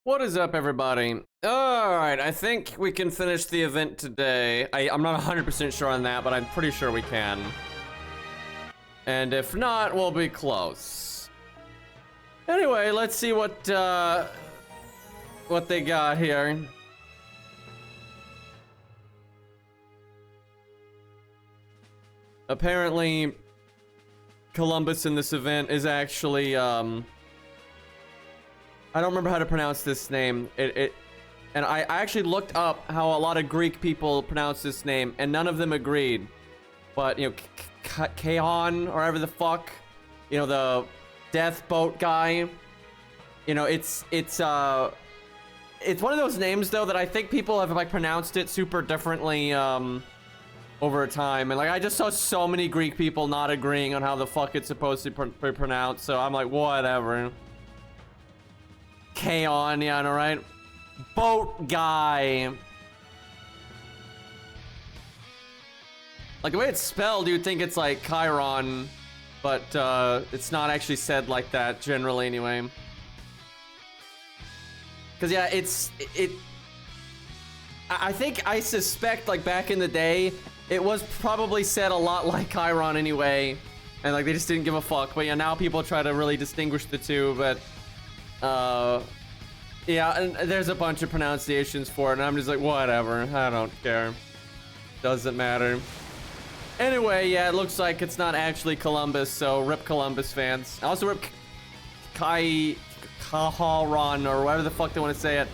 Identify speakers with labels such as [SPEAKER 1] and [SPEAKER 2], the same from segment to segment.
[SPEAKER 1] What is up, everybody? Alright, I think we can finish the event today. I'm not 100% sure on that, but I'm pretty sure we can. And if not, we'll be close. Anyway, let's see what they got here. Apparently, Columbus in this event is actually, I don't remember how to pronounce this name. And I actually looked up how a lot of Greek people pronounce this name, and none of them agreed. But, you know, Kaon, or whatever the fuck, you know, the death boat guy. You know, it's one of those names, though, that I think people have, like, pronounced it super differently, over time. And, like, I just saw so many Greek people not agreeing on how the fuck it's supposed to be pronounced, so I'm like, whatever. Kaon, yeah, I know, right? Boat guy. Like, the way it's spelled, you'd think it's like Chiron, but it's not actually said like that generally anyway. Because, yeah, I suspect, like, back in the day, it was probably said a lot like Chiron anyway, and, like, they just didn't give a fuck. But, yeah, now people try to really distinguish the two, but yeah, and there's a bunch of pronunciations for it, and I'm just like, whatever, I don't care. Doesn't matter. Anyway, yeah, it looks like it's not actually Columbus, so rip Columbus fans. Also rip Kaharan, or whatever the fuck they want to say it,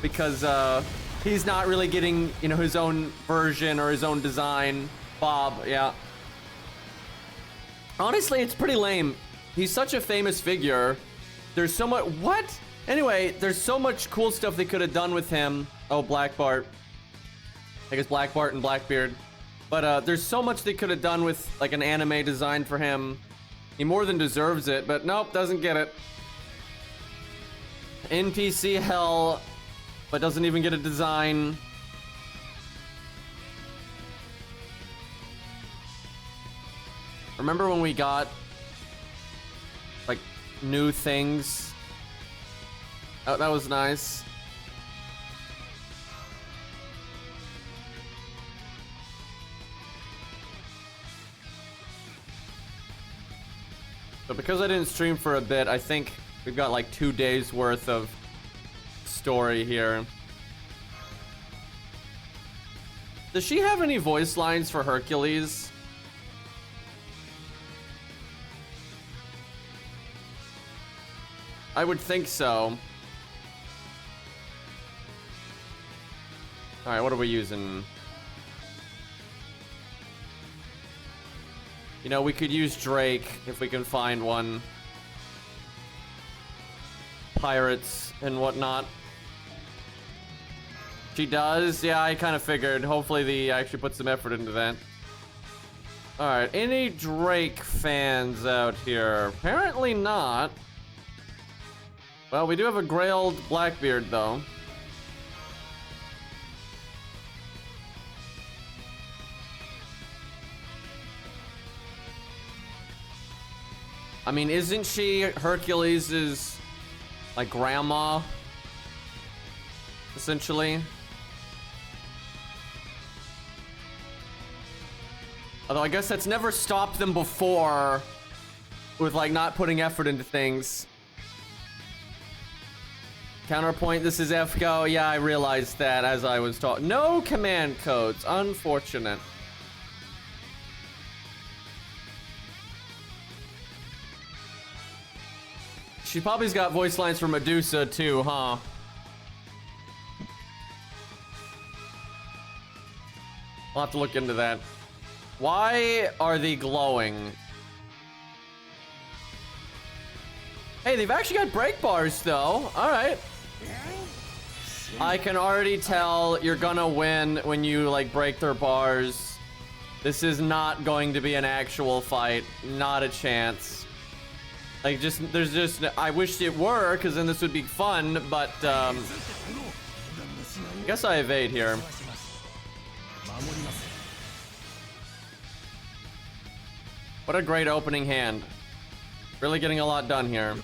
[SPEAKER 1] because he's not really getting, you know, his own version or his own design. Bob, yeah. Honestly, it's pretty lame. He's such a famous figure. There's so much. What? Anyway, there's so much cool stuff they could have done with him. Oh, Black Bart. I guess Black Bart and Blackbeard. But there's so much they could have done with, like, an anime design for him. He more than deserves it, but nope, doesn't get it. NPC hell, but doesn't even get a design. Remember when we got, like, new things? Oh, that was nice. But because I didn't stream for a bit, I think we've got like 2 days worth of story here. Does she have any voice lines for Hercules? I would think so. Alright, what are we using? You know, we could use Drake if we can find one. Pirates and whatnot. She does? Yeah, I kind of figured. Hopefully they actually put some effort into that. Alright, any Drake fans out here? Apparently not. Well, we do have a grailed Blackbeard, though. I mean, isn't she Hercules' like grandma? Essentially. Although I guess that's never stopped them before with like not putting effort into things. Counterpoint, this is FGO. Yeah, I realized that as I was talking. No command codes. Unfortunate. She probably's got voice lines for Medusa too, huh? I'll have to look into that. Why are they glowing? Hey, they've actually got break bars though. All right. I can already tell you're gonna win when you like break their bars. This is not going to be an actual fight. Not a chance. Like, I wish it were, because then this would be fun, but, I guess I evade here. What a great opening hand. Really getting a lot done here.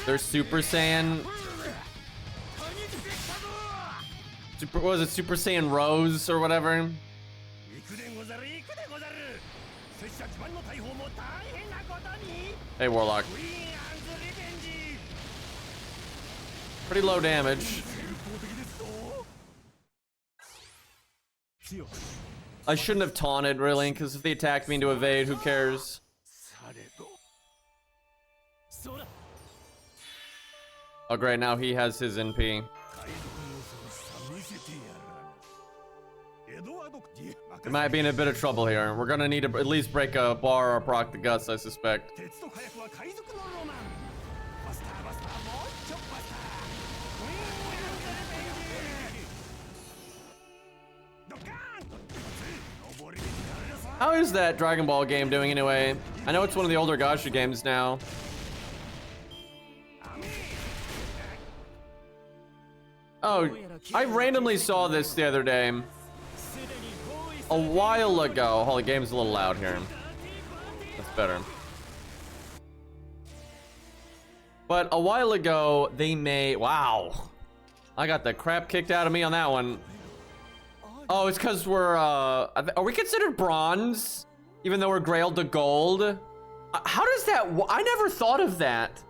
[SPEAKER 1] their Super Saiyan. What was it, Super Saiyan Rose or whatever? Hey, Warlock. Pretty low damage. I shouldn't have taunted, really, because if they attacked me to evade, who cares? Oh, great, now he has his NP. We might be in a bit of trouble here. We're gonna need to at least break a bar or proc the guts, I suspect. How is that Dragon Ball game doing anyway? I know it's one of the older Gacha games now. Oh, I randomly saw this the other day. A while ago. Holy, game's a little loud here. That's better. But a while ago, they made... Wow. I got the crap kicked out of me on that one. Oh, it's because we're... are we considered bronze? Even though we're grailed to gold? How does that... I never thought of that.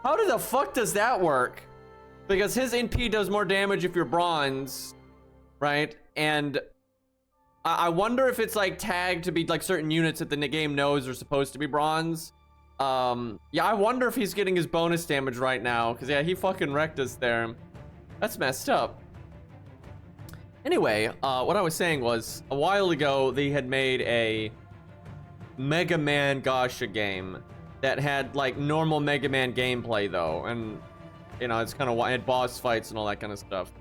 [SPEAKER 1] How the fuck does that work? Because his NP does more damage if you're bronze, right? And I wonder if it's like tagged to be like certain units that the game knows are supposed to be bronze. Yeah, I wonder if he's getting his bonus damage right now. Because yeah, he fucking wrecked us there. That's messed up. Anyway, what I was saying was, a while ago, they had made a Mega Man Gacha game that had like normal Mega Man gameplay though. And you know, it's kind of had boss fights and all that kind of stuff.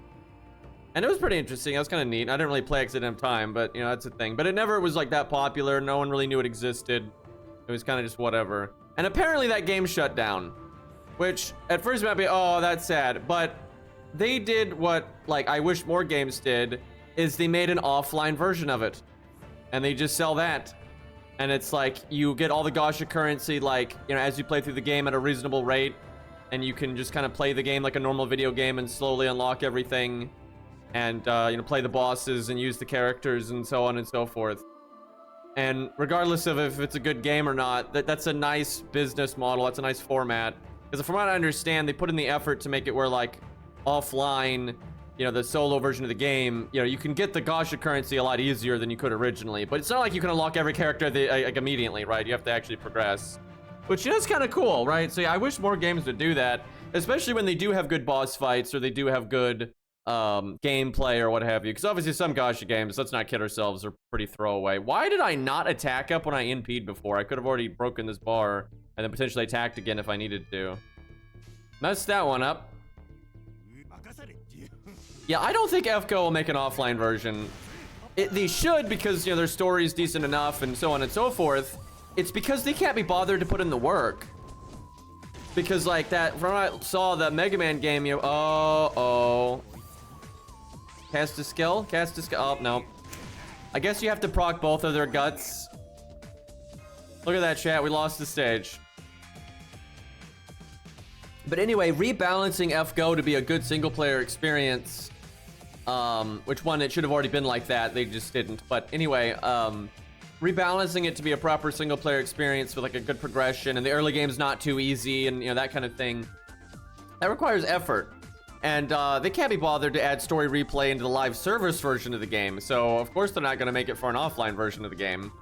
[SPEAKER 1] And it was pretty interesting. It was kind of neat. I didn't really play it 'cause I didn't have time, but you know, that's a thing. But it never was like that popular. No one really knew it existed. It was kind of just whatever. And apparently that game shut down, which at first might be, oh, that's sad. But they did what like I wish more games did, is they made an offline version of it. And they just sell that. And it's like you get all the Gacha currency, like, you know, as you play through the game at a reasonable rate. And you can just kind of play the game like a normal video game and slowly unlock everything. And, you know, play the bosses and use the characters and so on and so forth. And regardless of if it's a good game or not, that's a nice business model. That's a nice format. Because from what I understand, they put in the effort to make it where, like, offline, you know, the solo version of the game, you know, you can get the Gacha currency a lot easier than you could originally. But it's not like you can unlock every character like immediately, right? You have to actually progress. Which is kind of cool, right? So yeah, I wish more games would do that, especially when they do have good boss fights or they do have good gameplay or what have you. Because obviously some Gacha games, let's not kid ourselves, are pretty throwaway. Why did I not attack up when I NP'd before? I could have already broken this bar and then potentially attacked again if I needed to. Messed that one up. Yeah, I don't think FGO will make an offline version. They should, because, you know, their story is decent enough and so on and so forth. It's because they can't be bothered to put in the work. Because like that, from what I saw, the Mega Man game, you know, Cast a skill? Cast a skill. Oh, no. I guess you have to proc both of their guts. Look at that, chat. We lost the stage. But anyway, rebalancing FGO to be a good single-player experience. Which one, it should have already been like that. They just didn't. But anyway, rebalancing it to be a proper single-player experience with like a good progression, and the early game's not too easy, and you know, that kind of thing. That requires effort. And they can't be bothered to add story replay into the live service version of the game. So of course they're not going to make it for an offline version of the game.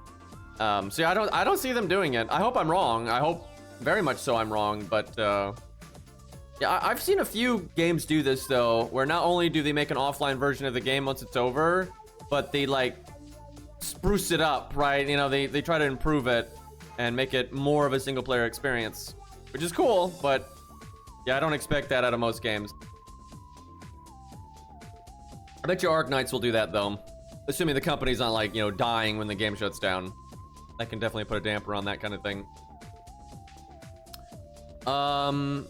[SPEAKER 1] So yeah, I don't see them doing it. I hope I'm wrong. I hope very much so I'm wrong. But yeah, I've seen a few games do this though, where not only do they make an offline version of the game once it's over, but they like spruce it up, right? You know, they try to improve it and make it more of a single player experience, which is cool. But yeah, I don't expect that out of most games. I bet you Ark Knights will do that though, assuming the company's not like, you know, dying when the game shuts down. That can definitely put a damper on that kind of thing. Probably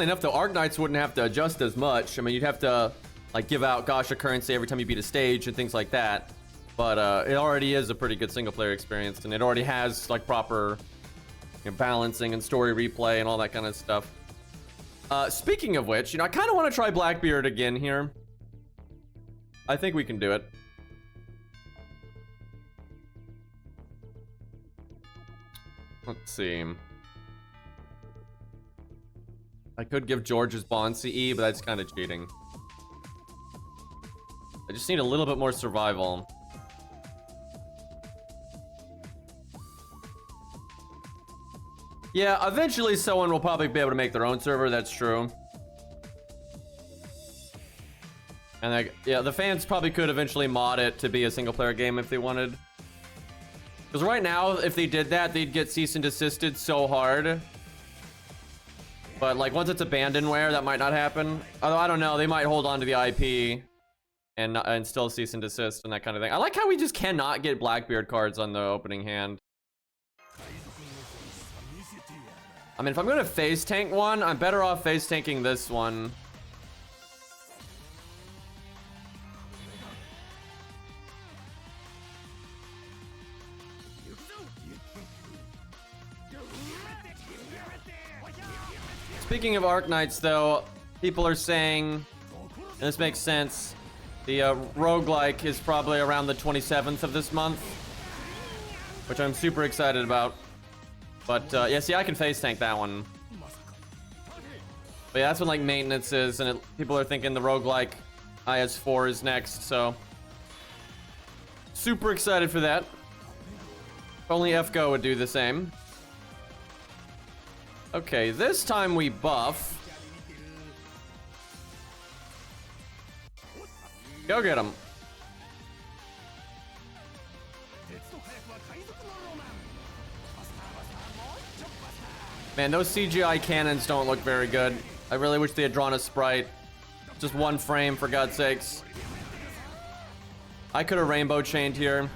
[SPEAKER 1] enough though, Ark Knights wouldn't have to adjust as much. I mean, you'd have to like give out Gacha currency every time you beat a stage and things like that. But it already is a pretty good single player experience, and it already has like proper You know, balancing and story replay and all that kind of stuff. Speaking of which, you know, I kind of want to try Blackbeard again here. I think we can do it. Let's see. I could give George's Bond CE, but that's kind of cheating. I just need a little bit more survival. Yeah, eventually someone will probably be able to make their own server, that's true. And like, yeah, the fans probably could eventually mod it to be a single player game if they wanted. Because right now, if they did that, they'd get cease and desisted so hard. But like once it's abandonware, that might not happen. Although I don't know, they might hold on to the IP and still cease and desist and that kind of thing. I like how we just cannot get Blackbeard cards on the opening hand. I mean, if I'm gonna phase tank one, I'm better off phase tanking this one. Speaking of Ark Knights, though, people are saying, and this makes sense, the roguelike is probably around the 27th of this month, which I'm super excited about. But yeah, see, I can face tank that one. But yeah, that's when like maintenance is, and people are thinking the roguelike IS4 is next, so super excited for that. Only FGO would do the same. Okay, this time we buff. Go get him. Man, those CGI cannons don't look very good. I really wish they had drawn a sprite. Just one frame, for God's sakes. I could have rainbow chained here.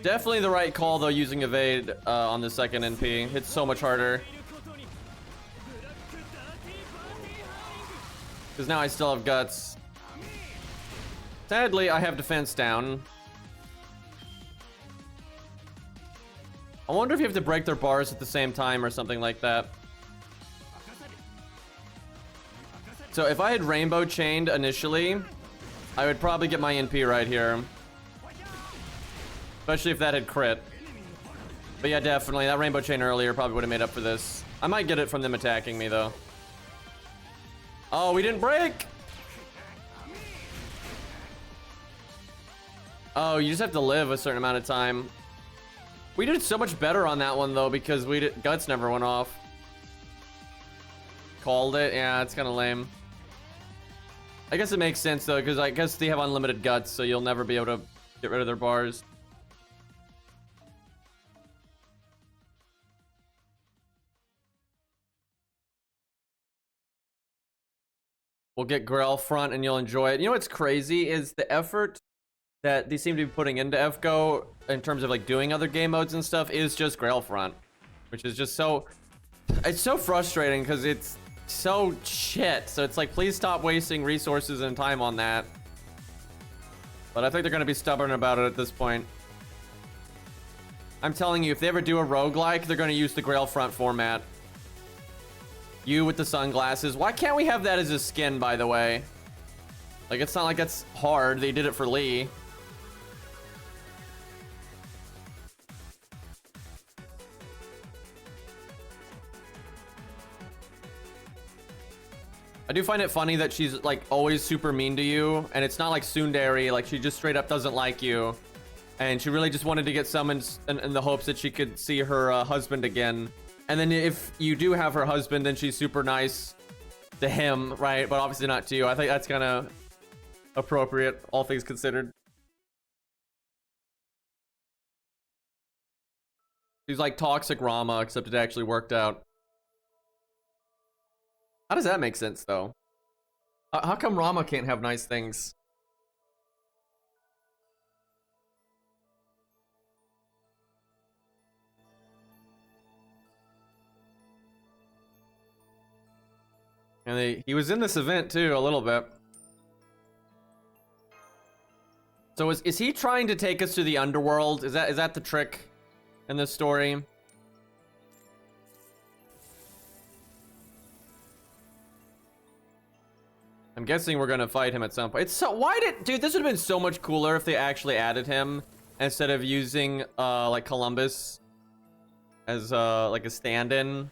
[SPEAKER 1] Definitely the right call, though, using evade on the second NP. Hits so much harder. Because now I still have guts. Sadly, I have defense down. I wonder if you have to break their bars at the same time or something like that. So if I had rainbow chained initially, I would probably get my NP right here. Especially if that had crit. But yeah, definitely. That rainbow chain earlier probably would have made up for this. I might get it from them attacking me, though. Oh, we didn't break! Oh, you just have to live a certain amount of time. We did so much better on that one, though, because guts never went off. Called it? Yeah, it's kind of lame. I guess it makes sense, though, because I guess they have unlimited guts, so you'll never be able to get rid of their bars. We'll get Grell front and you'll enjoy it. You know what's crazy is the effort that they seem to be putting into FGO in terms of like doing other game modes and stuff is just Grail front, which is just so, it's so frustrating because it's so shit. So it's like, please stop wasting resources and time on that. But I think they're going to be stubborn about it at this point. I'm telling you, if they ever do a roguelike, they're going to use the Grail front format. You with the sunglasses. Why can't we have that as a skin, by the way? Like, it's not like it's hard. They did it for Lee. I do find it funny that she's, like, always super mean to you. And it's not like Tsundere. Like, she just straight up doesn't like you. And she really just wanted to get summoned in the hopes that she could see her husband again. And then if you do have her husband, then she's super nice to him, right? But obviously not to you. I think that's kind of appropriate, all things considered. She's like toxic Rama, except it actually worked out. How does that make sense, though? How come Rama can't have nice things? And he was in this event too, a little bit. So is he trying to take us to the underworld? Is that the trick in this story? I'm guessing we're gonna fight him at some point. It's so dude, this would have been so much cooler if they actually added him instead of using like Columbus as like a stand-in.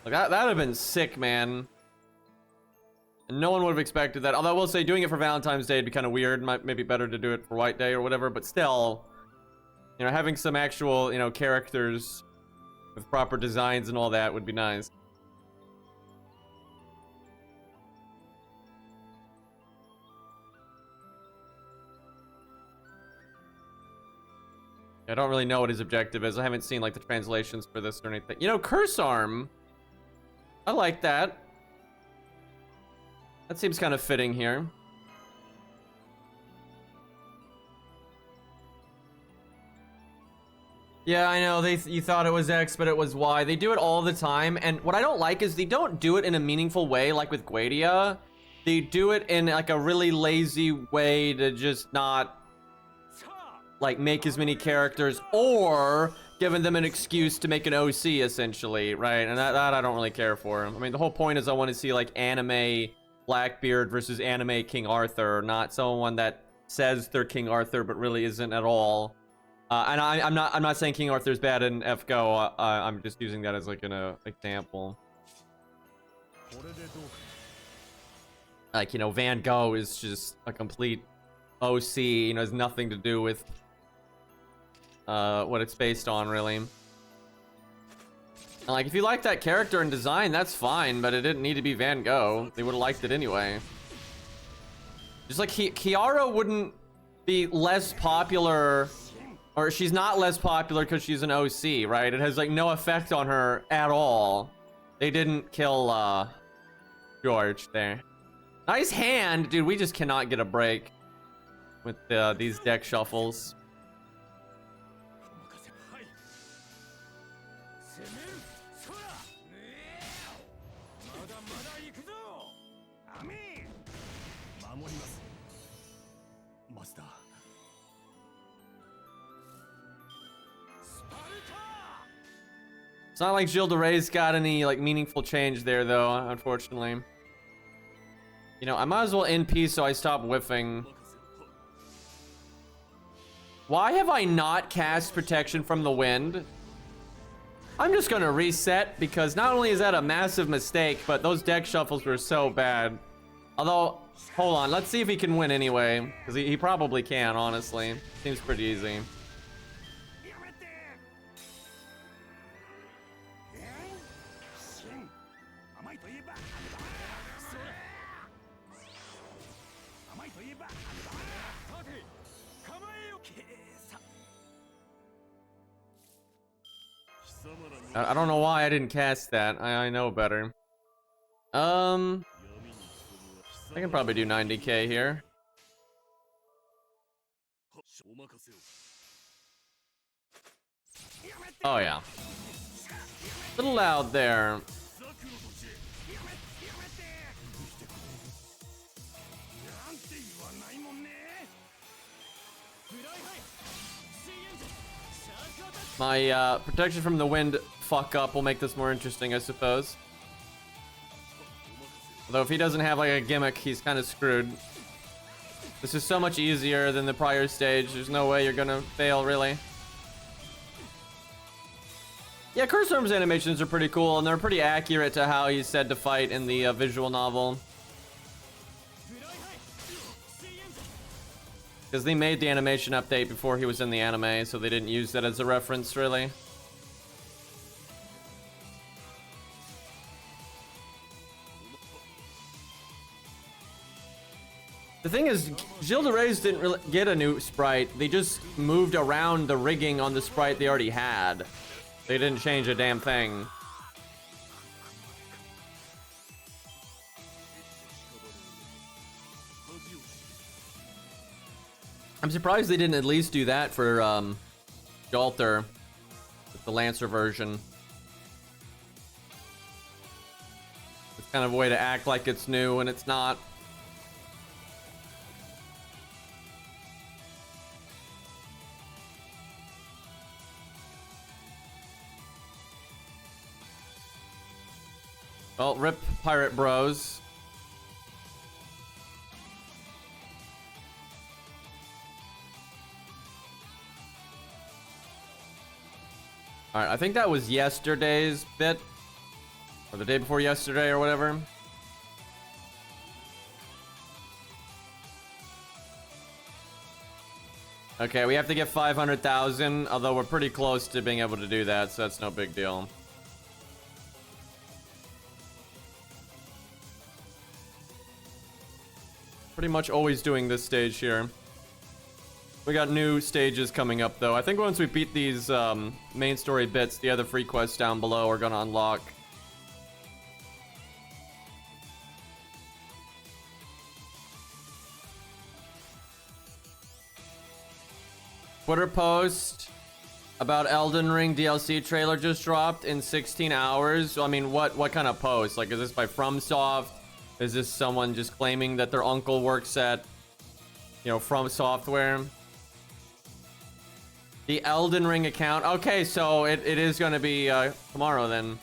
[SPEAKER 1] Like that would have been sick, man. And no one would have expected that. Although I will say doing it for Valentine's Day would be kind of weird. Maybe better to do it for White Day or whatever, but still, you know, having some actual, you know, characters with proper designs and all that would be nice. I don't really know what his objective is. I haven't seen like the translations for this or anything. You know, Curse Arm. I like that. That seems kind of fitting here. Yeah, I know, you thought it was X, but it was Y. They do it all the time, and what I don't like is they don't do it in a meaningful way like with Guadia. They do it in like a really lazy way to just not like make as many characters, or giving them an excuse to make an OC essentially, right? And that I don't really care for. I mean, the whole point is I want to see like anime Blackbeard versus anime King Arthur, not someone that says they're King Arthur but really isn't at all. And I'm not saying King Arthur's bad in FGO. I'm just using that as like an example. Like, you know, Van Gogh is just a complete OC. You know, has nothing to do with what it's based on, really. And like, if you like that character and design, that's fine, but it didn't need to be Van Gogh. They would have liked it anyway. Just like Kiara wouldn't be less popular, or she's not less popular because she's an OC, right? It has like no effect on her at all. They didn't kill George there. Nice hand, dude. We just cannot get a break with these deck shuffles. It's not like Gilles de Ray's got any like meaningful change there though, unfortunately. You know, I might as well end peace so I stop whiffing. Why have I not cast Protection from the Wind? I'm just gonna reset because not only is that a massive mistake, but those deck shuffles were so bad. Although, hold on, let's see if he can win anyway, because he probably can, honestly. Seems pretty easy. I don't know why I didn't cast that. I know better. I can probably do 90k here. Oh yeah. A little loud there. My protection from the wind fuck up will make this more interesting, I suppose. Although if he doesn't have like a gimmick, he's kind of screwed. This is so much easier than the prior stage. There's no way you're gonna fail, really. Yeah, Curse Arm's animations are pretty cool, and they're pretty accurate to how he's said to fight in the visual novel. Because they made the animation update before he was in the anime, so they didn't use that as a reference, really. The thing is, Gilles de Ray's didn't really get a new sprite. They just moved around the rigging on the sprite they already had. They didn't change a damn thing. I'm surprised they didn't at least do that for Jalter with the Lancer version. It's kind of a way to act like it's new when it's not. Well, rip Pirate Bros. Alright, I think that was yesterday's bit. Or the day before yesterday or whatever. Okay, we have to get 500,000, although we're pretty close to being able to do that, so that's no big deal. Pretty much always doing this stage here. We got new stages coming up, though. I think once we beat these main story bits, the other free quests down below are gonna unlock. Twitter post about Elden Ring DLC trailer just dropped in 16 hours. I mean, what kind of post? Like, is this by FromSoft? Is this someone just claiming that their uncle works at, you know, From Software? The Elden Ring account. Okay, so it is going to be tomorrow then.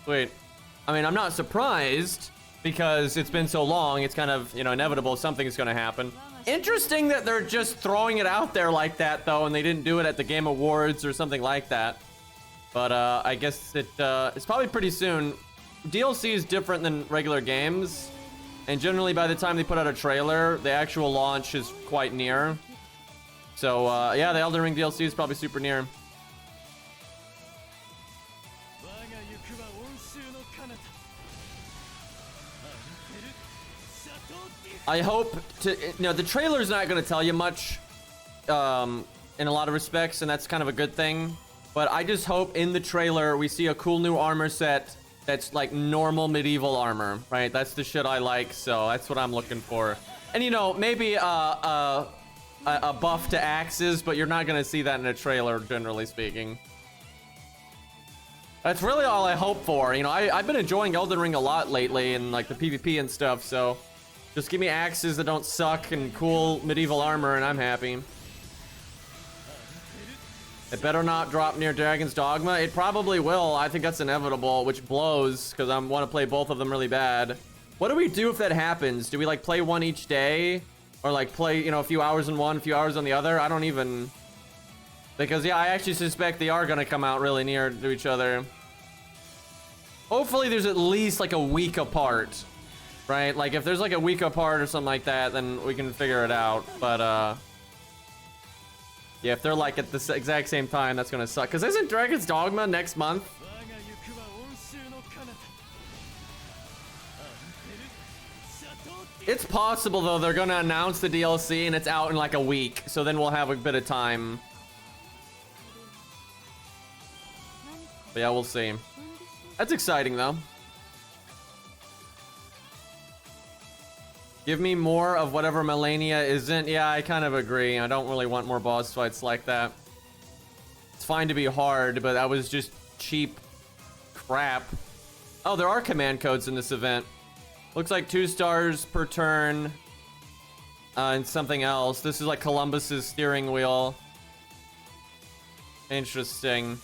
[SPEAKER 1] Sweet. I mean, I'm not surprised because it's been so long. It's kind of, you know, inevitable something's going to happen. Interesting that they're just throwing it out there like that, though, and they didn't do it at the Game Awards or something like that. But I guess it's probably pretty soon. DLC is different than regular games, and generally by the time they put out a trailer, the actual launch is quite near. So yeah, the Elden Ring DLC is probably super near. I hope to, you know, the trailer's not going to tell you much in a lot of respects, and that's kind of a good thing. But I just hope in the trailer we see a cool new armor set that's like normal medieval armor, right? That's the shit I like, so that's what I'm looking for. And, you know, maybe a buff to axes, but you're not going to see that in a trailer, generally speaking. That's really all I hope for. You know, I've been enjoying Elden Ring a lot lately, and like the PvP and stuff, so just give me axes that don't suck and cool medieval armor, and I'm happy. It better not drop near Dragon's Dogma. It probably will. I think that's inevitable, which blows, because I want to play both of them really bad. What do we do if that happens? Do we, like, play one each day? Or, like, play, you know, a few hours on one, a few hours on the other? I don't even... Because, yeah, I actually suspect they are going to come out really near to each other. Hopefully there's at least, like, a week apart. Right? Like, if there's, like, a week apart or something like that, then we can figure it out. But, yeah, if they're, like, at the exact same time, that's gonna suck. Because isn't Dragon's Dogma next month? It's possible, though, they're gonna announce the DLC and it's out in, like, a week. So then we'll have a bit of time. But yeah, we'll see. That's exciting, though. Give me more of whatever Melania isn't. Yeah, I kind of agree. I don't really want more boss fights like that. It's fine to be hard, but that was just cheap crap. Oh, there are command codes in this event. Looks like 2 stars per turn. And something else. This is like Columbus's steering wheel. Interesting.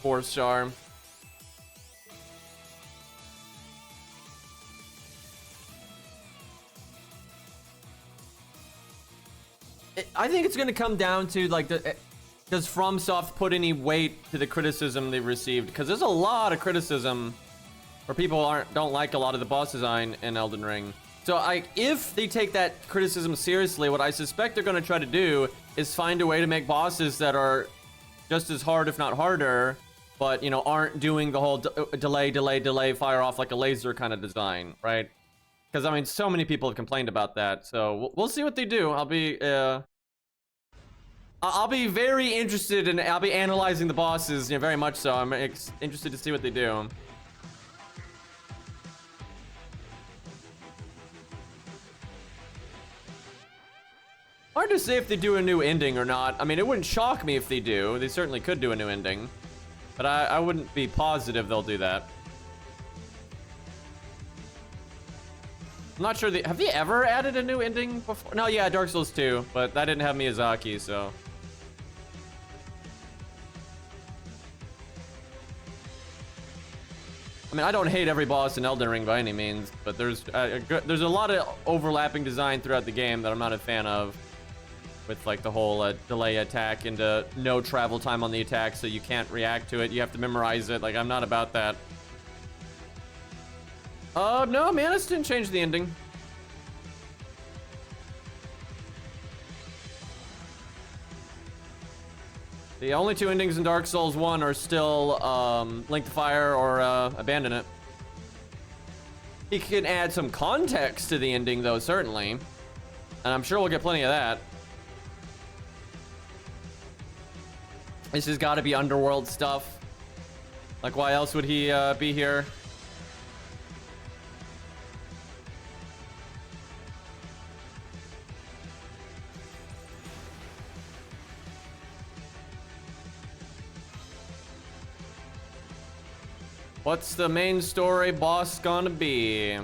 [SPEAKER 1] Four star. I think it's going to come down to, like, does FromSoft put any weight to the criticism they've received? Because there's a lot of criticism where people don't like a lot of the boss design in Elden Ring. So, if they take that criticism seriously, what I suspect they're going to try to do is find a way to make bosses that are just as hard, if not harder, but, you know, aren't doing the whole delay, fire off like a laser kind of design, right? Because, I mean, so many people have complained about that. So, we'll see what they do. I'll be very interested in... I'll be analyzing the bosses, you know, very much so. I'm interested to see what they do. Hard to say if they do a new ending or not. I mean, it wouldn't shock me if they do. They certainly could do a new ending. But I wouldn't be positive they'll do that. I'm not sure have they ever added a new ending before? No, yeah, Dark Souls 2, but that didn't have Miyazaki, so. I mean, I don't hate every boss in Elden Ring by any means, but there's a lot of overlapping design throughout the game that I'm not a fan of. With like the whole delay attack into no travel time on the attack, so you can't react to it. You have to memorize it. Like, I'm not about that. No, Manus didn't change the ending. The only two endings in Dark Souls 1 are still Link to Fire or Abandon It. He can add some context to the ending, though, certainly. And I'm sure we'll get plenty of that. This has got to be underworld stuff. Like, why else would he be here? What's the main story boss gonna be?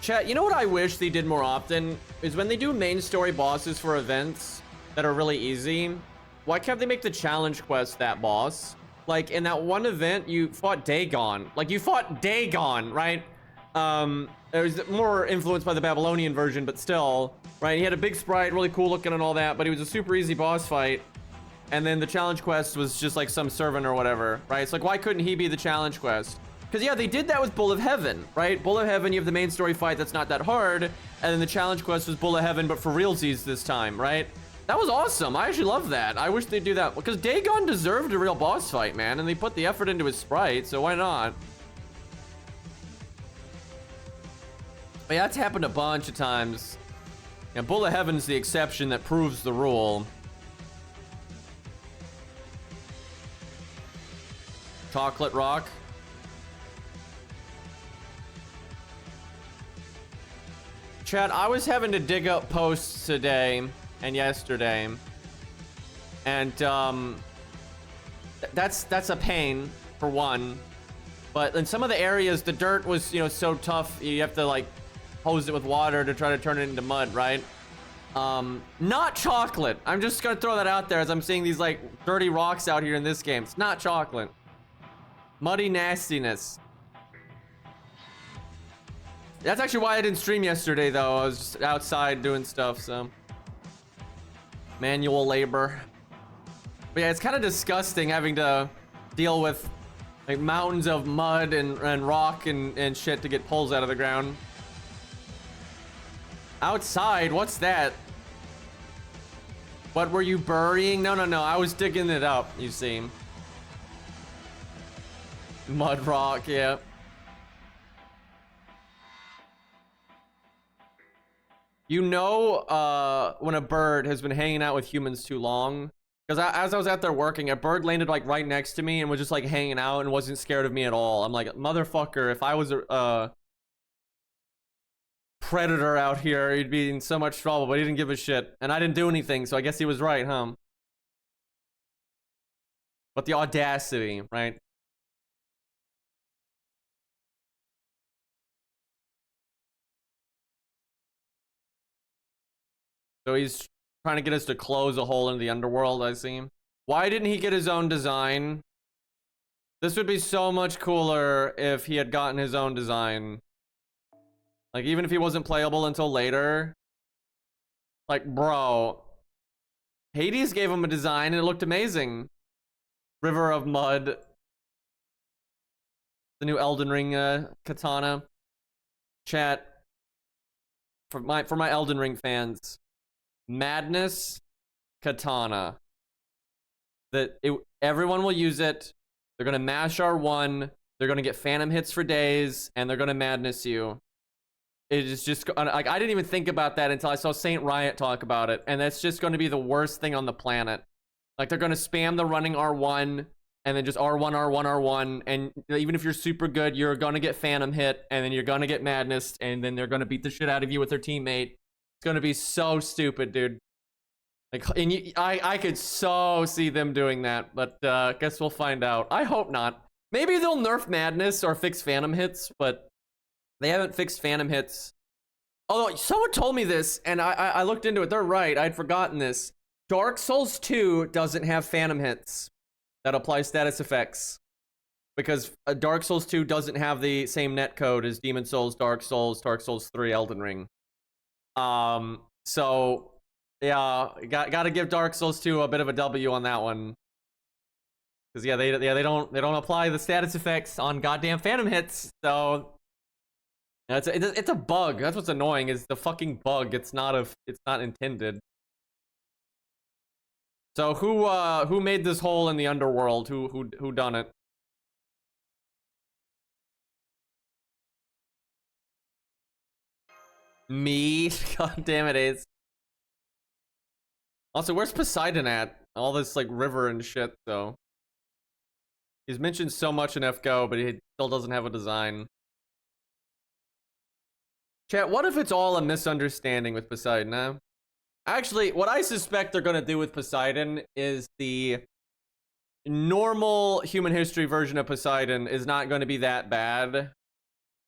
[SPEAKER 1] Chat, you know what I wish they did more often? Is when they do main story bosses for events that are really easy, why can't they make the challenge quest that boss? Like, in that one event, you fought Dagon. Like, you fought Dagon, right? It was more influenced by the Babylonian version, but still, right? He had a big sprite, really cool looking and all that, but he was a super easy boss fight. And then the challenge quest was just like some servant or whatever, right? It's like, why couldn't he be the challenge quest? Because, yeah, they did that with Bull of Heaven, right? Bull of Heaven, you have the main story fight that's not that hard, and then the challenge quest was Bull of Heaven, but for realsies this time, right? That was awesome. I actually love that. I wish they'd do that. Because Dagon deserved a real boss fight, man. And they put the effort into his sprite, so why not? But yeah, that's happened a bunch of times. And Bull of Heaven's the exception that proves the rule. Chocolate Rock. Chat, I was having to dig up posts today and yesterday, and that's a pain for one. But in some of the areas, the dirt was, you know, so tough, you have to like hose it with water to try to turn it into mud, right? Not chocolate. I'm just gonna throw that out there as I'm seeing these like dirty rocks out here in this game. It's not chocolate. Muddy nastiness. That's actually why I didn't stream yesterday, though. I was just outside doing stuff, so manual labor. But yeah, it's kind of disgusting having to deal with like mountains of mud and rock and shit to get poles out of the ground. Outside, what's that? What were you burying? No, I was digging it up, you see. Mud rock, yeah. You know, when a bird has been hanging out with humans too long, because as I was out there working, a bird landed like right next to me and was just like hanging out and wasn't scared of me at all. I'm like, motherfucker, if I was a predator out here, he'd be in so much trouble, but he didn't give a shit. And I didn't do anything, so I guess he was right, huh? But the audacity, right? So he's trying to get us to close a hole in the underworld, I see. Why didn't he get his own design? This would be so much cooler if he had gotten his own design. Like, even if he wasn't playable until later. Like, bro. Hades gave him a design and it looked amazing. River of Mud. The new Elden Ring katana. Chat. For my Elden Ring fans. Madness katana. Everyone will use it. They're gonna mash R1. They're gonna get phantom hits for days, and they're gonna madness you. It is just like, I didn't even think about that until I saw Saint Riot talk about it, and that's just going to be the worst thing on the planet. Like, they're gonna spam the running R1, and then just R1, R1, R1, and even if you're super good, you're gonna get phantom hit, and then you're gonna get madness, and then they're gonna beat the shit out of you with their teammate. It's gonna be so stupid, dude. Like, and I could so see them doing that, but guess we'll find out. I hope not. Maybe they'll nerf madness or fix phantom hits, but they haven't fixed phantom hits. Although someone told me this, and I looked into it. They're right. I'd forgotten this. Dark Souls 2 doesn't have phantom hits that apply status effects, because Dark Souls 2 doesn't have the same netcode as Demon Souls, Dark Souls 3, Elden Ring. So yeah, gotta give Dark Souls 2 a bit of a W on that one. Because yeah, they don't apply the status effects on goddamn Phantom hits. So it's a bug. That's what's annoying, is the fucking bug. It's not intended. So who made this hole in the underworld? Who done it? Me? God damn it, Ace. Also, where's Poseidon at? All this like river and shit, though. He's mentioned so much in FGO, but he still doesn't have a design. Chat, what if it's all a misunderstanding with Poseidon, huh? Actually, what I suspect they're gonna do with Poseidon is the normal human history version of Poseidon is not going to be that bad.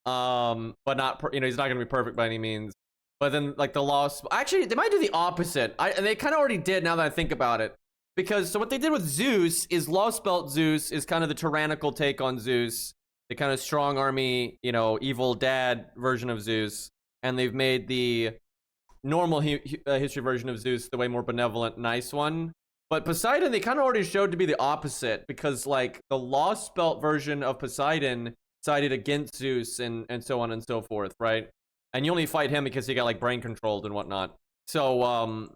[SPEAKER 1] But not, he's not gonna be perfect by any means. But then like the lost, actually they might do the opposite. And they kind of already did, now that I think about it. Because so what they did with Zeus is Lost Belt Zeus is kind of the tyrannical take on Zeus, the kind of strong army, evil dad version of Zeus, and they've made the normal history version of Zeus the way more benevolent, nice one. But Poseidon, they kind of already showed to be the opposite, because like the Lost Belt version of Poseidon sided against Zeus and so on and so forth, right? And you only fight him because he got like brain controlled and whatnot. So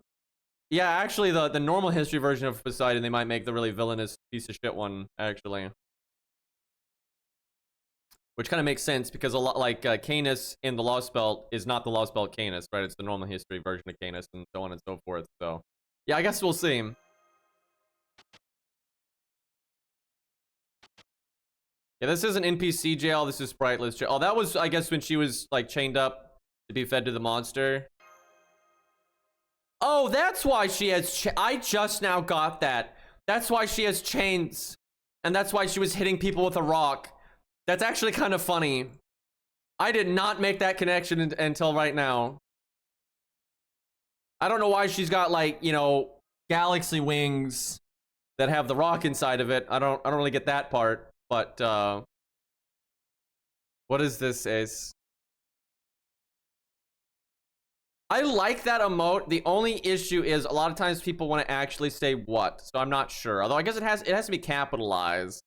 [SPEAKER 1] yeah, actually the normal history version of Poseidon, they might make the really villainous piece of shit one, actually. Which kind of makes sense, because a lot like Canis in the Lost Belt is not the Lost Belt Canis, right? It's the normal history version of Canis and so on and so forth. So yeah, I guess we'll see. Yeah, this isn't NPC jail, this is spriteless jail. Oh, that was, I guess, when she was like chained up to be fed to the monster. Oh, that's why she has I just now got that. That's why she has chains. And that's why she was hitting people with a rock. That's actually kind of funny. I did not make that connection until right now. I don't know why she's got like, galaxy wings that have the rock inside of it. I don't really get that part, but what is this, Ace? I like that emote. The only issue is a lot of times people want to actually say what, so I'm not sure. Although I guess it has to be capitalized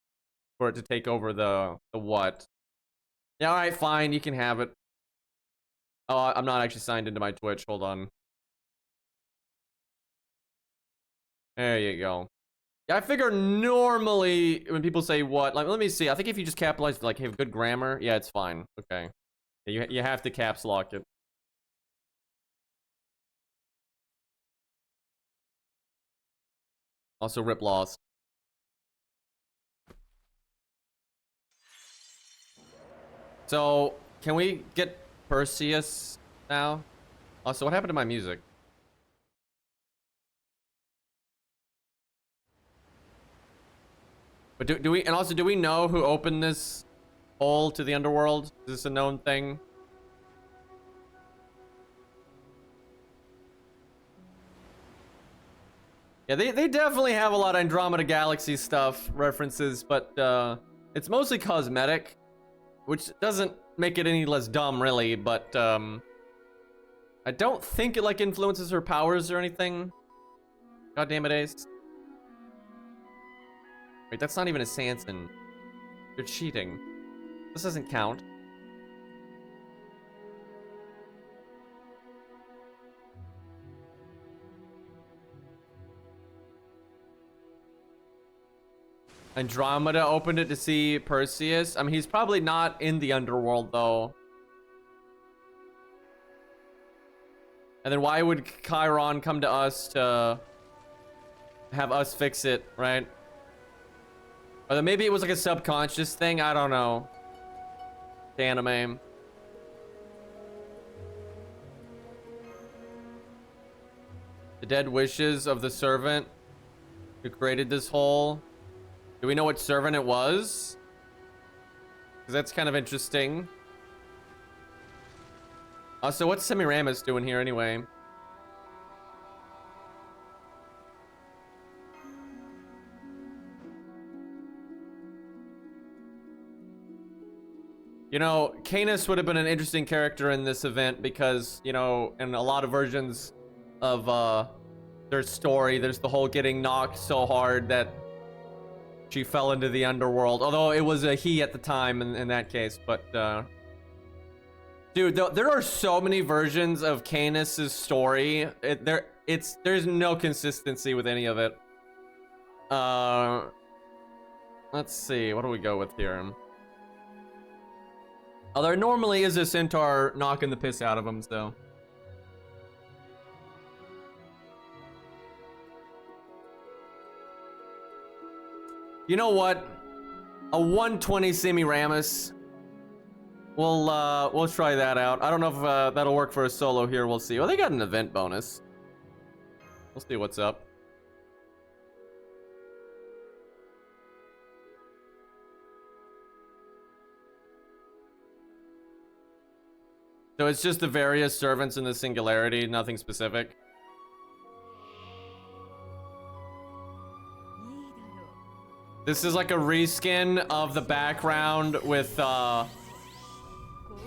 [SPEAKER 1] for it to take over the what. Yeah, all right, fine, you can have it. Oh, I'm not actually signed into my Twitch. Hold on. There you go. Yeah, I figure normally when people say what, like, let me see. I think if you just capitalize, like, have good grammar, yeah, it's fine. Okay. Yeah, you have to caps lock it. Also, rip Lost. So, can we get Perseus now? Also, what happened to my music? But do we, and also, do we know who opened this hole to the underworld? Is this a known thing? Yeah, they definitely have a lot of Andromeda Galaxy stuff, references, but it's mostly cosmetic, which doesn't make it any less dumb, really, but I don't think it, like, influences her powers or anything. God damn it, Ace. Wait, that's not even a Sanson. You're cheating. This doesn't count. Andromeda opened it to see Perseus. I mean, he's probably not in the underworld, though. And then why would Chiron come to us to have us fix it, right? Or then maybe it was like a subconscious thing. I don't know. The anime. The dead wishes of the servant who created this hole. Do we know what servant it was? Because that's kind of interesting. So what's Semiramis doing here anyway? You know, Canis would have been an interesting character in this event because, you know, in a lot of versions of their story, there's the whole getting knocked so hard that she fell into the underworld. Although it was a he at the time in that case, but dude, there are so many versions of Canis's story. There's no consistency with any of it. Let's see, what do we go with here? Oh, there normally is a centaur knocking the piss out of him, so. You know what? A 120 Semiramis. We'll try that out. I don't know if that'll work for a solo here. We'll see. Oh, they got an event bonus. We'll see what's up. So it's just the various servants in the singularity, nothing specific. This is like a reskin of the background with,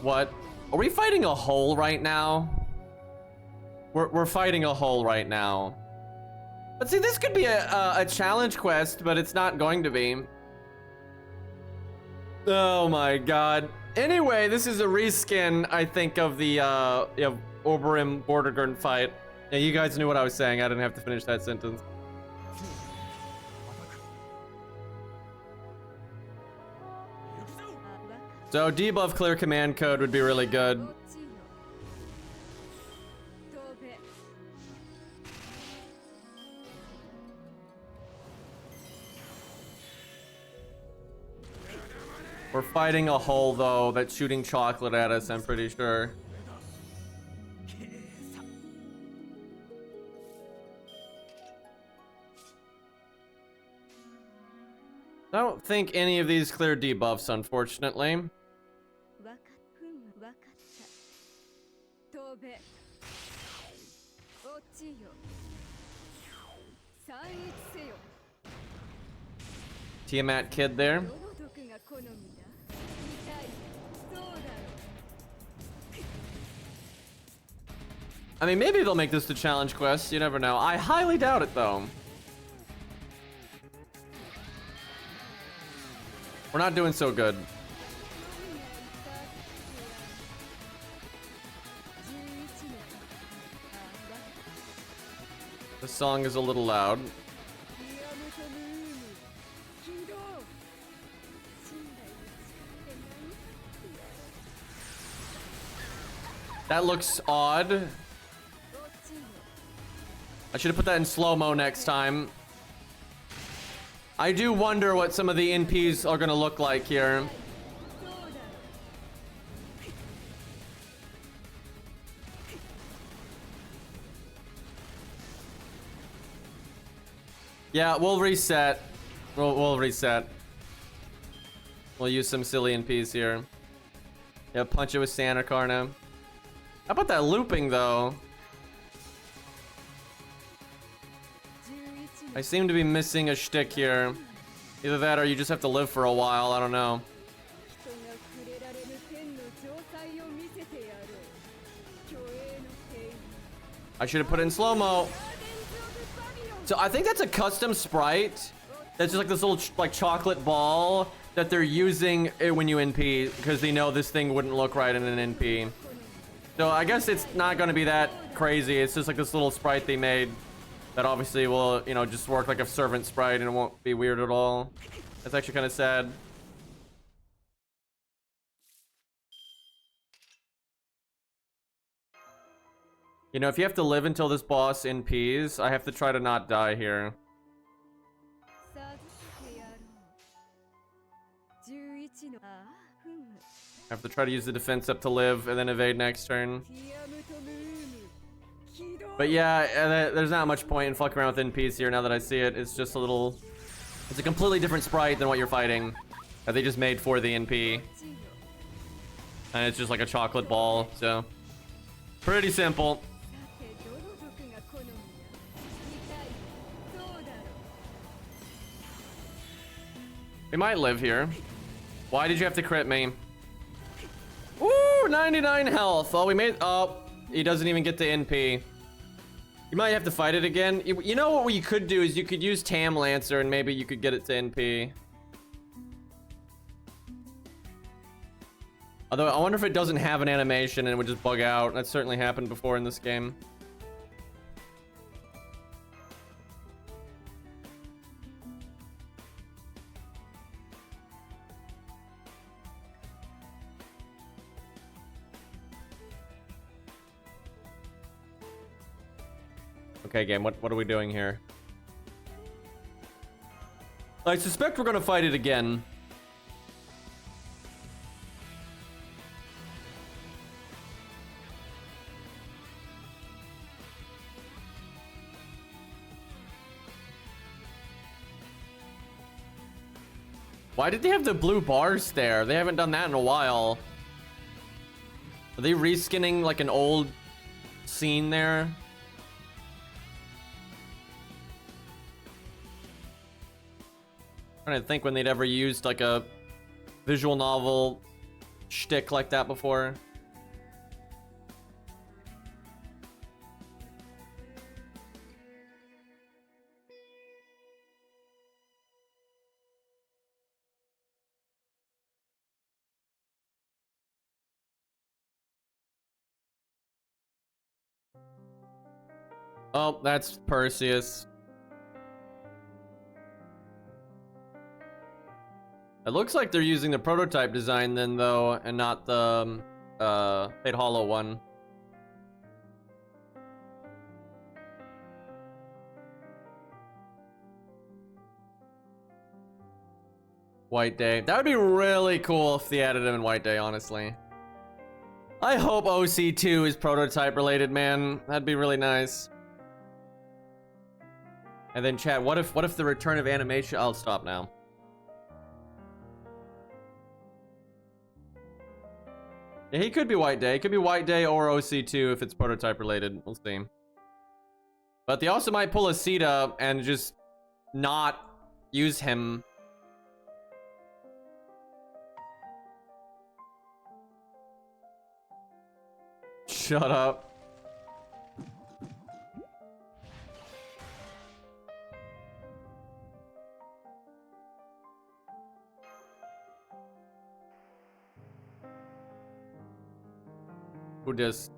[SPEAKER 1] what? Are we fighting a hole right now? We're fighting a hole right now. But see, this could be a challenge quest, but it's not going to be. Oh my god. Anyway, this is a reskin, I think, of the Oberyn Vortigern fight. Yeah, you guys knew what I was saying. I didn't have to finish that sentence. So debuff clear command code would be really good. We're fighting a hole, though, that's shooting chocolate at us, I'm pretty sure. I don't think any of these clear debuffs, unfortunately. Tiamat kid there. I mean, maybe they'll make this the challenge quest. You never know. I highly doubt it, though. We're not doing so good. The song is a little loud. That looks odd. I should have put that in slow-mo next time. I do wonder what some of the NPs are gonna look like here. Yeah, we'll reset. We'll reset. We'll use some silly NPs here. Yeah, punch it with Santa Carna. How about that looping, though? I seem to be missing a shtick here. Either that or you just have to live for a while, I don't know. I should have put it in slow-mo. So I think that's a custom sprite. That's just like this little like chocolate ball that they're using when you NP because they know this thing wouldn't look right in an NP. So I guess it's not going to be that crazy. It's just like this little sprite they made. That obviously will, you know, just work like a servant sprite and it won't be weird at all. That's actually kind of sad. You know, if you have to live until this boss NPs, I have to try to not die here. I have to try to use the defense up to live and then evade next turn. But yeah, there's not much point in fucking around with NPs here now that I see it. It's just a little... It's a completely different sprite than what you're fighting. That they just made for the NP. And it's just like a chocolate ball, so... Pretty simple. We might live here. Why did you have to crit me? 99 health. Oh, we made... Oh, he doesn't even get to NP. You might have to fight it again. You know what you could do is you could use Tam Lancer and maybe you could get it to NP. Although, I wonder if it doesn't have an animation and it would just bug out. That's certainly happened before in this game. Okay, game, what are we doing here? I suspect we're gonna fight it again. Why did they have the blue bars there? They haven't done that in a while. Are they reskinning like an old scene there? I'm trying to think when they'd ever used like a visual novel shtick like that before. Oh, that's Perseus. It looks like they're using the prototype design then, though, and not the Fate Hollow one. White Day. That would be really cool if they added him in White Day, honestly. I hope OC2 is prototype related, man. That'd be really nice. And then chat, what if the return of animation... I'll stop now. Yeah, he could be White Day. It could be White Day or OC2 if it's prototype related. We'll see. But they also might pull a Sita and just not use him. Shut up. Who just...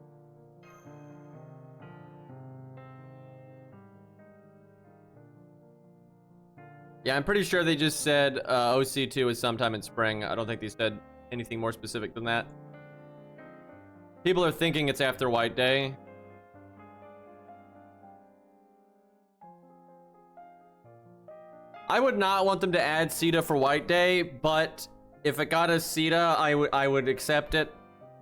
[SPEAKER 1] Yeah, I'm pretty sure they just said OC2 is sometime in spring. I don't think they said anything more specific than that. People are thinking it's after White Day. I would not want them to add Sita for White Day, but if it got a Sita, I would accept it.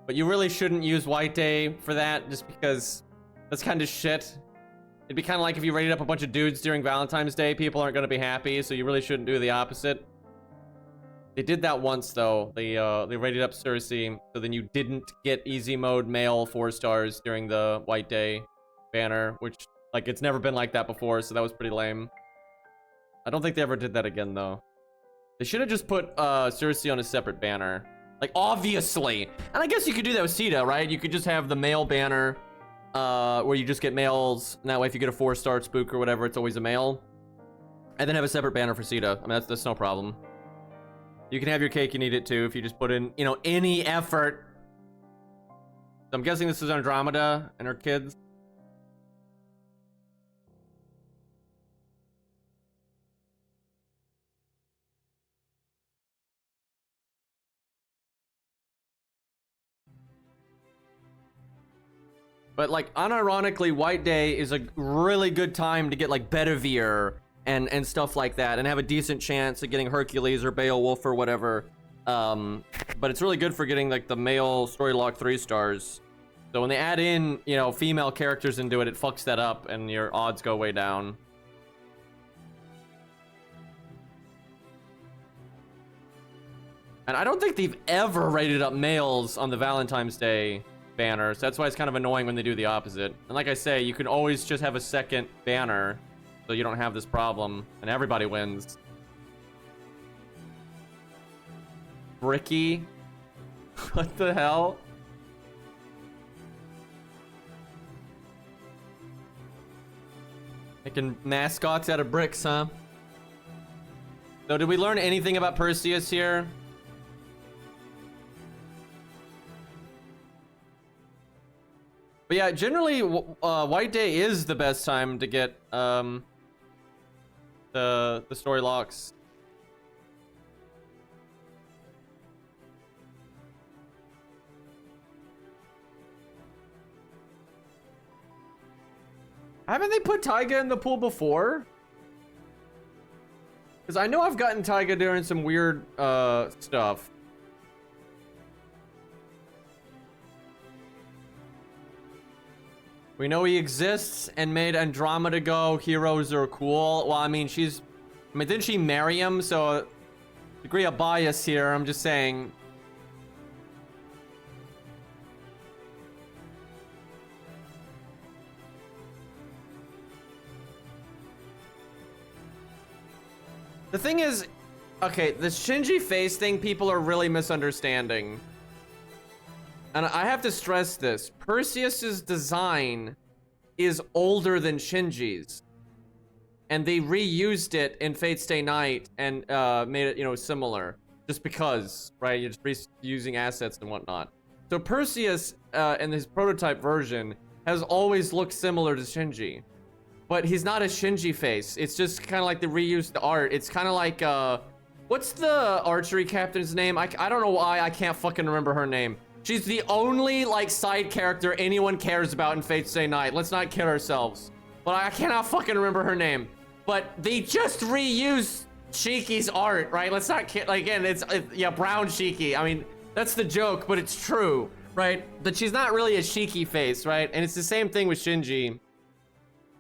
[SPEAKER 1] But you really shouldn't use White Day for that, just because that's kind of shit. It'd be kind of like if you raided up a bunch of dudes during Valentine's Day, people aren't going to be happy, so you really shouldn't do the opposite. They did that once, though. They raided up Cersei, so then you didn't get easy mode male 4 stars during the White Day banner, which, like, it's never been like that before, so that was pretty lame. I don't think they ever did that again, though. They should have just put Cersei on a separate banner. Like, obviously. And I guess you could do that with Sita, right? You could just have the male banner where you just get males. And that way, if you get a 4-star spook or whatever, it's always a male. And then have a separate banner for Sita. I mean, that's no problem. You can have your cake and eat it, too, if you just put in, you know, any effort. So I'm guessing this is Andromeda and her kids. But, like, unironically, White Day is a really good time to get, like, Bedivere and stuff like that, and have a decent chance of getting Hercules or Beowulf or whatever. But it's really good for getting, like, the male story lock 3 stars. So when they add in, you know, female characters into it, it fucks that up, and your odds go way down. And I don't think they've ever rated up males on the Valentine's Day banner, so that's why it's kind of annoying when they do the opposite. And like I say, you can always just have a second banner so you don't have this problem and everybody wins. Bricky? What the hell? Making mascots out of bricks, huh? So did we learn anything about Perseus here? But yeah, generally, White Day is the best time to get the story locks. Haven't they put Taiga in the pool before? Because I know I've gotten Taiga during some weird stuff. We know he exists and made Andromeda go, heroes are cool. Well, I mean, didn't she marry him? So, degree of bias here, I'm just saying. The thing is, okay, the Shinji face thing people are really misunderstanding. And I have to stress this. Perseus's design is older than Shinji's. And they reused it in Fate Stay Night and made it, you know, similar. Just because, right? You're just reusing assets and whatnot. So Perseus, in his prototype version, has always looked similar to Shinji. But he's not a Shinji face. It's just kind of like the reused art. It's kind of like, what's the archery captain's name? I don't know why I can't fucking remember her name. She's the only, like, side character anyone cares about in Fate Stay Night. Let's not kid ourselves. But I cannot fucking remember her name. But they just reused Shiki's art, right? Let's not kid, like, again, yeah, brown Shiki. I mean, that's the joke, but it's true, right? But she's not really a Shiki face, right? And it's the same thing with Shinji.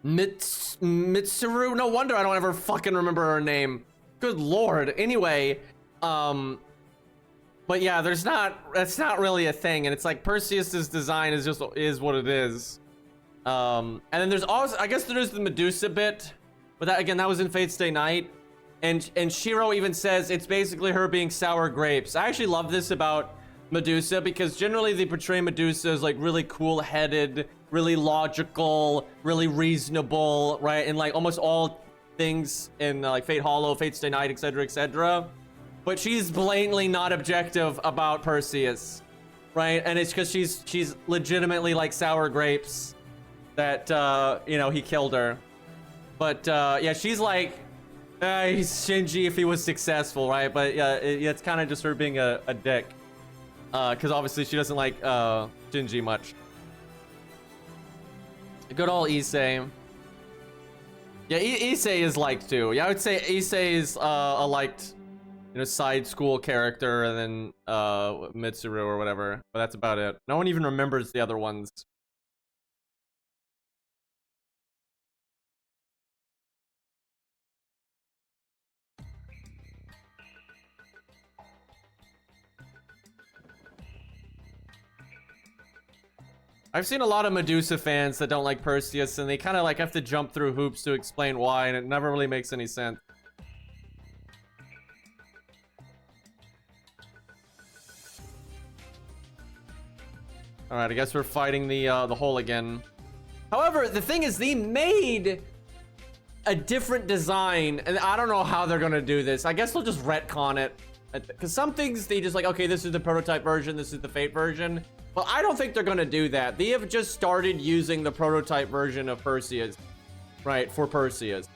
[SPEAKER 1] Mitsuru? No wonder I don't ever fucking remember her name. Good lord. Anyway, but yeah, that's not really a thing, and it's like Perseus's design is what it is. And then there's also, I guess there's the Medusa bit, but that was in Fate Stay Night, and Shiro even says it's basically her being sour grapes. I actually love this about Medusa because generally they portray Medusa as like really cool-headed, really logical, really reasonable, right? And like almost all things in like Fate Hollow, Fate Stay Night, etc., etc. But she's blatantly not objective about Perseus, right? And it's because she's legitimately like sour grapes that you know, he killed her. But yeah, she's like, he's Shinji if he was successful, right? But yeah, it's kind of just her being a dick, because obviously she doesn't like Shinji much. Good old Issei. Yeah, Issei is liked too. Yeah, I would say Issei is a liked, you know, side school character, and then Mitsuru or whatever. But that's about it. No one even remembers the other ones. I've seen a lot of Medusa fans that don't like Perseus, and they kind of like have to jump through hoops to explain why, and it never really makes any sense. All right, I guess we're fighting the hole again. However, the thing is, they made a different design, and I don't know how they're gonna do this. I guess they'll just retcon it, because some things they just like, okay, this is the prototype version, this is the Fate version. Well, I don't think they're gonna do that. They have just started using the prototype version of Perseus, right, for Perseus,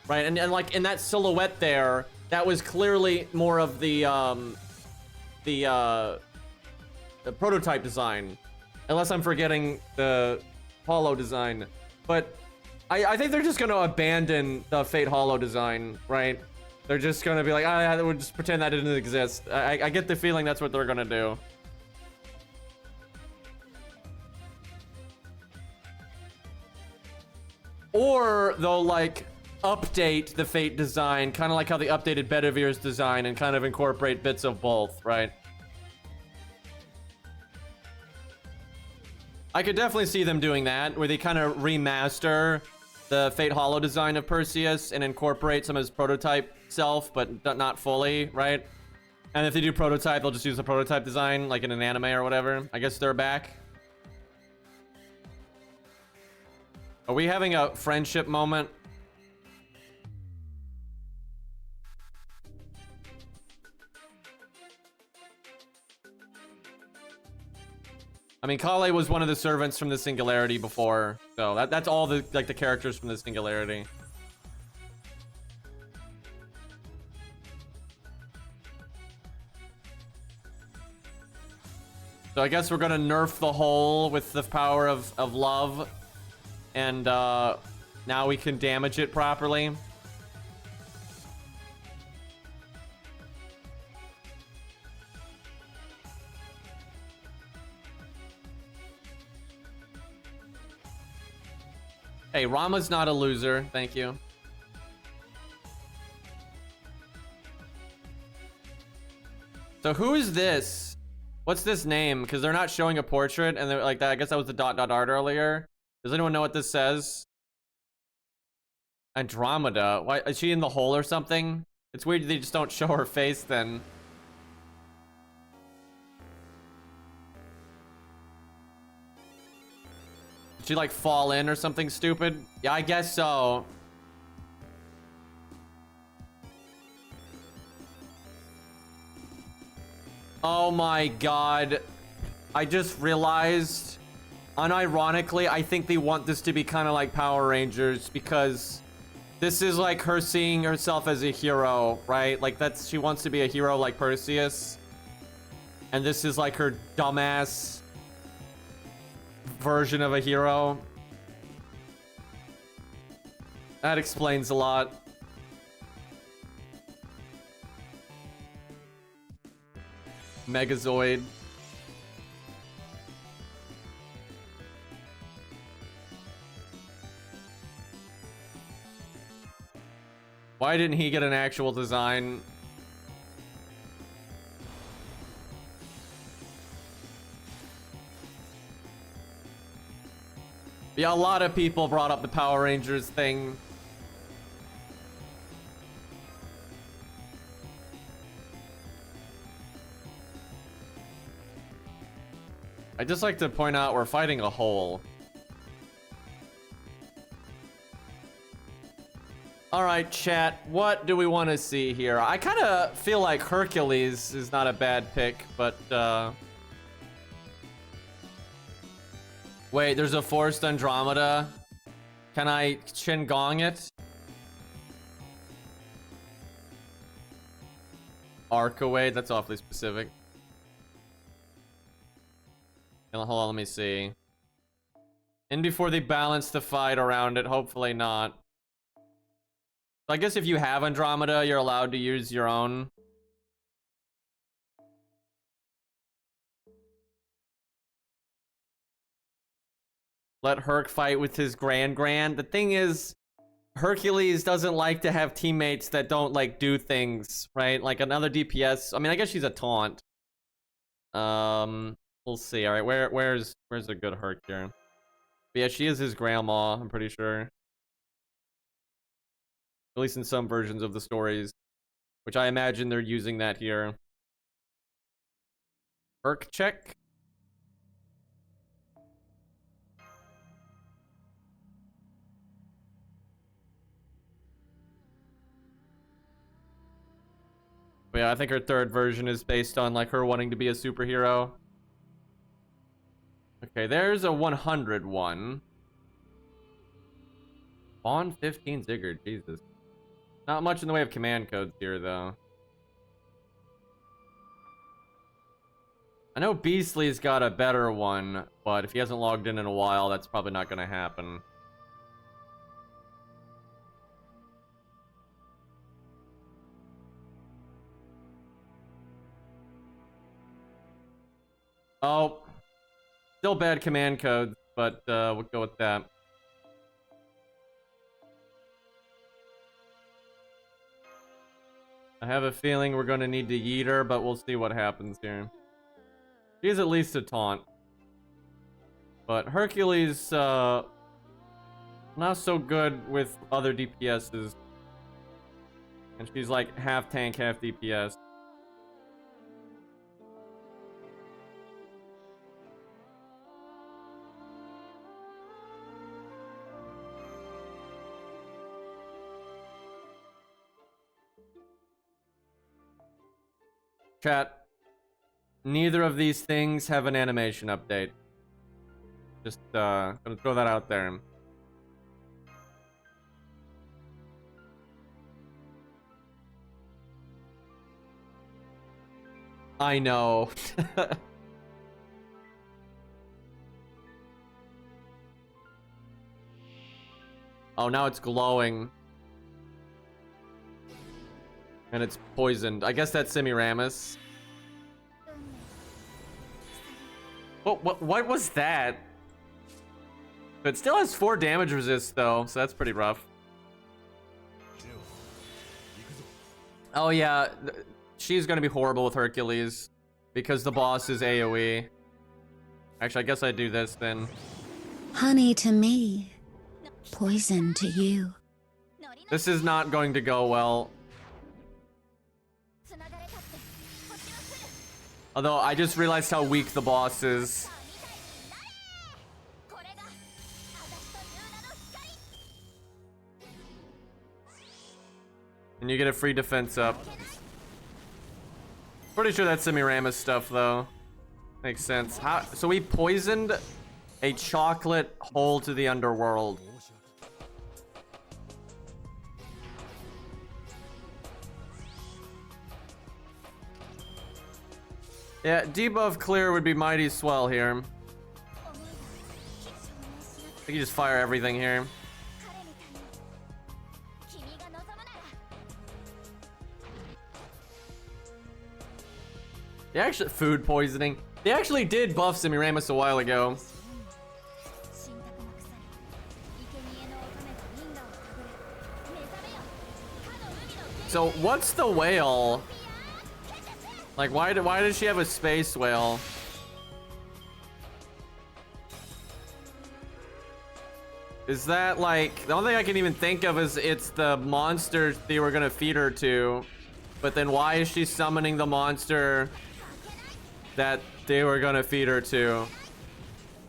[SPEAKER 1] right? And like in that silhouette there, that was clearly more of the prototype design, unless I'm forgetting the Hollow design. But I think they're just gonna abandon the Fate Hollow design, right? They're just gonna be like, we'll just pretend that didn't exist. I get the feeling that's what they're gonna do. Or they'll like update the Fate design, kind of like how they updated Bedivir's design, and kind of incorporate bits of both, right? I could definitely see them doing that, where they kind of remaster the Fate Hollow design of Perseus and incorporate some of his prototype self, but not fully, right? And if they do prototype, they'll just use the prototype design, like in an anime or whatever. I guess they're back. Are we having a friendship moment I mean, Kale was one of the servants from the Singularity before, so that's all the like the characters from the Singularity. So I guess we're gonna nerf the hole with the power of love, and now we can damage it properly. Hey, Rama's not a loser. Thank you. So who is this? What's this name? Because they're not showing a portrait, and they're like that. I guess that was the ... art earlier. Does anyone know what this says? Andromeda. Why is she in the hole or something? It's weird they just don't show her face then. Did she like fall in or something stupid? Yeah, I guess so. Oh my god. I just realized, unironically, I think they want this to be kind of like Power Rangers, because this is like her seeing herself as a hero, right? Like she wants to be a hero like Perseus. And this is like her dumbass version of a hero. That explains a lot. Megazoid. Why didn't he get an actual design? Yeah, a lot of people brought up the Power Rangers thing. I'd just like to point out we're fighting a hole. Alright, chat, what do we want to see here? I kind of feel like Hercules is not a bad pick, but wait, there's a forced Andromeda. Can I Qigong it? Arc away? That's awfully specific. Hold on, let me see. In before they balance the fight around it, hopefully not. So I guess if you have Andromeda, you're allowed to use your own. Let Herc fight with his Grand. The thing is, Hercules doesn't like to have teammates that don't like do things, right? Like another DPS. I mean, I guess she's a taunt. We'll see. All right, where's a good Herc here? But yeah, she is his grandma, I'm pretty sure. At least in some versions of the stories, which I imagine they're using that here. Herc check. But yeah, I think her third version is based on like her wanting to be a superhero. Okay, there's a 100 one. Spawn 15 Ziggurat, Jesus. Not much in the way of command codes here, though. I know Beastly's got a better one, but if he hasn't logged in a while, that's probably not going to happen. Oh, still bad command codes, but we'll go with that. I have a feeling we're going to need to yeet her, but we'll see what happens here. She's at least a taunt. But Hercules, not so good with other DPSs. And she's like half tank, half DPS. Chat, neither of these things have an animation update. Just gonna throw that out there. I know. Oh, now it's glowing. And it's poisoned. I guess that's Semiramis. What was that? But it still has 4 damage resist though, so that's pretty rough. Oh yeah, she's gonna be horrible with Hercules because the boss is AoE. Actually, I guess I do this then.
[SPEAKER 2] Honey to me, poison to you.
[SPEAKER 1] This is not going to go well. Although I just realized how weak the boss is. And you get a free defense up. Pretty sure that's Semiramis stuff though. Makes sense. So we poisoned a chocolate hole to the underworld. Yeah, debuff clear would be mighty swell here. I think you just fire everything here. They actually food poisoning. They actually did buff Semiramis a while ago. So what's the whale? Like why does she have a space whale? Is that like the only thing I can even think of is it's the monster they were gonna feed her to, but then why is she summoning the monster that they were gonna feed her to?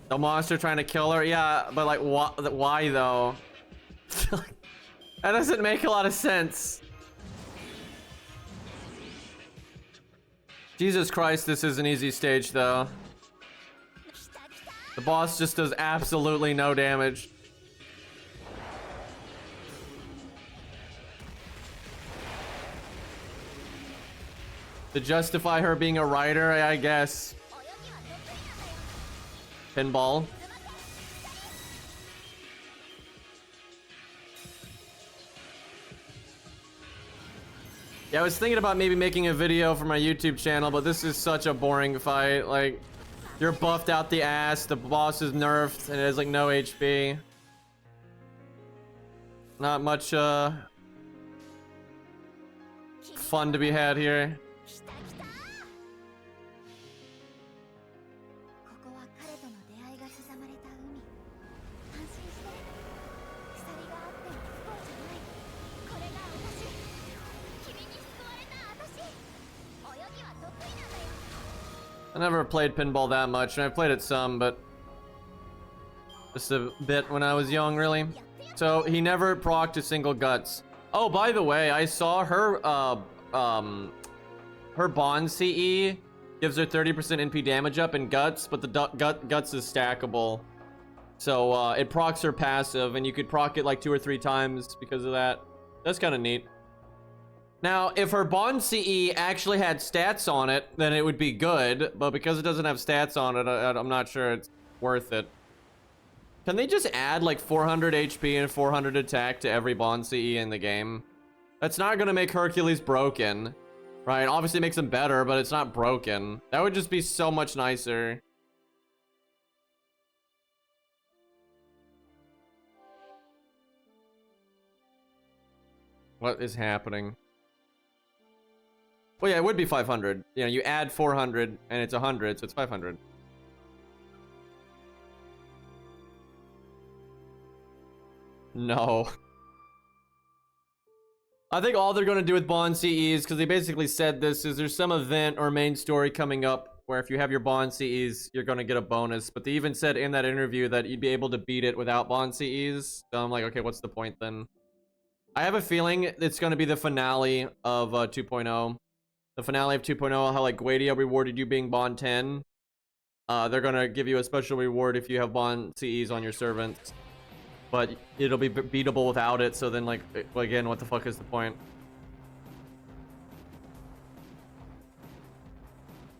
[SPEAKER 1] The monster trying to kill her? Yeah, but like why though? That doesn't make a lot of sense. Jesus Christ, this is an easy stage though. The boss just does absolutely no damage. To justify her being a writer, I guess. Pinball. Yeah, I was thinking about maybe making a video for my YouTube channel, but this is such a boring fight. Like, you're buffed out the ass, the boss is nerfed, and it has like no HP. Not much fun to be had here. I never played pinball that much, and I played it some, but just a bit when I was young, really. So he never procced a single guts. Oh, by the way, I saw her her bond CE gives her 30% NP damage up in guts, but the guts is stackable. So it procs her passive, and you could proc it like 2 or 3 times because of that. That's kind of neat. Now, if her bond CE actually had stats on it, then it would be good, but because it doesn't have stats on it, I'm not sure it's worth it. Can they just add like 400 HP and 400 attack to every bond CE in the game? That's not gonna make Hercules broken, right? Obviously it makes him better, but it's not broken. That would just be so much nicer. What is happening? Well, yeah, it would be 500. You know, you add 400 and it's 100, so it's 500. No. I think all they're going to do with bond CEs, because they basically said this, is there's some event or main story coming up where if you have your bond CEs, you're going to get a bonus. But they even said in that interview that you'd be able to beat it without bond CEs. So I'm like, okay, what's the point then? I have a feeling it's going to be the finale of 2.0. The finale of 2.0, how like Guadia rewarded you being bond 10. they're gonna give you a special reward if you have bond CEs on your servants. But it'll be beatable without it, so then, like, again, what the fuck is the point?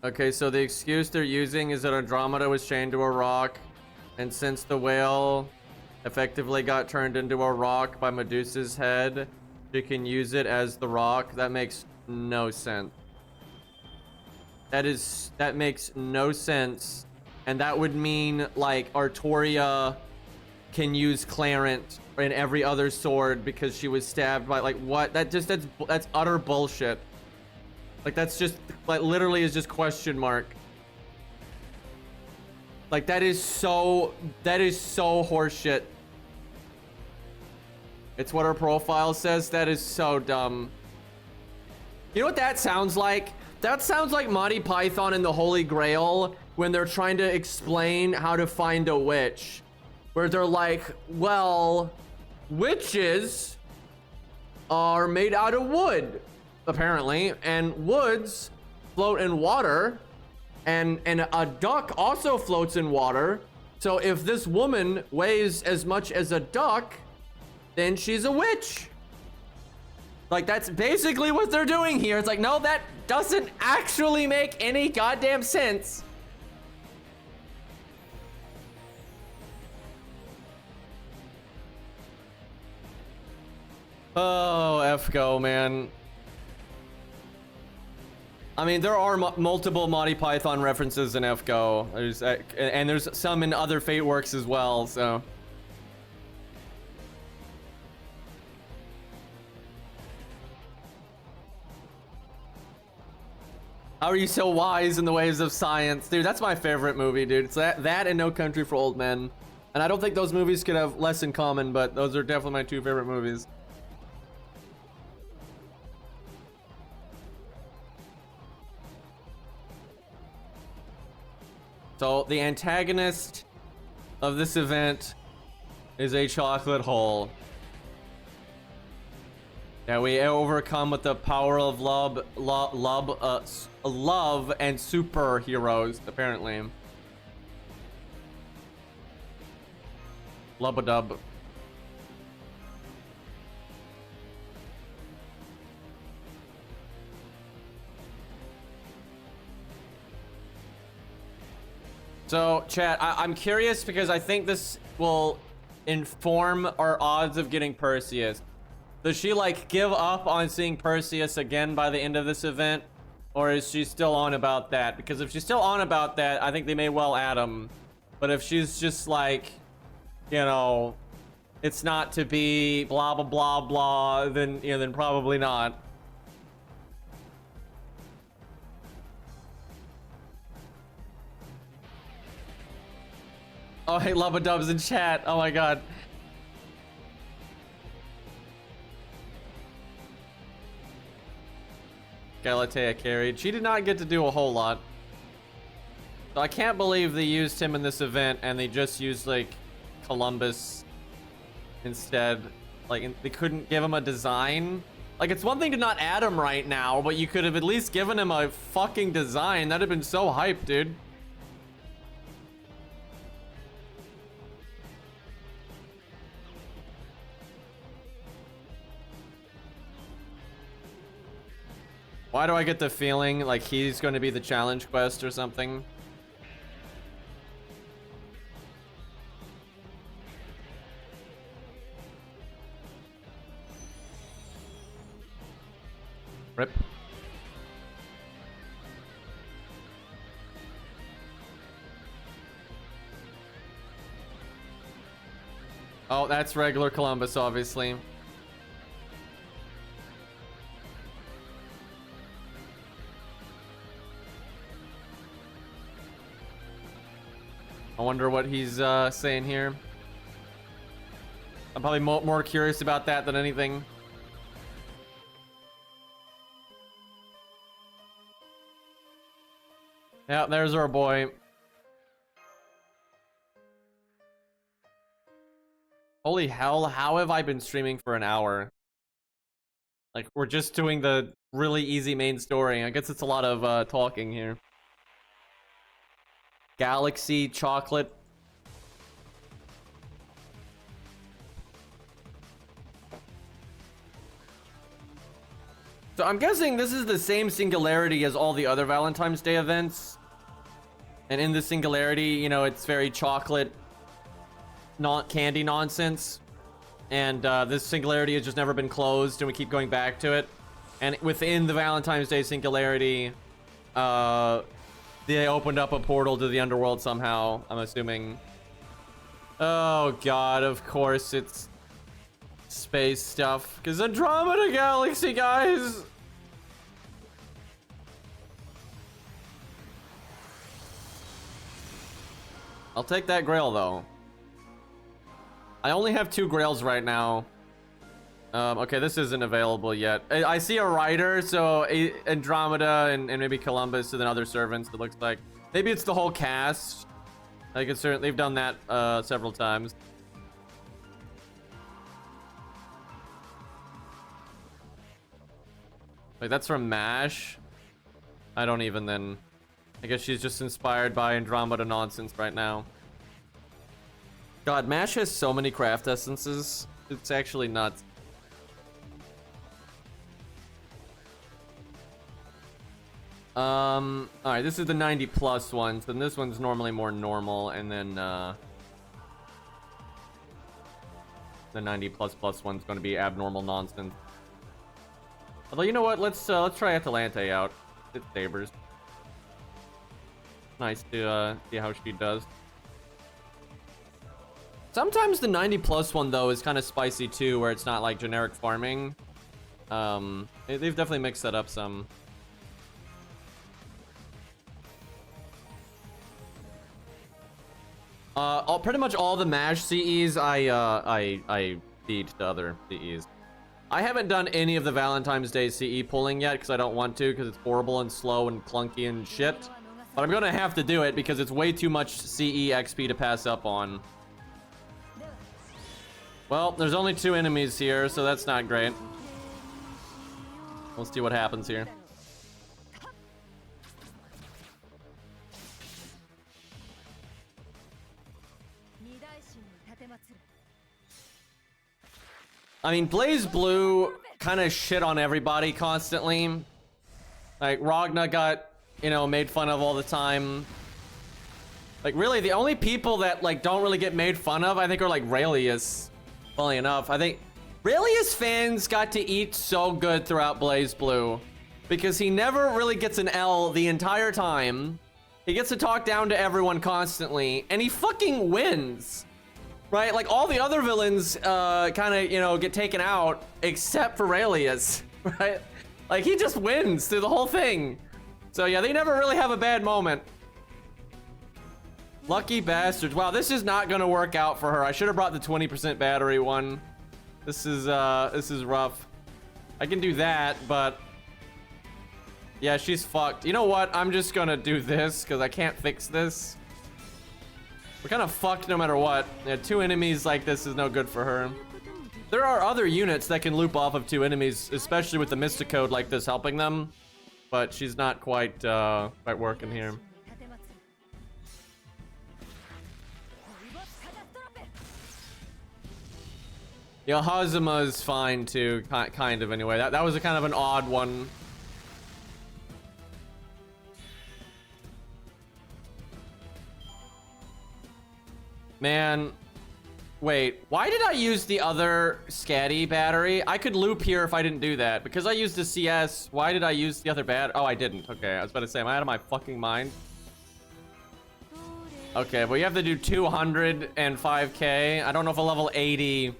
[SPEAKER 1] Okay, so the excuse they're using is that Andromeda was chained to a rock, and since the whale effectively got turned into a rock by Medusa's head, she can use it as the rock. That makes no sense. That makes no sense. And that would mean, like, Artoria can use Clarent in every other sword because she was stabbed by, like, what? That's utter bullshit. Like, that's just, like, literally is just question mark. Like, that is so horseshit. It's what her profile says. That is so dumb. You know what that sounds like? That sounds like Monty Python and the Holy Grail when they're trying to explain how to find a witch. Where they're like, well, witches are made out of wood, apparently, and woods float in water, and a duck also floats in water. So if this woman weighs as much as a duck, then she's a witch. Like, that's basically what they're doing here. It's like, no, that doesn't actually make any goddamn sense. Oh, FGO, man. I mean, there are multiple Monty Python references in FGO. And there's some in other Fate works as well, so. How are you so wise in the ways of science? Dude, that's my favorite movie, dude. It's that and No Country for Old Men. And I don't think those movies could have less in common, but those are definitely my two favorite movies. So the antagonist of this event is a chocolate hole that we overcome with the power of love and superheroes, apparently. Lub-a-dub. So, chat, I'm curious because I think this will inform our odds of getting Perseus. Does she, like, give up on seeing Perseus again by the end of this event? Or is she still on about that? Because if she's still on about that, I think they may well add him. But if she's just like, you know, it's not to be blah, blah, blah, blah, then, you know, then probably not. Oh, hey, Lubba Dub's in chat. Oh my god. Galatea carried. She did not get to do a whole lot. So I can't believe they used him in this event and they just used, like, Columbus instead. Like, they couldn't give him a design. Like, it's one thing to not add him right now, but you could have at least given him a fucking design. That'd have been so hyped, dude. Why do I get the feeling like he's going to be the challenge quest or something? Rip. Oh, that's regular Columbus, obviously. I wonder what he's saying here. I'm probably more curious about that than anything. Yeah, there's our boy. Holy hell, how have I been streaming for an hour? Like, we're just doing the really easy main story. I guess it's a lot of talking here. Galaxy chocolate. So I'm guessing this is the same singularity as all the other Valentine's Day events. And in the singularity, you know, it's very chocolate, not candy nonsense. And this singularity has just never been closed, and we keep going back to it. And within the Valentine's Day singularity, they opened up a portal to the underworld somehow, I'm assuming. Oh god, of course it's space stuff. Because Andromeda Galaxy, guys! I'll take that grail, though. I only have 2 grails right now. Okay, this isn't available yet. I see a rider, so Andromeda and maybe Columbus and then other servants, it looks like. Maybe it's the whole cast. I can certainly, they've done that several times. Wait, that's from MASH? I don't even then. I guess she's just inspired by Andromeda nonsense right now. God, MASH has so many craft essences. It's actually nuts. Alright, this is the 90 plus ones, and this one's normally more normal, and then the 90 plus one's gonna be abnormal nonsense. Although, you know what, let's try Atalante out. It's Sabers. Nice to see how she does. Sometimes the 90 plus one though is kind of spicy too, where it's not like generic farming. They've definitely mixed that up some. Pretty much all the MASH CEs I feed to other CEs. I haven't done any of the Valentine's Day CE pulling yet because I don't want to, because it's horrible and slow and clunky and shit. But I'm gonna have to do it because it's way too much CE XP to pass up on. Well, there's only 2 enemies here, so that's not great. We'll see what happens here. I mean, Blaze Blue kind of shit on everybody constantly. Like, Ragna got, you know, made fun of all the time. Like, really, the only people that, like, don't really get made fun of, I think, are, like, Raelius. Funnily enough, I think Raelius fans got to eat so good throughout Blaze Blue. Because he never really gets an L the entire time. He gets to talk down to everyone constantly. And he fucking wins. Right? Like, all the other villains, kind of, you know, get taken out. Except for Raelius. Right? Like, he just wins through the whole thing. So, yeah, they never really have a bad moment. Lucky bastards. Wow, this is not gonna work out for her. I should have brought the 20% battery one. This is rough. I can do that, but... yeah, she's fucked. You know what? I'm just gonna do this, because I can't fix this. We're kind of fucked no matter what. Yeah, 2 enemies like this is no good for her. There are other units that can loop off of 2 enemies, especially with the Mysticode like this helping them. But she's not quite working here. Yeah, Hazuma is fine too, kind of anyway. That was a kind of an odd one. Man, wait, why did I use the other Scatty battery? I could loop here if I didn't do that. Because I used a CS, why did I use the other bat? Oh, I didn't. Okay, I was about to say, am I out of my fucking mind? Okay, well, you have to do 205k. I don't know if a level 80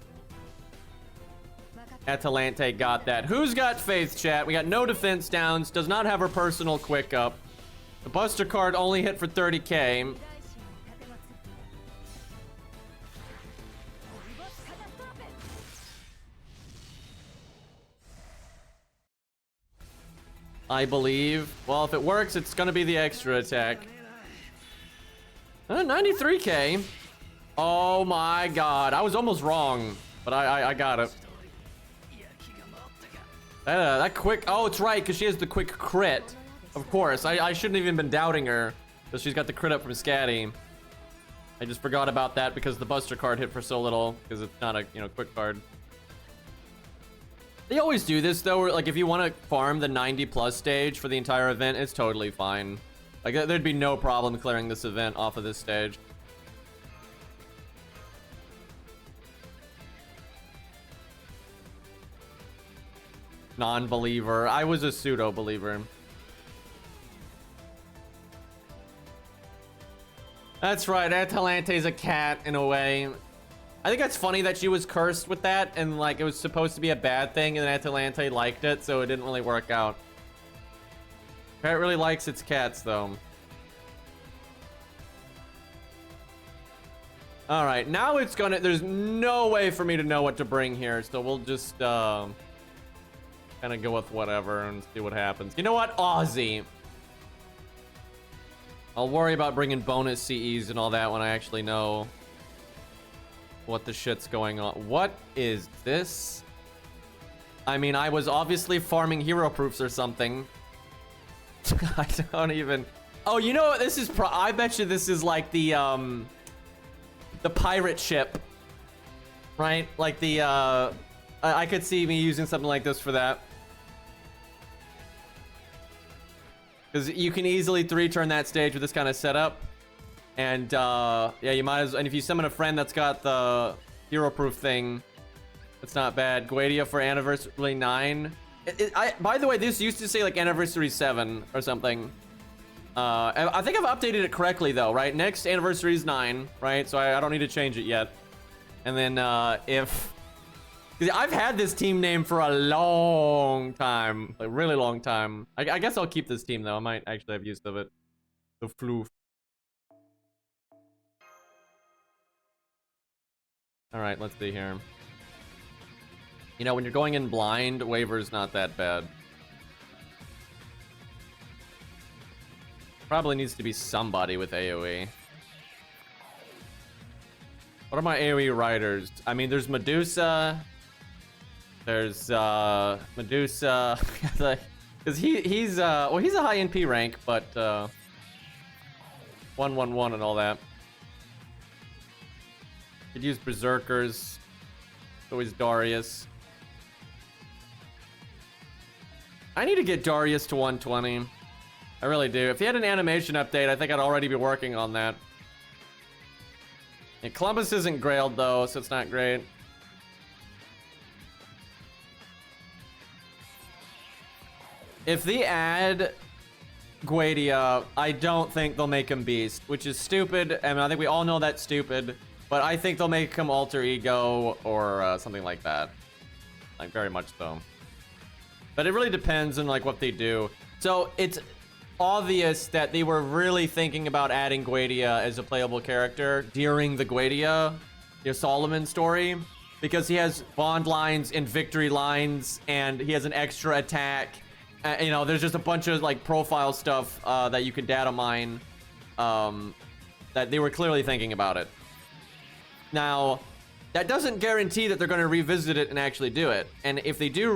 [SPEAKER 1] Atalante got that. Who's got faith, chat? We got no defense downs, does not have her personal quick up. The Buster card only hit for 30k. I believe. Well, if it works, it's gonna be the extra attack. 93k. Oh my god. I was almost wrong, but I got it. That quick... oh, it's right, because she has the quick crit. Of course. I shouldn't have even been doubting her. So she's got the crit up from Scatty. I just forgot about that because the Buster card hit for so little, because it's not a, you know, quick card. They always do this though, where, like, if you want to farm the 90+ stage for the entire event, it's totally fine. Like, there'd be no problem clearing this event off of this stage. Non-believer. I was a pseudo-believer. That's right, Atalante's a cat in a way. I think that's funny that she was cursed with that, and like it was supposed to be a bad thing, and then Atalante liked it, so it didn't really work out. Parrot really likes its cats, though. All right, now it's gonna. There's no way for me to know what to bring here, so we'll just kind of go with whatever and see what happens. You know what, Aussie. I'll worry about bringing bonus CEs and all that when I actually know what the shit's going on. What is this? I mean, I was obviously farming hero proofs or something. I don't even... Oh, you know what? This is I bet you this is like the pirate ship. Right? Like the, I could see me using something like this for that. Because you can easily 3-turn that stage with this kind of setup. And, yeah, you might as... And if you summon a friend that's got the hero-proof thing, that's not bad. Guadia for Anniversary 9. By the way, this used to say, like, Anniversary 7 or something. I think I've updated it correctly, though, right? Next Anniversary is 9, right? So I don't need to change it yet. And then, if... I've had this team name for a long time, like really long time. I guess I'll keep this team though. I might actually have use of it. The floof. All right, let's see here. You know, when you're going in blind, waiver's not that bad. Probably needs to be somebody with AoE. What are my AoE riders? I mean, there's Medusa. There's Medusa, because he's well, he's a high NP rank, but 111 and all that. Could use Berserkers. Always Darius. I need to get Darius to 120. I really do. If he had an animation update, I think I'd already be working on that. And Columbus isn't grailed though, so it's not great. If they add Guadia, I don't think they'll make him Beast, which is stupid. I mean, I think we all know that's stupid, but I think they'll make him Alter Ego or something like that. Like, very much so. But it really depends on, like, what they do. So, it's obvious that they were really thinking about adding Guadia as a playable character during the Guadia, Solomon story, because he has bond lines and victory lines, and he has an extra attack. You know, there's just a bunch of like profile stuff that you can data mine, that they were clearly thinking about it. Now, that doesn't guarantee that they're going to revisit it and actually do it. And if they do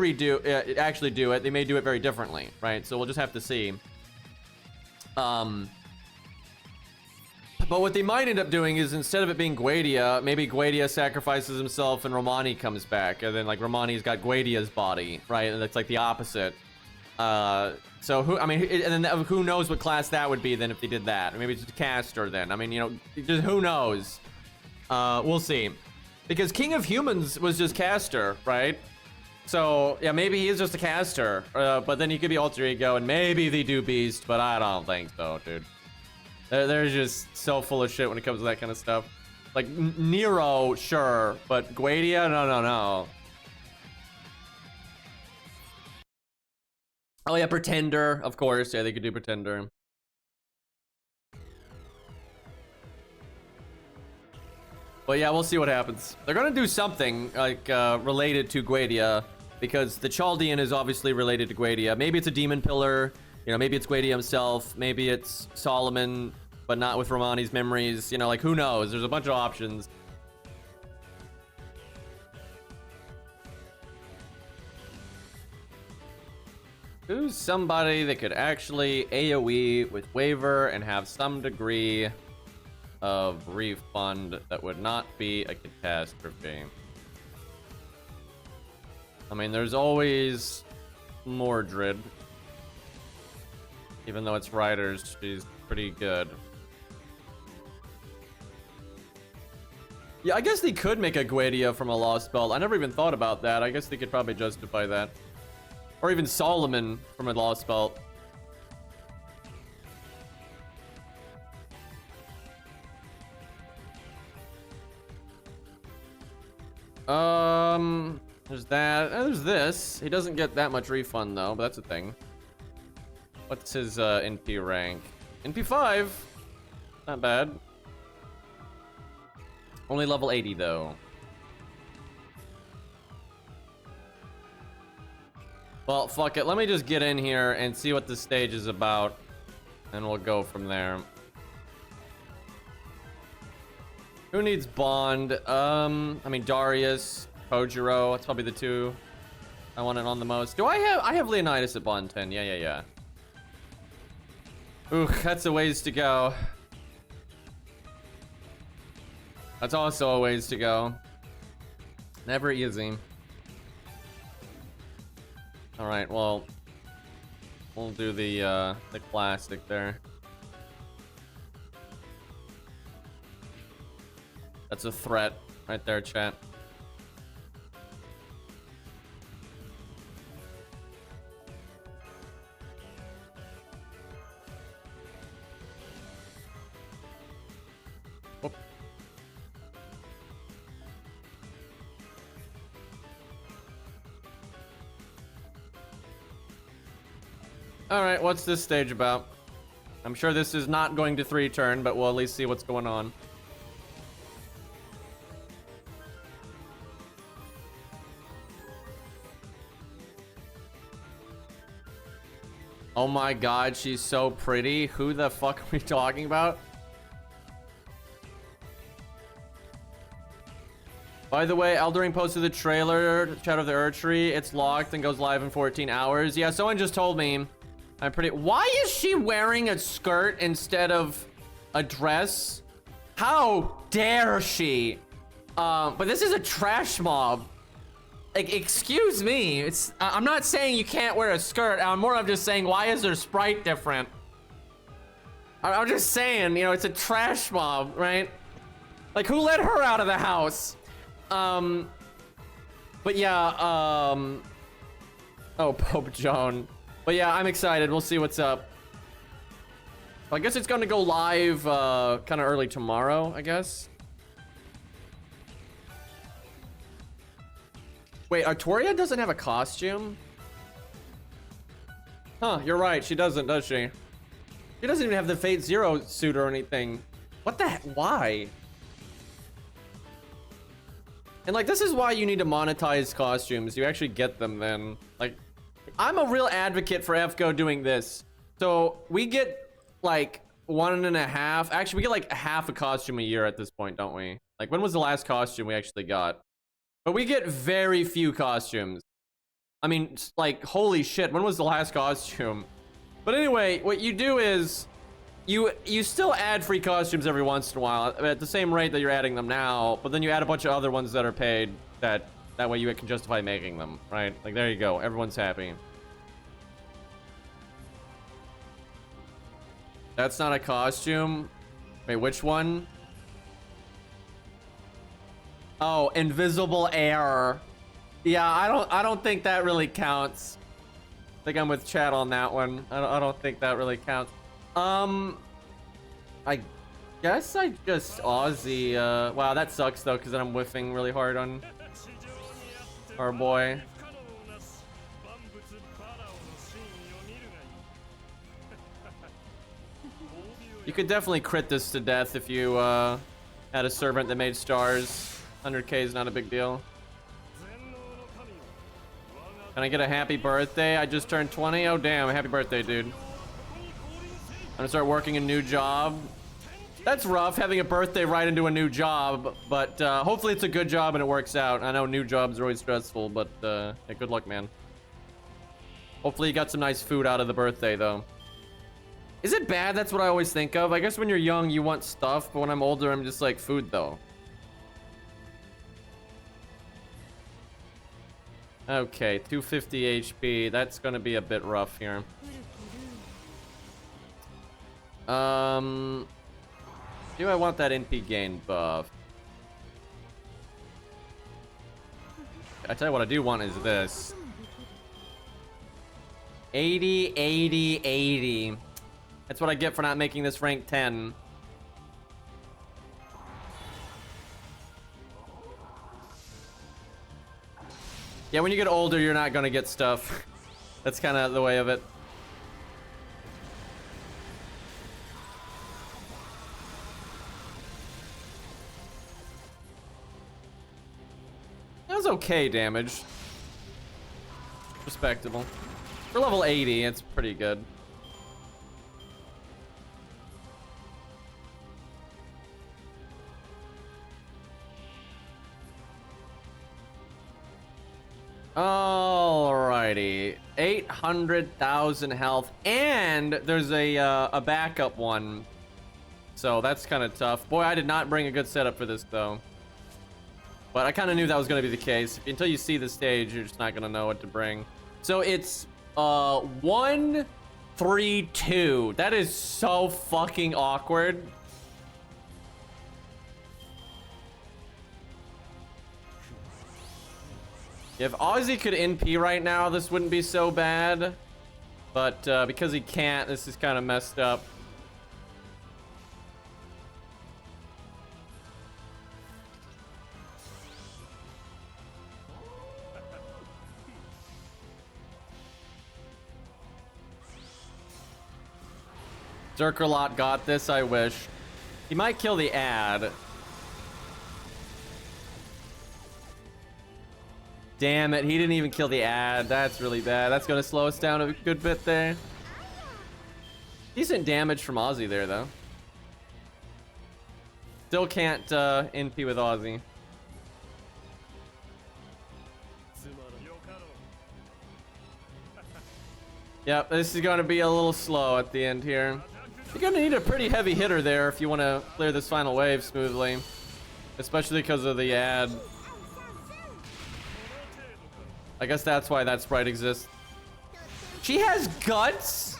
[SPEAKER 1] actually do it, they may do it very differently, right? So we'll just have to see. But what they might end up doing is, instead of it being Guadia, maybe Guadia sacrifices himself and Romani comes back, and then like Romani's got Guadia's body, right? And it's like the opposite. So who, I mean, and then who knows what class that would be then if they did that? Or maybe it's just a caster then. I mean, you know, just who knows? We'll see. Because King of Humans was just caster, right? So yeah, maybe he is just a caster. But then he could be Alter Ego, and maybe they do Beast, but I don't think so, dude. They're just so full of shit when it comes to that kind of stuff. Like Nero, sure, but Guadia, no. Oh yeah, Pretender, of course. Yeah, they could do Pretender. But yeah, we'll see what happens. They're gonna do something like related to Guadia, because the Chaldean is obviously related to Guadia. Maybe it's a demon pillar. You know, maybe it's Guadia himself. Maybe it's Solomon, but not with Romani's memories. You know, like who knows? There's a bunch of options. Who's somebody that could actually AoE with Waver and have some degree of refund that would not be a catastrophe? I mean, there's always Mordred. Even though it's Riders, she's pretty good. Yeah, I guess they could make a Guadia from a Lost Belt. I never even thought about that. I guess they could probably justify that. Or even Solomon from a Lost Belt. There's that. There's this. He doesn't get that much refund though, but that's a thing. What's his NP rank? NP 5. Not bad. Only level 80 though. Well, fuck it. Let me just get in here and see what this stage is about, and we'll go from there. Who needs Bond? I mean Darius, Kojiro. That's probably the two I want it on the most. Do I have Leonidas at Bond 10? Yeah. Ooh, that's a ways to go. That's also a ways to go. Never easy. All right, well, we'll do the classic there. That's a threat right there, chat. Whoop. All right, what's this stage about? I'm sure this is not going to 3-turn, but we'll at least see what's going on. Oh my god, she's so pretty. Who the fuck are we talking about? By the way, Elden Ring posted the trailer, Shadow of the Erdtree. It's locked and goes live in 14 hours. Yeah, someone just told me. I'm pretty... Why is she wearing a skirt instead of a dress? How dare she? But this is a trash mob. Like, excuse me. It's... I'm not saying you can't wear a skirt. I'm more of just saying, why is her sprite different? I'm just saying, you know, it's a trash mob, right? Like, who let her out of the house? But yeah, oh, Pope Joan. But yeah, I'm excited. We'll see what's up. Well, I guess it's gonna go live, kind of early tomorrow, I guess. Wait, Artoria doesn't have a costume? Huh, you're right. She doesn't, does she? She doesn't even have the Fate Zero suit or anything. What the heck? Why? And like, this is why you need to monetize costumes. You actually get them then. Like, I'm a real advocate for FGO doing this. So we get like 1.5. Actually, we get like half a costume a year at this point, don't we? Like, when was the last costume we actually got? But we get very few costumes. I mean, like, holy shit, when was the last costume? But anyway, what you do is you still add free costumes every once in a while at the same rate that you're adding them now, but then you add a bunch of other ones that are paid that way you can justify making them, right? Like, there you go. Everyone's happy. That's not a costume. Wait, which one? Oh, invisible air. Yeah, I don't think that really counts. I think I'm with chat on that one. I don't think that really counts. I guess I just Aussie. Wow, that sucks though, because then I'm whiffing really hard on our boy. You could definitely crit this to death if you had a servant that made stars. 100k is not a big deal. Can I get a happy birthday? I just turned 20. Oh damn, happy birthday, dude. I'm gonna start working a new job. That's rough, having a birthday right into a new job, but hopefully it's a good job and it works out. I know new jobs are always stressful, but hey, good luck, man. Hopefully you got some nice food out of the birthday, though. Is it bad? That's what I always think of. I guess when you're young, you want stuff, but when I'm older, I'm just like, food, though. Okay, 250 HP. That's gonna be a bit rough here. Do I want that NP gain buff? I tell you what I do want is this. 80, 80, 80. That's what I get for not making this rank 10. Yeah, when you get older, you're not gonna get stuff. That's kind of the way of it. That was okay damage. Respectable. For level 80, it's pretty good. Alrighty, 800,000 health, and there's a backup one, so that's kind of tough. Boy, I did not bring a good setup for this though, but I kind of knew that was going to be the case. Until you see the stage, you're just not going to know what to bring. So it's 1, 3, 2. That is so fucking awkward. If Ozzy could NP right now, this wouldn't be so bad. But because he can't, this is kind of messed up. Zerkerlot got this, I wish. He might kill the ad. Damn it, he didn't even kill the ad. That's really bad. That's gonna slow us down a good bit there. Decent damage from Ozzy there, though. Still can't NP with Ozzy. Yep, this is gonna be a little slow at the end here. You're gonna need a pretty heavy hitter there if you want to clear this final wave smoothly. Especially because of the ad. I guess that's why that sprite exists. She has guts?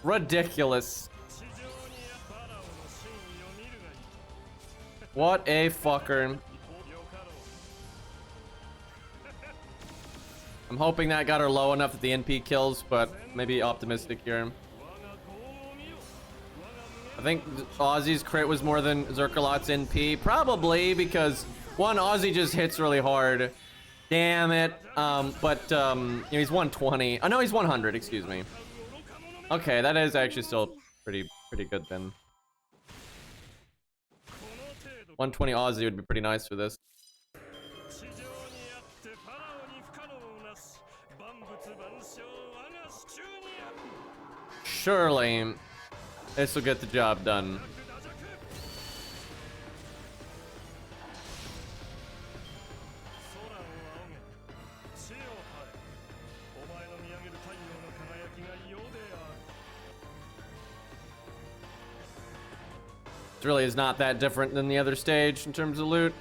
[SPEAKER 1] Ridiculous. What a fucker. I'm hoping that got her low enough that the NP kills, but maybe optimistic here. I think Ozzy's crit was more than Zerkerlot's NP. Probably because, one, Ozzy just hits really hard. Damn it. You know, he's 120. Oh, no, he's 100, excuse me. Okay, that is actually still pretty good then. 120 Ozzy would be pretty nice for this. Surely, this will get the job done. It really is not that different than the other stage in terms of loot.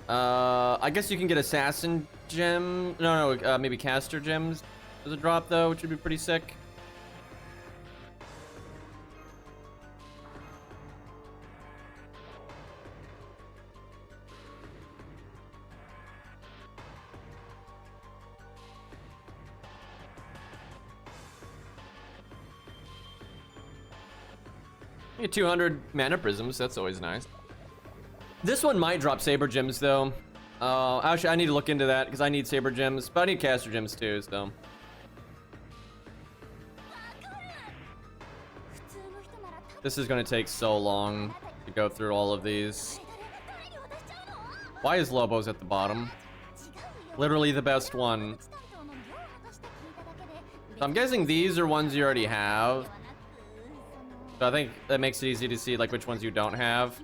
[SPEAKER 1] I guess you can get assassin gem. No, maybe caster gems as a drop though, which would be pretty sick. Get 200 mana prisms, that's always nice. This one might drop saber gems though. Actually, I need to look into that because I need saber gems, but I need caster gems too, so. This is gonna take so long to go through all of these. Why is Lobo's at the bottom? Literally the best one. So I'm guessing these are ones you already have. So I think that makes it easy to see like which ones you don't have.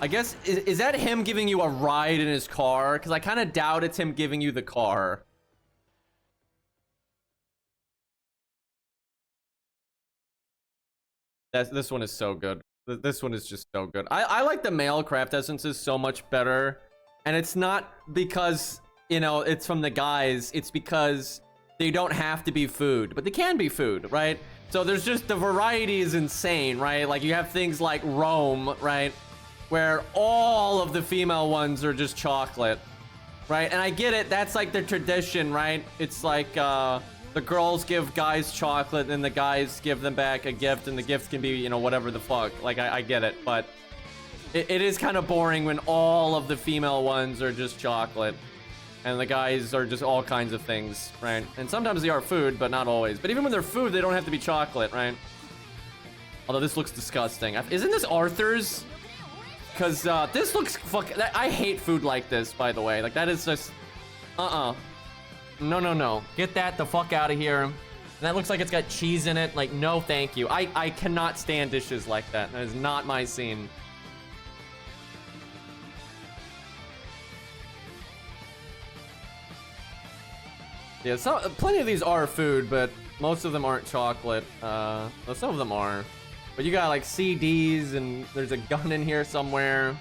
[SPEAKER 1] I guess, is that him giving you a ride in his car? Because I kind of doubt it's him giving you the car. This one is so good. This one is just so good. I like the male craft essences so much better. And it's not because, you know, it's from the guys. It's because they don't have to be food. But they can be food, right? So there's just, the variety is insane, right? Like you have things like Rome, right? Where all of the female ones are just chocolate, right? And I get it. That's like the tradition, right? It's like, the girls give guys chocolate and the guys give them back a gift, and the gift can be, you know, whatever the fuck. Like, I get it, but it is kind of boring when all of the female ones are just chocolate and the guys are just all kinds of things, right? And sometimes they are food, but not always. But even when they're food, they don't have to be chocolate, right? Although this looks disgusting. Isn't this Arthur's? Because this looks I hate food like this, by the way. Like, that is just... No, no, no. Get that the fuck out of here. And that looks like it's got cheese in it. Like, no, thank you. I cannot stand dishes like that. That is not my scene. Yeah, plenty of these are food, but most of them aren't chocolate. Well, some of them are. But you got, like, CDs, and there's a gun in here somewhere.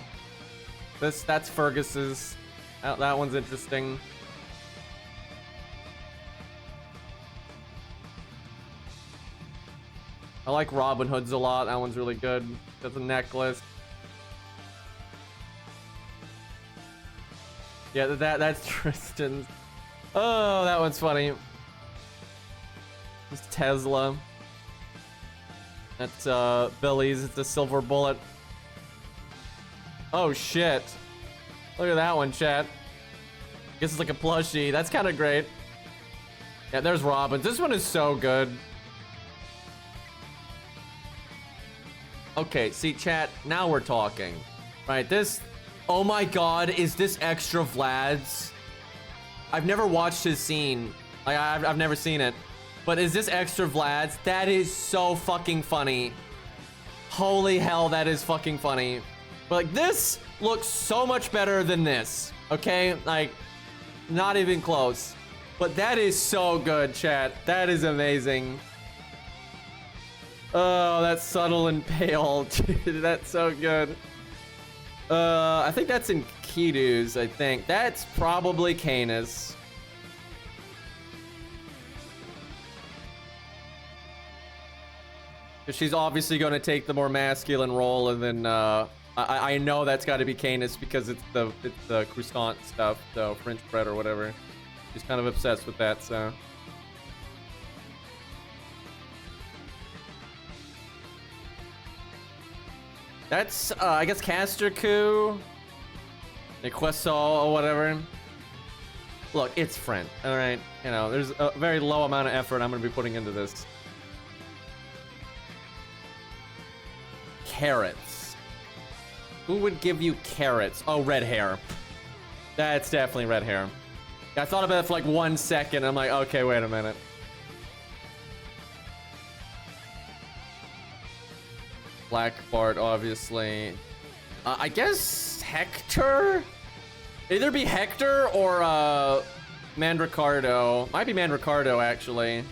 [SPEAKER 1] That's Fergus's. That one's interesting. I like Robin Hood's a lot. That one's really good. That's a necklace. Yeah, that's Tristan's. Oh, that one's funny. It's Tesla. That's Billy's. It's a silver bullet. Oh shit. Look at that one, chat. Guess it's like a plushie. That's kind of great. Yeah, there's Robin's. This one is so good. Okay, see, chat, now we're talking. Right, this... Oh my god, is this extra Vlad's? I've never watched his scene. Like, I've never seen it. But is this extra Vlad's? That is so fucking funny. Holy hell, that is fucking funny. But, like, this looks so much better than this. Okay? Like, not even close. But that is so good, chat. That is amazing. Oh, that's subtle and pale. Dude, that's so good. I think that's in Kidu's, I think. That's probably Canis. She's obviously going to take the more masculine role, and then I know that's got to be Canis because it's the croissant stuff, the French bread or whatever. She's kind of obsessed with that, so... That's, I guess, Casterku, Nequeso, or whatever. Look, it's French, alright? You know, there's a very low amount of effort I'm gonna be putting into this. Carrots. Who would give you carrots? Oh, red hair. That's definitely red hair. I thought about it for like 1 second. I'm like, okay, wait a minute. Black Bart, obviously. I guess Hector? Either be Hector or Mandricardo. Might be Mandricardo, actually.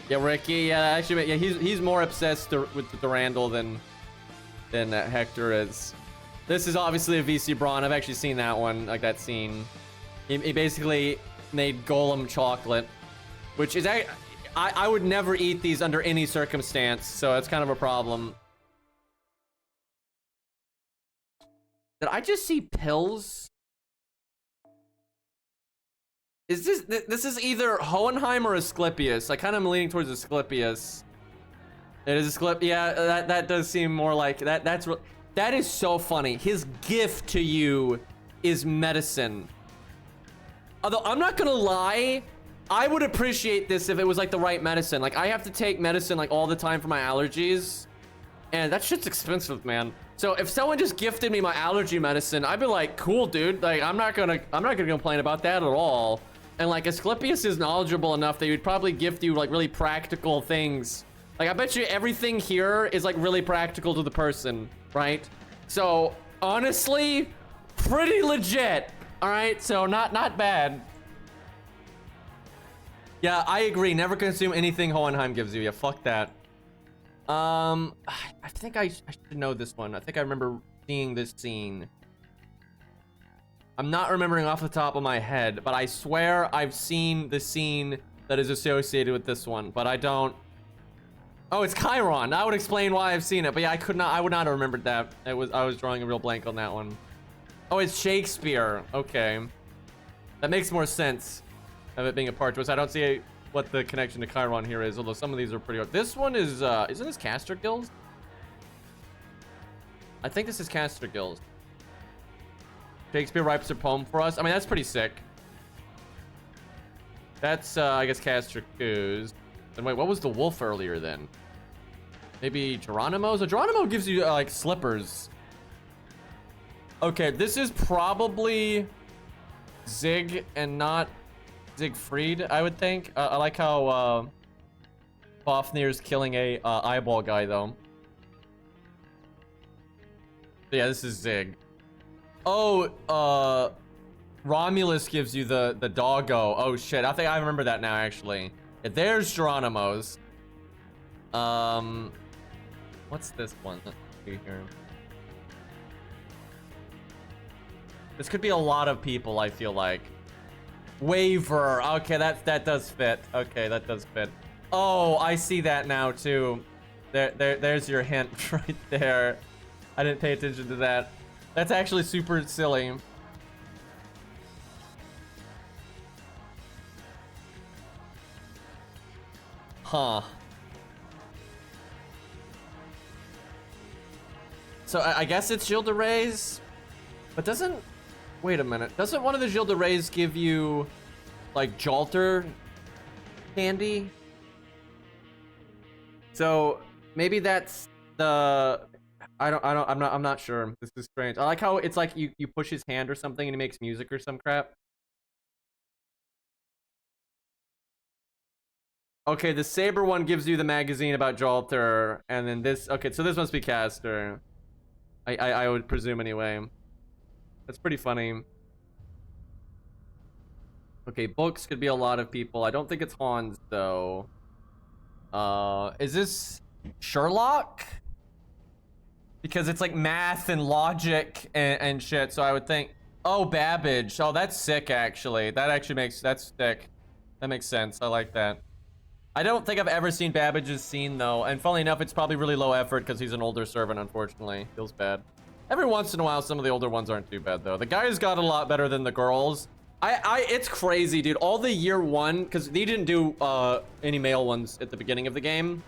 [SPEAKER 1] Yeah, Ricky. Yeah, actually, yeah, he's more obsessed with the Durandal than Hector is. This is obviously a VC Braun. I've actually seen that one, like that scene. He basically made Golem chocolate, which is I would never eat these under any circumstance, so it's kind of a problem. Did I just see pills? Is this is either Hohenheim or Asclepius? I kind of am leaning towards Asclepius. It is Asclepius. Yeah, that does seem more like that. That is so funny. His gift to you is medicine. Although I'm not gonna lie, I would appreciate this if it was like the right medicine. Like, I have to take medicine like all the time for my allergies, and that shit's expensive, man. So if someone just gifted me my allergy medicine, I'd be like, cool, dude. Like, I'm not gonna complain about that at all. And like, Asclepius is knowledgeable enough that he would probably gift you like really practical things. Like, I bet you everything here is like really practical to the person, right? So honestly, pretty legit. All right, so not bad. Yeah, I agree. Never consume anything Hohenheim gives you. Yeah, fuck that. I think I should know this one. I think I remember seeing this scene. I'm not remembering off the top of my head, but I swear I've seen the scene that is associated with this one, but I don't. Oh, it's Chiron. That would explain why I've seen it, but yeah, I would not have remembered that. I was drawing a real blank on that one. Oh, it's Shakespeare. Okay. That makes more sense of it being a part twist. I don't see what the connection to Chiron here is, although some of these are pretty hard. This one is, isn't this Caster Guild? I think this is Caster Guild. Shakespeare writes a poem for us. I mean, that's pretty sick. That's, I guess, Caster Goose. And wait, what was the wolf earlier then? Maybe Geronimo's? Geronimo gives you, like, slippers. Okay, this is probably Zig and not Siegfried, I would think. I like how Fafnir's killing a eyeball guy, though. Yeah, this is Zig. Oh, Romulus gives you the doggo. Oh, shit. I think I remember that now, actually. Yeah, there's Geronimo's. What's this one? Let's see here. This could be a lot of people, I feel like. Waver. Okay, that does fit. Okay, that does fit. Oh, I see that now too. There's your hint right there. I didn't pay attention to that. That's actually super silly. Huh. So I guess it's Gilles de Rais, but doesn't... Wait a minute. Doesn't one of the Gilles de Rais give you, like, Jalter candy? So maybe that's the... I'm not sure. This is strange. I like how it's like you push his hand or something and he makes music or some crap. Okay, the Saber one gives you the magazine about Jalter, and then this... Okay, so this must be Caster. I would presume anyway. That's pretty funny. Okay, books could be a lot of people. I don't think it's Hans, though. Is this Sherlock? Because it's like math and logic and shit, so I would think... Oh, Babbage. Oh, that's sick, actually. That actually makes... That's sick. That makes sense. I like that. I don't think I've ever seen Babbage's scene, though. And funnily enough, it's probably really low effort because he's an older servant, unfortunately. Feels bad. Every once in a while, some of the older ones aren't too bad, though. The guys got a lot better than the girls. It's crazy, dude. All the year one, because they didn't do any male ones at the beginning of the game,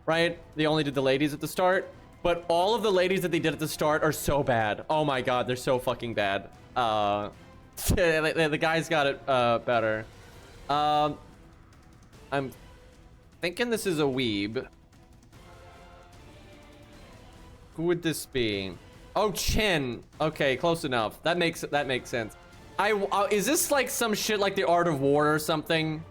[SPEAKER 1] right? They only did the ladies at the start. But all of the ladies that they did at the start are so bad. Oh my god, they're so fucking bad. The guys got it better. I'm thinking this is a weeb. Who would this be? Oh, Chen. Okay, close enough. That makes sense. Is this like some shit like the Art of War or something?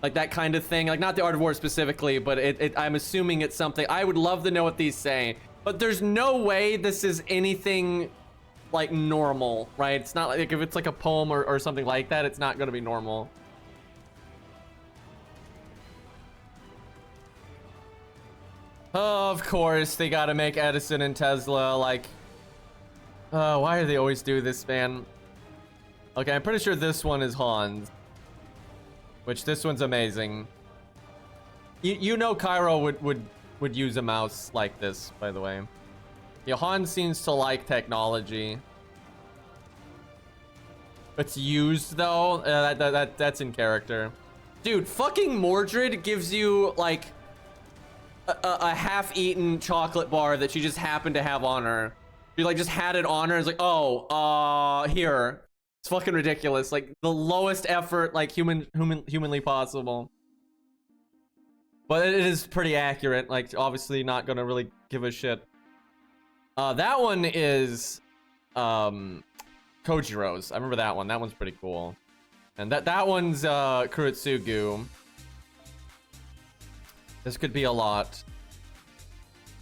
[SPEAKER 1] Like that kind of thing? Like not the Art of War specifically, but I'm assuming it's something. I would love to know what these say. But there's no way this is anything like normal, right? It's not like if it's like a poem or something like that, it's not gonna be normal. Oh, of course, they gotta make Edison and Tesla, like... why do they always do this, man? Okay, I'm pretty sure this one is Hans. Which, this one's amazing. You know Cairo would use a mouse like this, by the way. Yeah, Hans seems to like technology. It's used, though. That's in character. Dude, fucking Mordred gives you, like... a half-eaten chocolate bar that she just happened to have on her. She like just had it on her. It's like, oh, here. It's fucking ridiculous. Like the lowest effort, like humanly possible. But it is pretty accurate. Like obviously not gonna really give a shit. That one is Kojiro's. I remember that one. That one's pretty cool. And that one's Kurotsugu. This could be a lot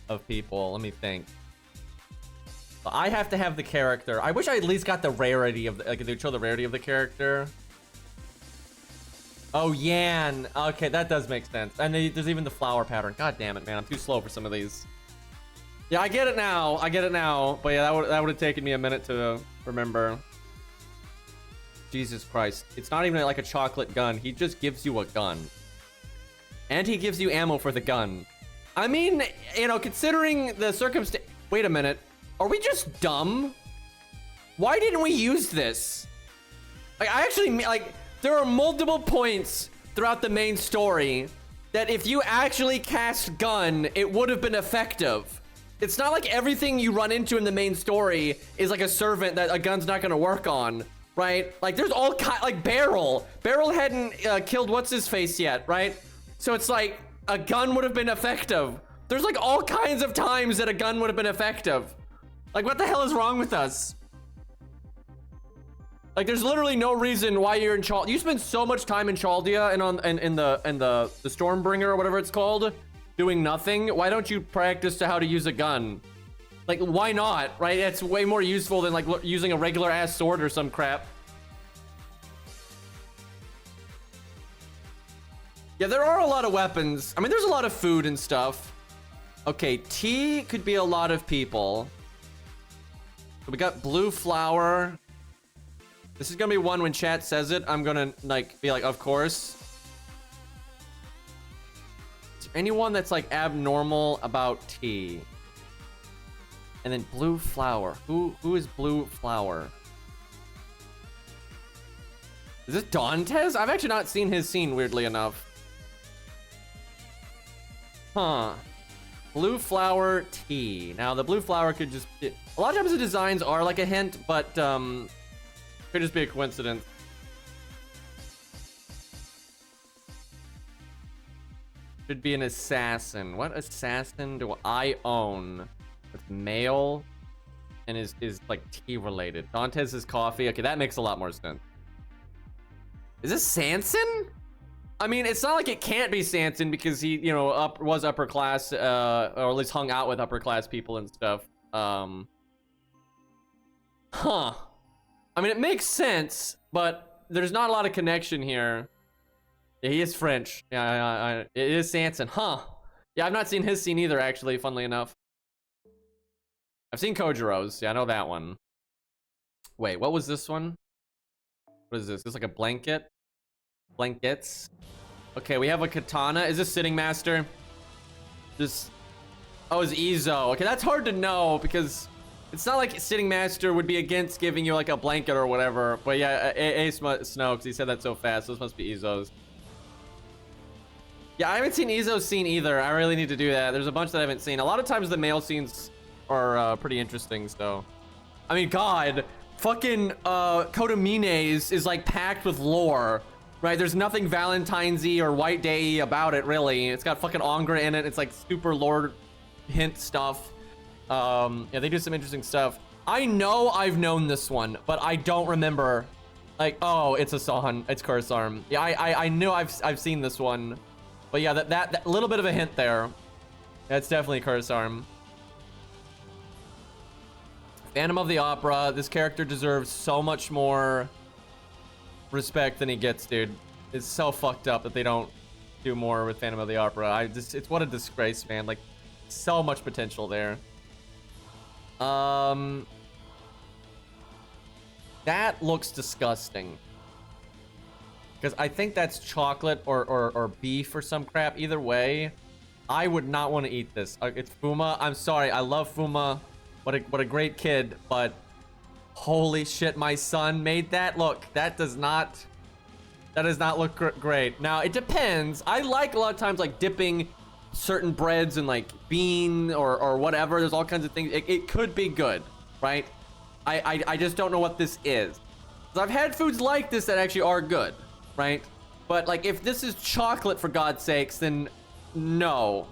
[SPEAKER 1] of people. Let me think. I have to have the character. I wish I at least got the rarity of the, like, they show the rarity of the character. Oh, Yan. Okay, that does make sense. And there's even the flower pattern. God damn it, man. I'm too slow for some of these. Yeah, I get it now. I get it now. But yeah, that would have taken me a minute to remember. Jesus Christ. It's not even like a chocolate gun. He just gives you a gun. And he gives you ammo for the gun. I mean, you know, considering the circumstance... Wait a minute. Are we just dumb? Why didn't we use this? Like, I actually... Like, there are multiple points throughout the main story that if you actually cast gun, it would have been effective. It's not like everything you run into in the main story is like a servant that a gun's not gonna work on, right? Like, there's all kind... Like, Beryl. Beryl hadn't killed what's-his-face yet, right? So it's like, a gun would have been effective. There's like all kinds of times that a gun would have been effective. Like, what the hell is wrong with us? Like, there's literally no reason why you're in Chaldea. You spend so much time in Chaldea and in the Stormbringer or whatever it's called, doing nothing. Why don't you practice to how to use a gun? Like, why not, right? It's way more useful than like using a regular ass sword or some crap. Yeah, there are a lot of weapons. I mean, there's a lot of food and stuff. Okay, tea could be a lot of people. So we got blue flower. This is gonna be one when chat says it, I'm gonna like be like, of course. Is there anyone that's like abnormal about tea? And then blue flower. Who is blue flower? Is this Dantes? I've actually not seen his scene, weirdly enough. Huh. Blue flower tea. Now the blue flower could just be, a lot of times the designs are like a hint, but could just be a coincidence. Should be an assassin. What assassin do I own? It's male and is like tea related. Dantes is coffee. Okay, that makes a lot more sense. Is this Sanson? I mean, it's not like it can't be Sanson because he, you know, was upper class, or at least hung out with upper class people and stuff. Huh. I mean, it makes sense, but there's not a lot of connection here. Yeah, he is French. Yeah, it is Sanson. Huh. Yeah, I've not seen his scene either, actually, funnily enough. I've seen Kojiro's. Yeah, I know that one. Wait, what was this one? What is this? This is like a blanket? Blankets. Okay, we have a katana. Is this Sitting Master? This... Oh, it's Izo. Okay, that's hard to know because it's not like Sitting Master would be against giving you like a blanket or whatever. But yeah, Ace must know because he said that so fast. So this must be Izo's. Yeah, I haven't seen Izo's scene either. I really need to do that. There's a bunch that I haven't seen. A lot of times the male scenes are pretty interesting, so. I mean, God, fucking Kodomine's is like packed with lore. Right, there's nothing Valentine's-y or White Day-y about it, really. It's got fucking Angra in it. It's like super lore hint stuff. Yeah, they do some interesting stuff. I know I've known this one, but I don't remember. Like, oh, it's Asan. It's Curse Arm. Yeah, I knew I've seen this one. But yeah, that little bit of a hint there. That's definitely Curse Arm. Phantom of the Opera. This character deserves so much more respect than he gets, dude. It's so fucked up that they don't do more with Phantom of the Opera. It's what a disgrace, man. Like, so much potential there. That looks disgusting. Because I think that's chocolate or beef or some crap. Either way, I would not want to eat this. It's Fuma. I'm sorry. I love Fuma. What a great kid, but holy shit, my son made that. Look, that does not look great. Now, it depends. I like a lot of times like dipping certain breads in like bean or whatever. There's all kinds of things. It could be good, right? I just don't know what this is. I've had foods like this that actually are good, right? But like if this is chocolate, for God's sakes, then no.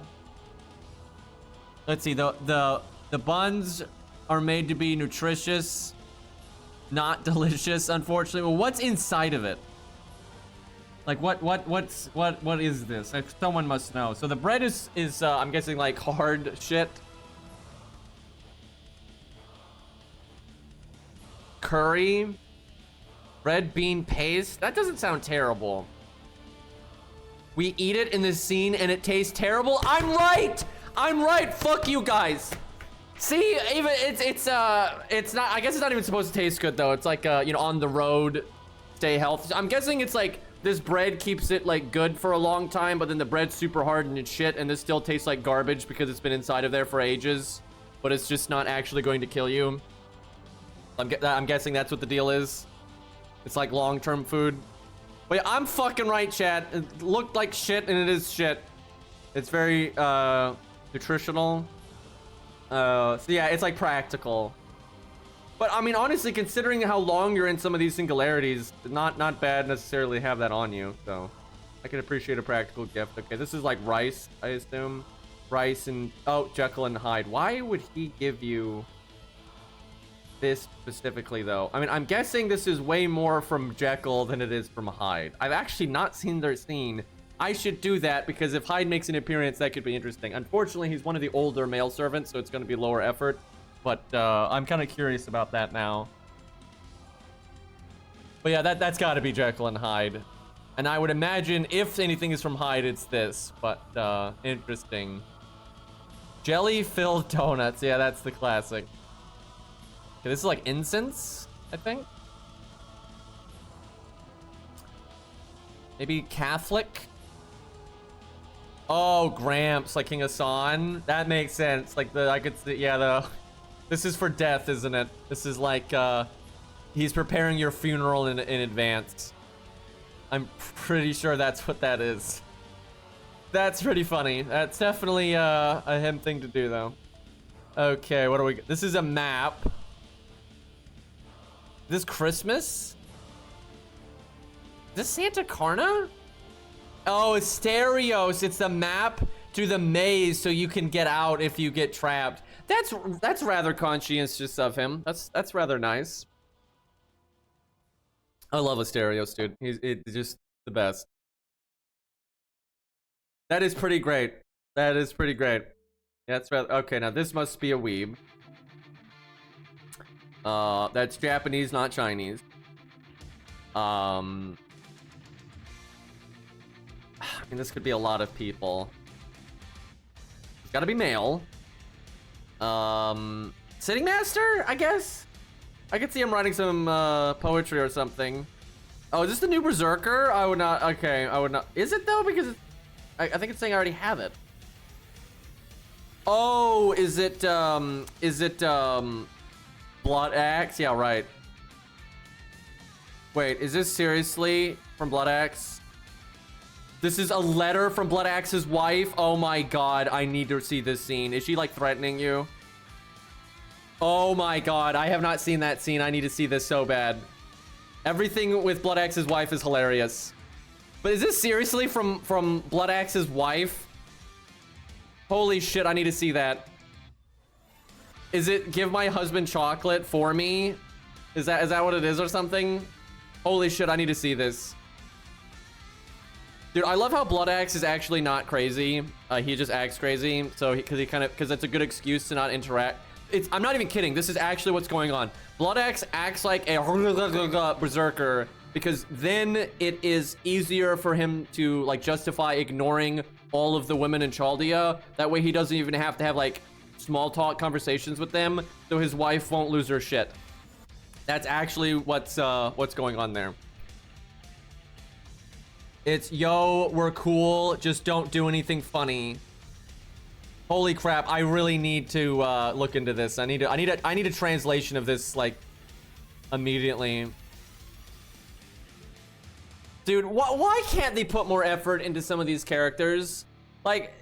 [SPEAKER 1] Let's see, the buns are made to be nutritious. Not delicious, unfortunately. Well, what's inside of it? Like what is this? Like, someone must know. So the bread is I'm guessing like hard shit. curry. Red bean paste. That doesn't sound terrible. We eat it in this scene and it tastes terrible. I'm right. I'm right. Fuck you guys. See, even it's not. I guess it's not even supposed to taste good though. It's like you know, on the road, stay healthy. I'm guessing it's like this bread keeps it like good for a long time, but then the bread's super hard and it's shit, and this still tastes like garbage because it's been inside of there for ages. But it's just not actually going to kill you. I'm guessing that's what the deal is. It's like long-term food. But yeah, I'm fucking right, chat. It looked like shit and it is shit. It's very nutritional. So yeah, it's like practical. But I mean, honestly, considering how long you're in some of these singularities, not bad necessarily to have that on you. So I can appreciate a practical gift. Okay, this is like rice, I assume. Rice and oh, Jekyll and Hyde. Why would he give you this specifically though? I mean, I'm guessing this is way more from Jekyll than it is from Hyde. I've actually not seen their scene. I should do that because if Hyde makes an appearance, that could be interesting. Unfortunately, he's one of the older male servants, so it's going to be lower effort. But I'm kind of curious about that now. But yeah, that's got to be Jekyll and Hyde. And I would imagine if anything is from Hyde, it's this. But interesting. Jelly-filled donuts. Yeah, that's the classic. Okay, this is like incense, I think. Maybe Catholic. Oh, Gramps, like King Hassan. That makes sense. Like I could see, yeah, this is for death, isn't it? This is like, he's preparing your funeral in advance. I'm pretty sure that's what that is. That's pretty funny. That's definitely a him thing to do, though. Okay, what do we? This is a map. This Christmas? Is this Santa Carna? Oh, it's Stereos. It's the map to the maze so you can get out if you get trapped. That's rather conscientious of him. That's rather nice. I love Asterios, dude. It's just the best. That is pretty great. That is pretty great. Yeah, that's rather okay. Now this must be a weeb. That's Japanese, not Chinese. I mean, this could be a lot of people. It's gotta be male. Sitting Master, I guess. I could see him writing some poetry or something. Oh, is this the new Berserker? I would not. Okay, I would not. Is it though? Because I think it's saying I already have it. Oh, is it Blood Axe? Yeah, right. Wait, is this seriously from Blood Axe? This is a letter from Blood Axe's wife. Oh my god, I need to see this scene. Is she like threatening you? Oh my god, I have not seen that scene. I need to see this so bad. Everything with Blood Axe's wife is hilarious. But is this seriously from Blood Axe's wife? Holy shit, I need to see that. Is it give my husband chocolate for me? Is that what it is or something? Holy shit, I need to see this. Dude, I love how Blood Axe is actually not crazy. He just acts crazy. So because that's a good excuse to not interact. I'm not even kidding. This is actually what's going on. Blood Axe acts like a berserker because then it is easier for him to like justify ignoring all of the women in Chaldea. That way he doesn't even have to have like small talk conversations with them, so his wife won't lose her shit. That's actually what's going on there. It's yo, we're cool, just don't do anything funny. Holy crap, I really need to look into this. I need a translation of this like immediately. Dude, why can't they put more effort into some of these characters? Like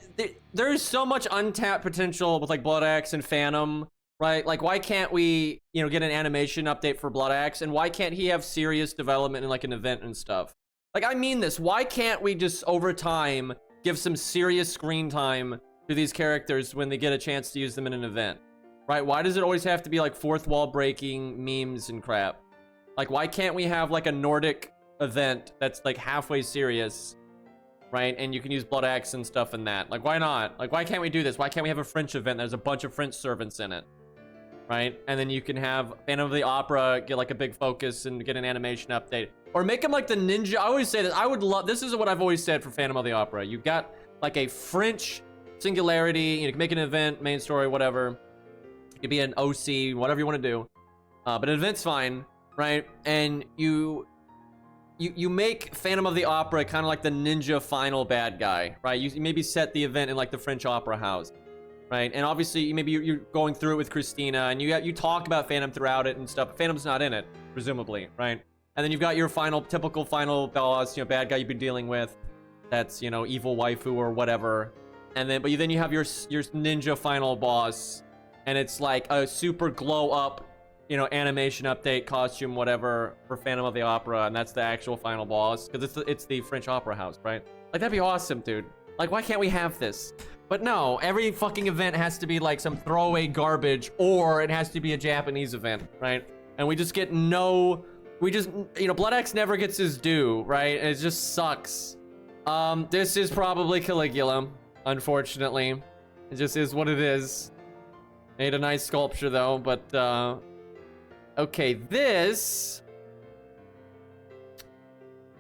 [SPEAKER 1] there's so much untapped potential with like Blood Axe and Phantom, right? Like why can't we, you know, get an animation update for Blood Axe, and why can't he have serious development in like an event and stuff? Like I mean this, why can't we just over time give some serious screen time to these characters when they get a chance to use them in an event, right? Why does it always have to be like fourth wall breaking memes and crap? Like why can't we have like a Nordic event that's like halfway serious, right? And you can use Blood Axe and stuff in that. Like why not? Like why can't we do this? Why can't we have a French event? There's a bunch of French servants in it. right? And then you can have Phantom of the Opera get like a big focus and get an animation update. Or make him like the ninja. I always say this. I would love, this is what I've always said for Phantom of the Opera. You've got like a French singularity. You can make an event, main story, whatever. It could be an OC, whatever you want to do. But an event's fine, right? And you make Phantom of the Opera kind of like the ninja final bad guy, right? You maybe set the event in like the French Opera House, right? And obviously maybe you're going through it with Christina, and you talk about Phantom throughout it and stuff. But Phantom's not in it, presumably, right? And then you've got your typical final boss, bad guy you've been dealing with. That's, evil waifu or whatever. And then, then you have your ninja final boss, and it's like a super glow up, animation update, costume, whatever, for Phantom of the Opera, and that's the actual final boss, because it's the French Opera House, right? Like, that'd be awesome, dude. Like, why can't we have this? But no, every fucking event has to be like some throwaway garbage, or it has to be a Japanese event, right? And we just get Blood X never gets his due, right? It just sucks. This is probably Caligula, unfortunately. It just is what it is. Made a nice sculpture though, but okay, this.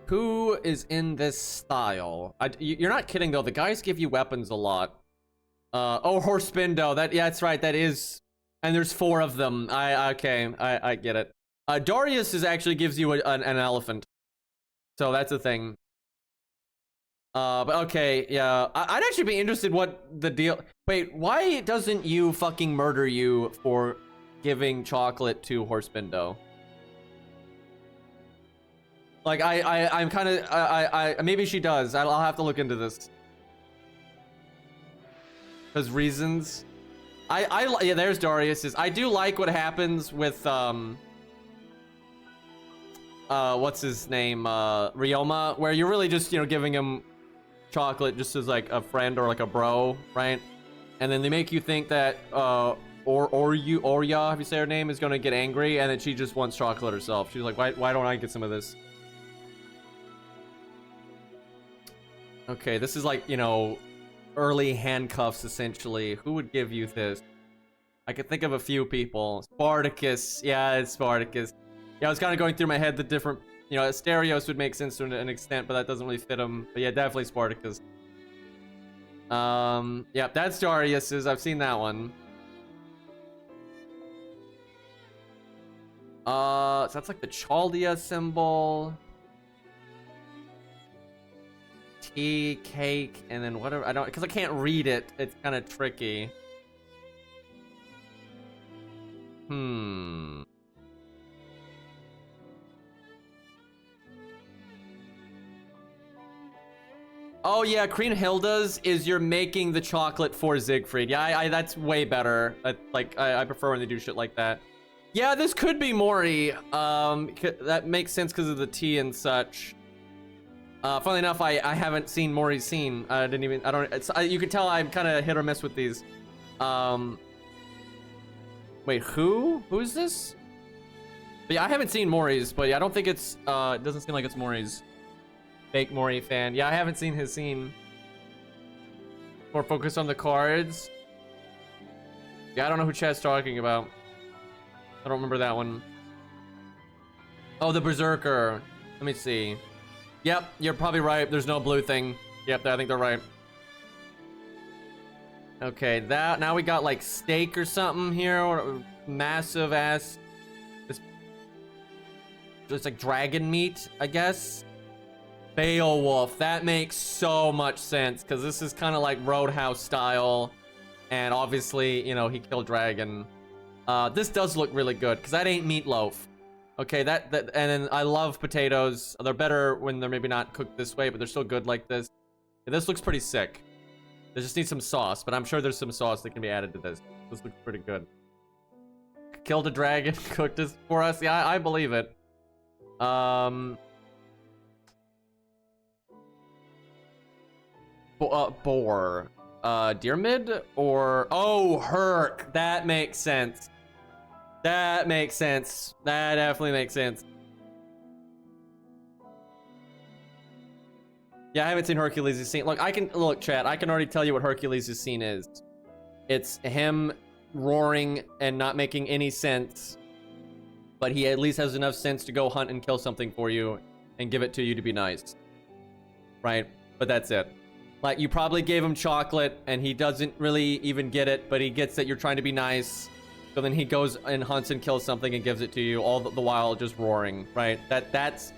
[SPEAKER 1] Who is in this style? You're not kidding though. The guys give you weapons a lot. Oh, Horsepindo. Yeah, that's right. That is, and there's 4 of them. I get it. Darius actually gives you an elephant, so that's a thing. But okay, yeah. I'd actually be interested what the deal. Wait, why doesn't you fucking murder you for giving chocolate to Horsepindo? Like, I'm kind of, maybe she does. I'll have to look into this. Because reasons. Yeah, there's Darius's. I do like what happens with, what's his name? Ryoma, where you're really just, giving him chocolate just as like a friend or like a bro, right? And then they make you think that, Orya, if you say her name, is gonna get angry, and then she just wants chocolate herself. She's like, why don't I get some of this? Okay, this is like, early handcuffs, essentially. Who would give you this? I could think of a few people. Spartacus. Yeah, it's Spartacus. Yeah, I was kind of going through my head the different, Asterios would make sense to an extent, but that doesn't really fit him. But yeah, definitely Spartacus. Yeah, that's Darius's. I've seen that one. So that's like the Chaldea symbol. Tea, cake, and then whatever. I don't, because I can't read it. It's kind of tricky. Oh yeah, Kriemhilda's is you're making the chocolate for Siegfried. Yeah, that's way better. I prefer when they do shit like that. Yeah, this could be Mori. That makes sense because of the tea and such. Funnily enough, I haven't seen Mori's scene. You can tell I'm kind of hit or miss with these. Wait, who's this? But yeah, I haven't seen Mori's, but yeah, I don't think it's, it doesn't seem like it's Mori's. Fake Mori fan. Yeah, I haven't seen his scene. More focus on the cards. Yeah, I don't know who Chad's talking about. I don't remember that one. Oh, the Berserker. Let me see. Yep, you're probably right. There's no blue thing. Yep, I think they're right. Okay, now we got like steak or something here, or massive ass. It's like dragon meat, I guess. Beowulf. That makes so much sense because this is kind of like Roadhouse style, and obviously, he killed dragon. This does look really good because that ain't meatloaf. Okay, and then I love potatoes. They're better when they're maybe not cooked this way, but they're still good like this. Yeah, this looks pretty sick. They just need some sauce, but I'm sure there's some sauce that can be added to this. This looks pretty good. Killed a dragon, cooked this for us. Yeah, I believe it. Boar. Diarmid or Herc. That makes sense. That makes sense. That definitely makes sense. Yeah, I haven't seen Hercules' scene. Look, chat. I can already tell you what Hercules' scene is. It's him roaring and not making any sense, but he at least has enough sense to go hunt and kill something for you and give it to you to be nice, right? But that's it. Like, you probably gave him chocolate and he doesn't really even get it, but he gets that you're trying to be nice. So then he goes and hunts and kills something and gives it to you, all the while just roaring, right? That's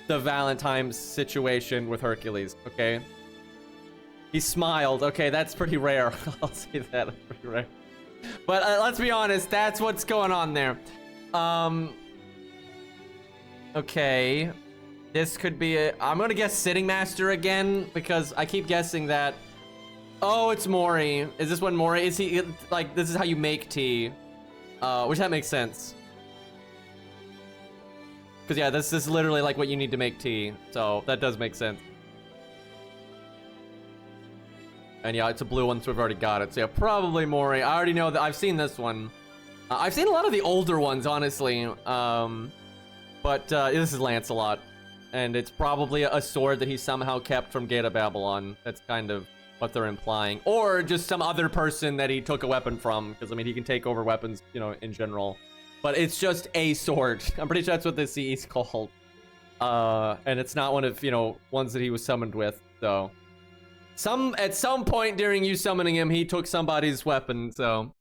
[SPEAKER 1] the Valentine's situation with Hercules, okay? He smiled. Okay, that's pretty rare. I'll say that, that's pretty rare. But let's be honest, that's what's going on there. Okay. This could be a... I'm gonna guess Sitting Master again, because I keep guessing that... Oh, it's Mori. Is this one Mori? Is he... Like, this is how you make tea. Which that makes sense. Because, yeah, this is literally like what you need to make tea. So, that does make sense. And yeah, it's a blue one, so we've already got it. So yeah, probably Mori. I already know that. I've seen this one. I've seen a lot of the older ones, honestly. But this is Lancelot. And it's probably a sword that he somehow kept from Gate of Babylon. That's kind of what they're implying. Or just some other person that he took a weapon from. Because, I mean, he can take over weapons, you know, in general. But it's just a sword. I'm pretty sure that's what the CE is called. And it's not one of, you know, ones that he was summoned with, so... At some point during you summoning him, he took somebody's weapon, so...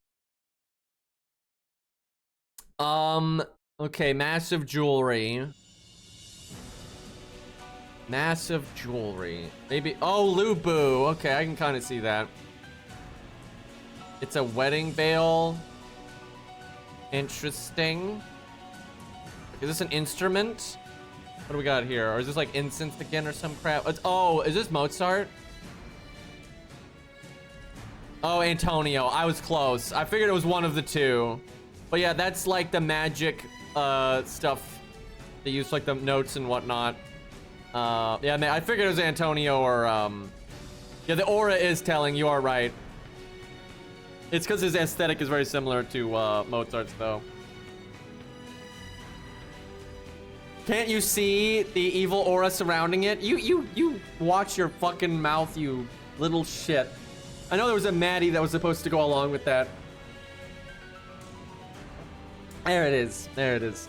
[SPEAKER 1] Okay, massive jewelry. Massive jewelry. Maybe... Oh, Lubu! Okay, I can kind of see that. It's a wedding veil. Interesting. Is this an instrument? What do we got here? Or is this like incense again or some crap? Oh, is this Mozart? Oh, Antonio. I was close. I figured it was one of the two. But yeah, that's like the magic stuff. They use like the notes and whatnot. Yeah, I figured it was Antonio or... Yeah, the aura is telling. You are right. It's because his aesthetic is very similar to Mozart's, though. Can't you see the evil aura surrounding it? You watch your fucking mouth, you little shit. I know there was a Maddie that was supposed to go along with that. There it is. There it is.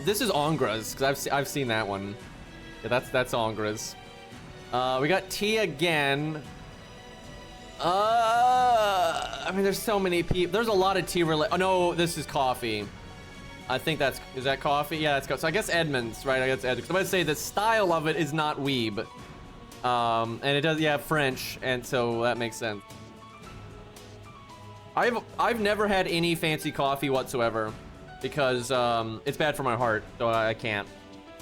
[SPEAKER 1] This is Angra's, because I've seen that one. Yeah, that's Angra's. We got tea again. I mean, there's so many people. There's a lot of tea related. Oh no, this is coffee. I think is that coffee? Yeah, that's coffee. So I guess Edmonds, right? I guess Edmonds. I'm gonna say the style of it is not weeb. And it does, yeah, French, and so that makes sense. I've never had any fancy coffee whatsoever because it's bad for my heart, so I can't.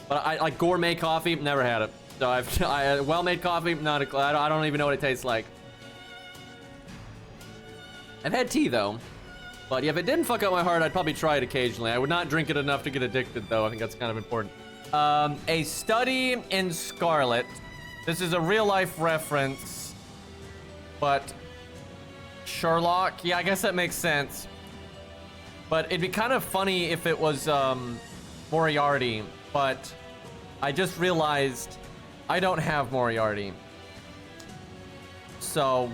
[SPEAKER 1] But I like gourmet coffee, never had it. So well-made coffee, I don't even know what it tastes like. I've had tea though, but yeah, if it didn't fuck up my heart, I'd probably try it occasionally. I would not drink it enough to get addicted though. I think that's kind of important. A Study in Scarlet. This is a real-life reference, but Sherlock, yeah, I guess that makes sense. But it'd be kind of funny if it was Moriarty, but I just realized I don't have Moriarty. So,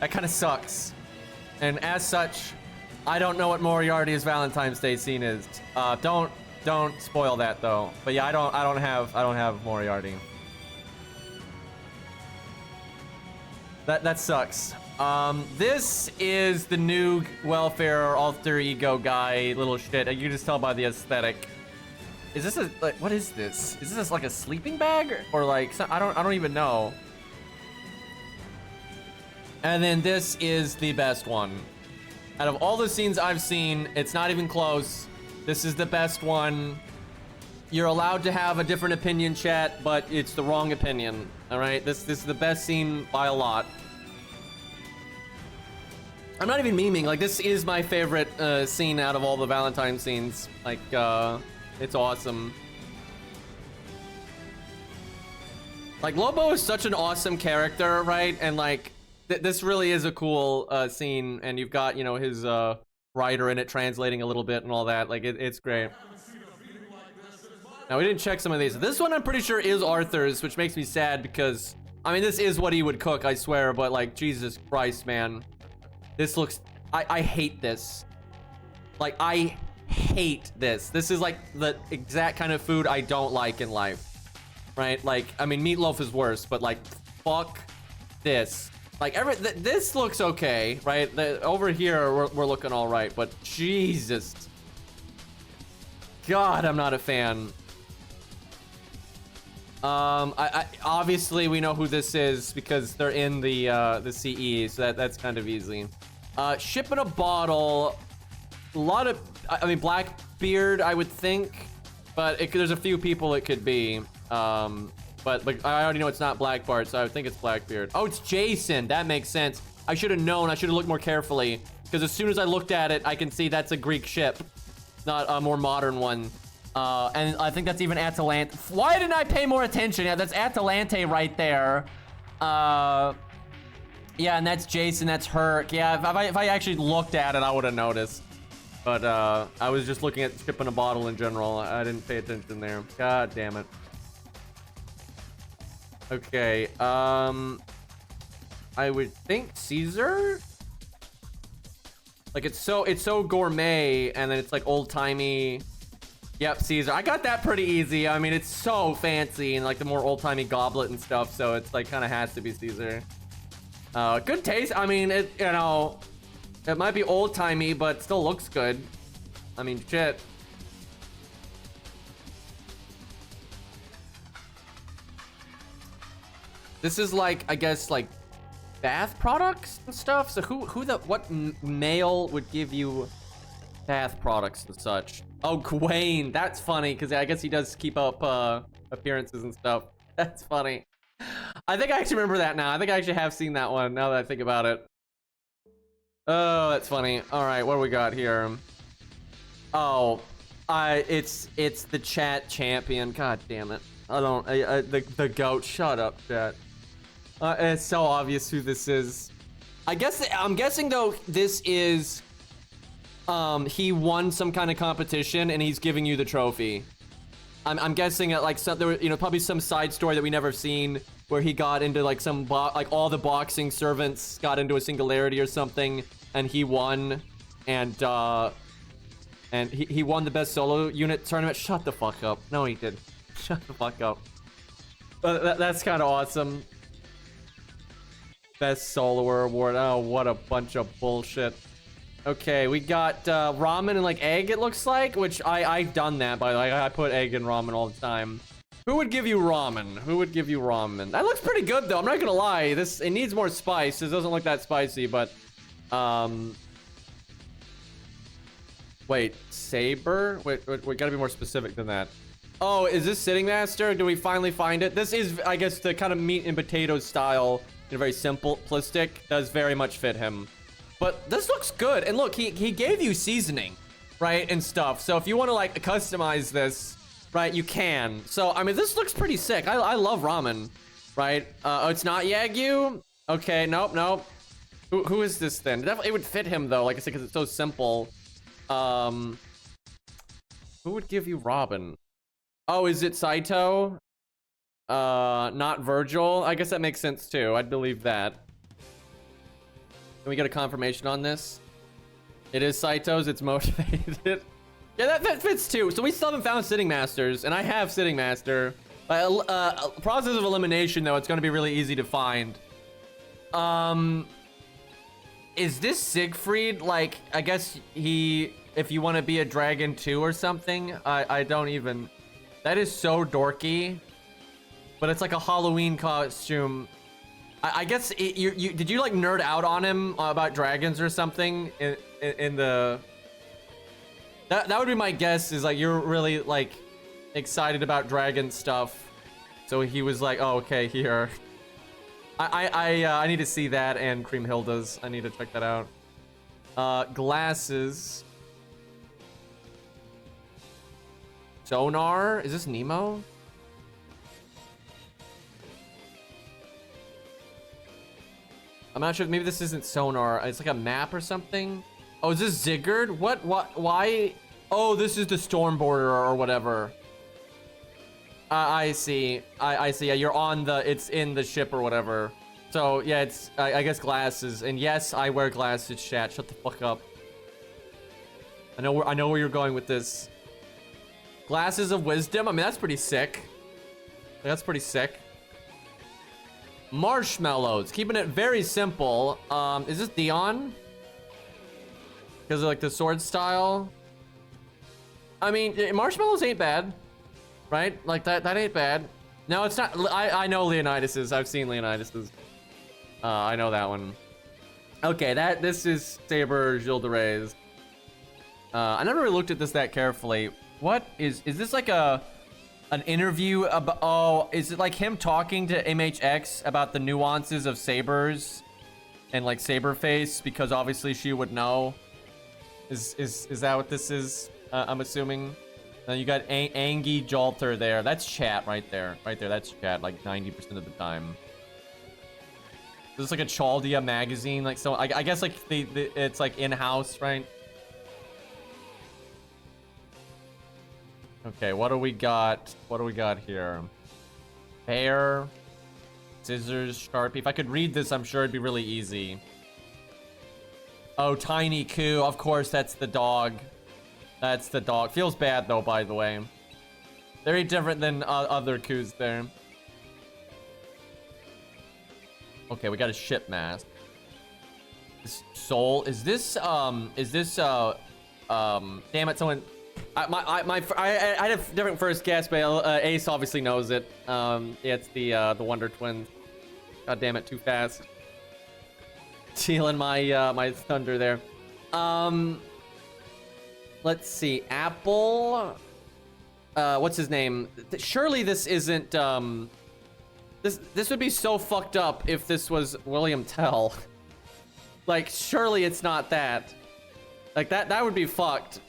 [SPEAKER 1] that kind of sucks. And as such, I don't know what Moriarty's Valentine's Day scene is. Don't spoil that though. But yeah, I don't have Moriarty. That sucks. This is the new welfare or alter ego guy, little shit. You can just tell by the aesthetic. Is this what is this? Is this like a sleeping bag or like I don't even know. And then this is the best one. Out of all the scenes I've seen, it's not even close. This is the best one. You're allowed to have a different opinion, chat, but it's the wrong opinion. All right, this is the best scene by a lot. I'm not even memeing. Like, this is my favorite scene out of all the Valentine scenes. Like, it's awesome. Like, Lobo is such an awesome character, right? And like, this really is a cool scene. And you've got, you know, his writer in it translating a little bit and all that. Like, it's great. Now, we didn't check some of these. This one I'm pretty sure is Arthur's, which makes me sad because I mean, this is what he would cook, I swear, but like, Jesus Christ, man. This looks, I hate this. Like, I hate this. This is like the exact kind of food I don't like in life, right? Like, I mean, meatloaf is worse, but like, fuck this. Like, this looks okay, right? Over here, we're looking all right, but Jesus. God, I'm not a fan. I obviously we know who this is because they're in the CE, so that's kind of easy. Ship in a bottle. A lot of, I mean, Blackbeard, I would think, but there's a few people it could be. But like, I already know it's not Blackbart, so I would think it's Blackbeard. Oh, it's Jason. That makes sense. I should have known. I should have looked more carefully because as soon as I looked at it, I can see that's a Greek ship, not a more modern one. And I think that's even Atalante. Why didn't I pay more attention? Yeah, that's Atalante right there. Yeah, and that's Jason, that's Herc. Yeah, if I actually looked at it, I would have noticed. But I was just looking at Ship in a Bottle in general. I didn't pay attention there. God damn it. Okay, I would think Caesar? Like, it's so gourmet, and then it's like old-timey. Yep, Caesar. I got that pretty easy. I mean, it's so fancy and like the more old-timey goblet and stuff, so it's like kind of has to be Caesar. Good taste. I mean, it, you know, it might be old-timey, but still looks good. I mean, shit. This is like, I guess, like bath products and stuff. So what male would give you bath products and such? Oh, Gawain. That's funny because I guess he does keep up appearances and stuff. That's funny. I think I actually remember that now. I think I actually have seen that one now that I think about it. Oh, that's funny. All right, what do we got here? Oh, it's the chat champion. God damn it. I don't. The goat. Shut up, chat. It's so obvious who this is. I'm guessing though this is. He won some kind of competition and he's giving you the trophy. I'm guessing that like there were, you know, probably some side story that we never seen where he got into like like all the boxing servants got into a singularity or something and he won and he won the best solo unit tournament. Shut the fuck up. No, he did. Shut the fuck up. That's kind of awesome. Best soloer award. Oh, what a bunch of bullshit. Okay, we got ramen and like egg, it looks like, which I've done that, by the way. I put egg in ramen all the time. Who would give you ramen? Who would give you ramen? That looks pretty good though, I'm not gonna lie. It needs more spice. This doesn't look that spicy, but wait, Saber? Wait, we gotta be more specific than that. Oh, is this Sitting Master? Do we finally find it? This is, I guess, the kind of meat and potatoes style, in a very simplistic, does very much fit him. But this looks good. And look, he gave you seasoning, right? And stuff. So if you want to like customize this, right, you can. So, I mean, this looks pretty sick. I love ramen, right? Oh, it's not Yagyu? Okay, nope. Who is this then? Definitely, it would fit him though, like I said, because it's so simple. Who would give you Robin? Oh, is it Saito? Not Virgil? I guess that makes sense too. I'd believe that. Can we get a confirmation on this? It is Saito's. It's motivated. Yeah, that fits too. So we still haven't found Sitting Masters, and I have Sitting Master. Process of elimination, though, it's going to be really easy to find. Is this Siegfried? Like, I guess if you want to be a dragon too or something. I don't even. That is so dorky. But it's like a Halloween costume. I guess did you like nerd out on him about dragons or something in the that would be my guess, is like you're really like excited about dragon stuff, so he was like, oh, okay, here. I need to see that, and Creamhilda's. I need to check that out. Glasses. Sonar, is this Nemo? I'm not sure. Maybe this isn't sonar. It's like a map or something. Oh, is this Zigguard? What? Why? Oh, this is the Stormborder or whatever. I see. I see. Yeah, you're on the. It's in the ship or whatever. So yeah, it's I guess glasses. And yes, I wear glasses. Chat, shut the fuck up. I know where you're going with this. Glasses of wisdom. I mean, that's pretty sick. That's pretty sick. Marshmallows. Keeping it very simple. Is this Dion? Because of like the sword style. I mean, marshmallows ain't bad. Right? Like that ain't bad. No, it's not. I know Leonidas's. I've seen Leonidas's. I know that one. Okay, this is Saber Gilles de Reyes. I never really looked at this that carefully. What is this like an interview about? Oh, is it like him talking to MHX about the nuances of sabers and like Saberface? Because obviously she would know. Is that what this is? I'm assuming. You got Angie Jalter there. That's chat right there. Right there. That's chat like 90% of the time. This is like a Chaldia magazine. Like, so I guess like it's like in-house, right? Okay, what do we got? What do we got here? Bear, scissors, Sharpie. If I could read this, I'm sure it'd be really easy. Oh, Tiny Coo. Of course, that's the dog. That's the dog. Feels bad though, by the way. Very different than other Coos there. Okay, we got a ship mask. This soul. Is this damn it, someone. I had a different first guess, but Ace obviously knows it. Yeah, it's the Wonder Twins. God damn it, too fast. Stealing my my thunder there. Let's see. Apple. What's his name? Surely this isn't this would be so fucked up if this was William Tell. Like, surely it's not that. Like that would be fucked.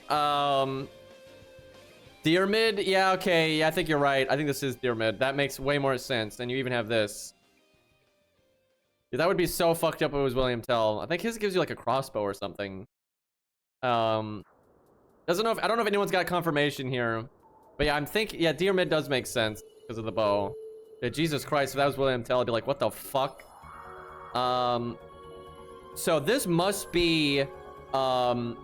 [SPEAKER 1] Dearmid? Yeah, okay. Yeah, I think you're right. I think this is Dearmid. That makes way more sense. And you even have this. Yeah, that would be so fucked up if it was William Tell. I think his gives you like a crossbow or something. Doesn't know if I don't know if anyone's got confirmation here. But yeah, I'm thinking yeah, Dearmid does make sense because of the bow. Yeah, Jesus Christ, if that was William Tell, I'd be like, what the fuck? So this must be fucking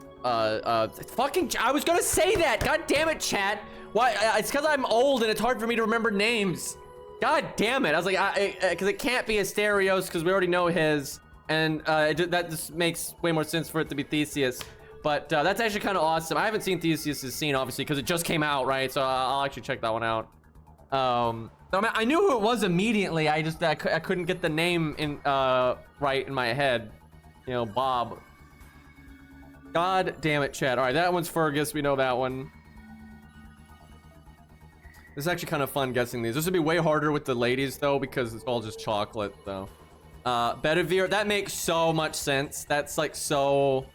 [SPEAKER 1] I was gonna say that. God damn it, chat. Why? It's because I'm old and it's hard for me to remember names. God damn it. I was like, because it can't be Asterios because we already know his, and that just makes way more sense for it to be Theseus. But that's actually kind of awesome. I haven't seen Theseus's scene obviously because it just came out, right? So I'll actually check that one out. So, I knew who it was immediately. I couldn't get the name in right in my head. You know, Bob. God damn it, chat. All right, that one's Fergus. We know that one. This is actually kind of fun guessing these. This would be way harder with the ladies though because it's all just chocolate though. Bedivere, that makes so much sense. That's like so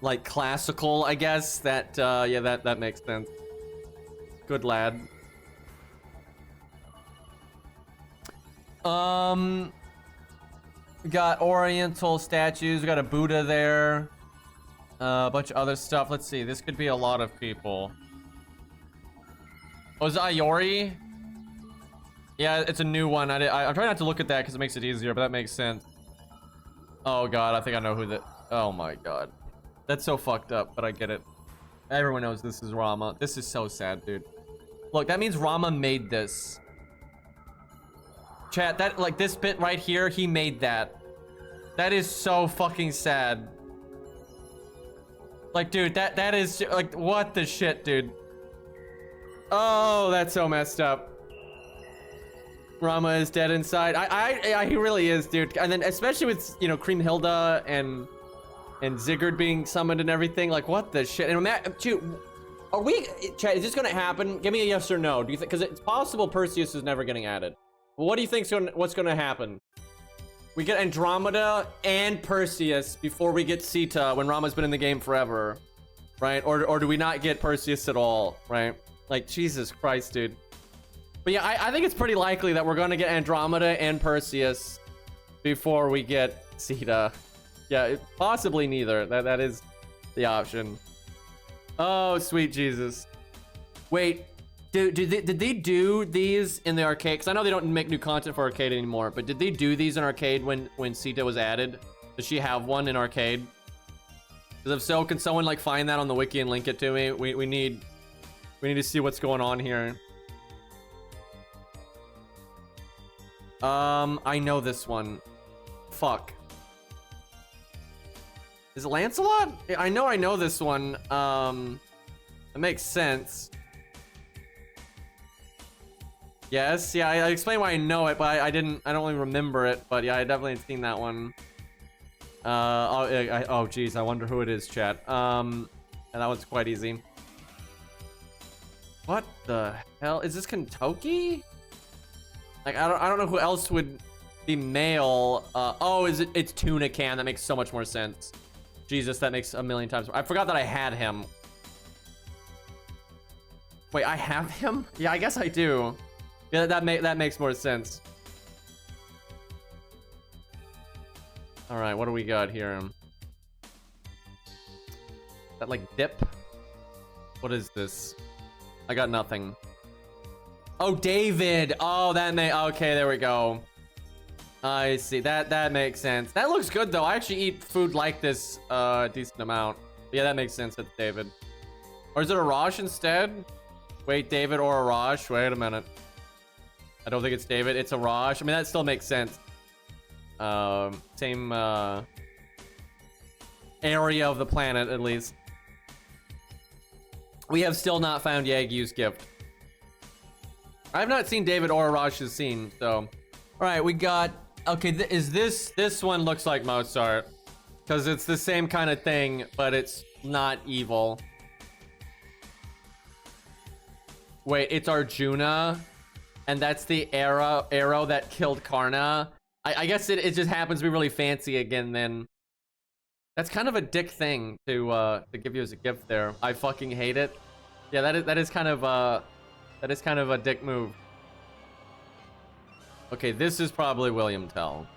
[SPEAKER 1] like classical, I guess. That yeah, that makes sense. Good lad. We got Oriental statues. We got a Buddha there. A bunch of other stuff. Let's see. This could be a lot of people. Oh, is it Iori? Yeah, it's a new one. I'm trying not to look at that because it makes it easier, but that makes sense. Oh god, I think I know who that. Oh my god, that's so fucked up, but I get it. Everyone knows this is Rama. This is so sad, dude. Look, that means Rama made this. Chat, that like this bit right here, he made that. That is so fucking sad. Like, dude, that is like what the shit, dude. Oh, that's so messed up. Rama is dead inside. He really is, dude. And then especially with, you know, Kriemhilde and Sigurd being summoned and everything. Like, what the shit? And dude, are we, chat, is this gonna happen? Give me a yes or no. Do you think, because it's possible Perseus is never getting added. Well, what do you think's what's gonna happen? We get Andromeda and Perseus before we get Sita when Rama's been in the game forever, right? Or do we not get Perseus at all, right? Like, Jesus Christ, dude. But yeah, I think it's pretty likely that we're gonna get Andromeda and Perseus before we get Sita. Yeah, possibly neither. That is the option. Oh, sweet Jesus. Wait, Did they do these in the arcade? Because I know they don't make new content for arcade anymore, but did they do these in arcade when Sita was added? Does she have one in arcade? Because if so, can someone like find that on the wiki and link it to me? We need to see what's going on here. I know this one. Fuck. Is it Lancelot? I know this one. It makes sense. Yes, yeah, I explained why I know it, but I don't really remember it. But yeah, I definitely had seen that one. Oh, geez, I wonder who it is, chat. And that one's quite easy. What the hell? Is this Kentucky? Like, I don't know who else would be male. Oh, it's Tuna Can. That makes so much more sense. Jesus, that makes a million times more. I forgot that I had him. Wait, I have him? Yeah, I guess I do. Yeah, that makes more sense. All right, what do we got here? That like dip? What is this? I got nothing. Oh, David. Oh, okay, there we go. I see. That makes sense. That looks good though. I actually eat food like this a decent amount. Yeah, that makes sense. That's David. Or is it Arash instead? Wait, David or Arash? Wait a minute. I don't think it's David. It's Arash. I mean, that still makes sense. Same area of the planet, at least. We have still not found Yagyu's gift. I have not seen David or Arash's scene, so. All right, we got. Okay, this one looks like Mozart, because it's the same kind of thing, but it's not evil. Wait, it's Arjuna, and that's the arrow that killed Karna. I guess it just happens to be really fancy again then. That's kind of a dick thing to give you as a gift there. I fucking hate it. Yeah, that is kind of a dick move. Okay, this is probably William Tell.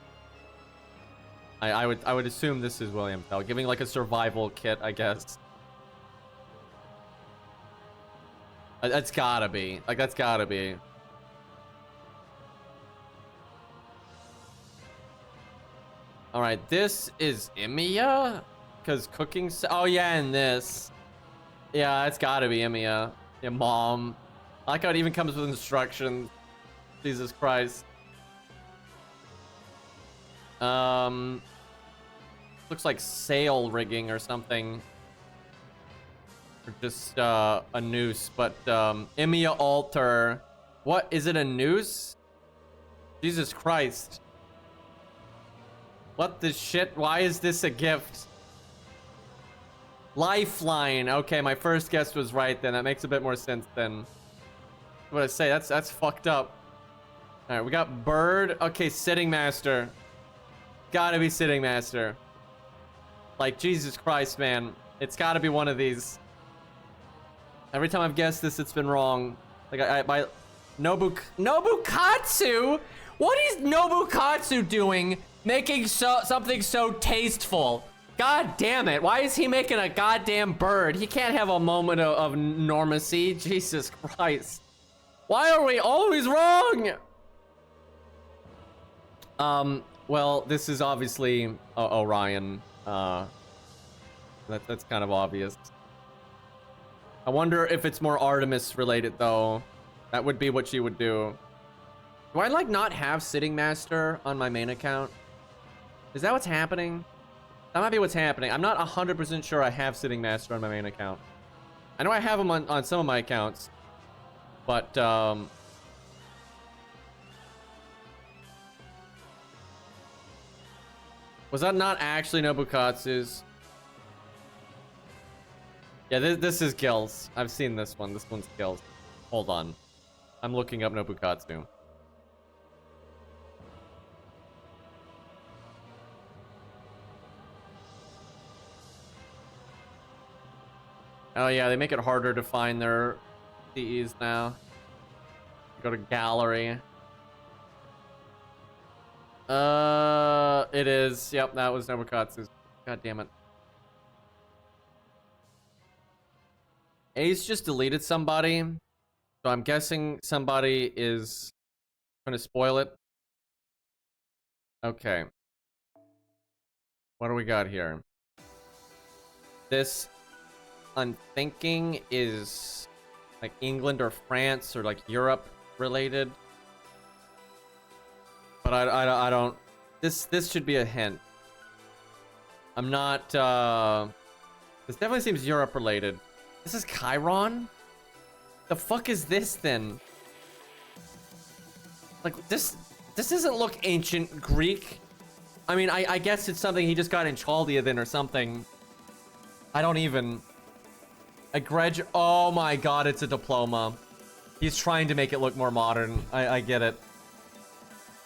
[SPEAKER 1] I would assume this is William Tell, giving like a survival kit, I guess. That's gotta be. Like, that's gotta be. All right, this is Emiya? Because cooking... Oh, yeah, and this. Yeah, it's gotta be Emiya. Yeah, mom. I like how it even comes with instructions. Jesus Christ. Looks like sail rigging or something. Or just a noose, but Emiya altar. What is it, a noose? Jesus Christ. What the shit? Why is this a gift? Lifeline. Okay, my first guess was right then. That makes a bit more sense then. What I say? That's fucked up. All right, we got bird. Okay, sitting master. Gotta be sitting master. Like, Jesus Christ, man. It's gotta be one of these. Every time I've guessed this, it's been wrong. Like, my Nobukatsu? What is Nobukatsu doing making something so tasteful? God damn it. Why is he making a goddamn bird? He can't have a moment of normacy. Jesus Christ. Why are we always wrong? Well, this is obviously Orion. That's kind of obvious. I wonder if it's more Artemis related though. That would be what she would do. Do I like not have Sitting Master on my main account? Is that what's happening? That might be what's happening. I'm not 100% sure I have Sitting Master on my main account. I know I have him on some of my accounts. But, was that not actually Nobukatsu's? Yeah, this is Gills. I've seen this one. This one's Gills. Hold on. I'm looking up Nobukatsu. Oh yeah, they make it harder to find their CEs now. Go to gallery. It is. Yep, that was Nobukatsu's. God damn it. Ace just deleted somebody. So I'm guessing somebody is going to spoil it. Okay. What do we got here? This, I'm thinking, is like England or France or like Europe related. But I don't. This should be a hint. I'm not. This definitely seems Europe related. This is Chiron. The fuck is this then? Like this doesn't look ancient Greek. I mean, I guess it's something he just got in Chaldea then or something. I don't even. Oh my god, it's a diploma. He's trying to make it look more modern. I get it.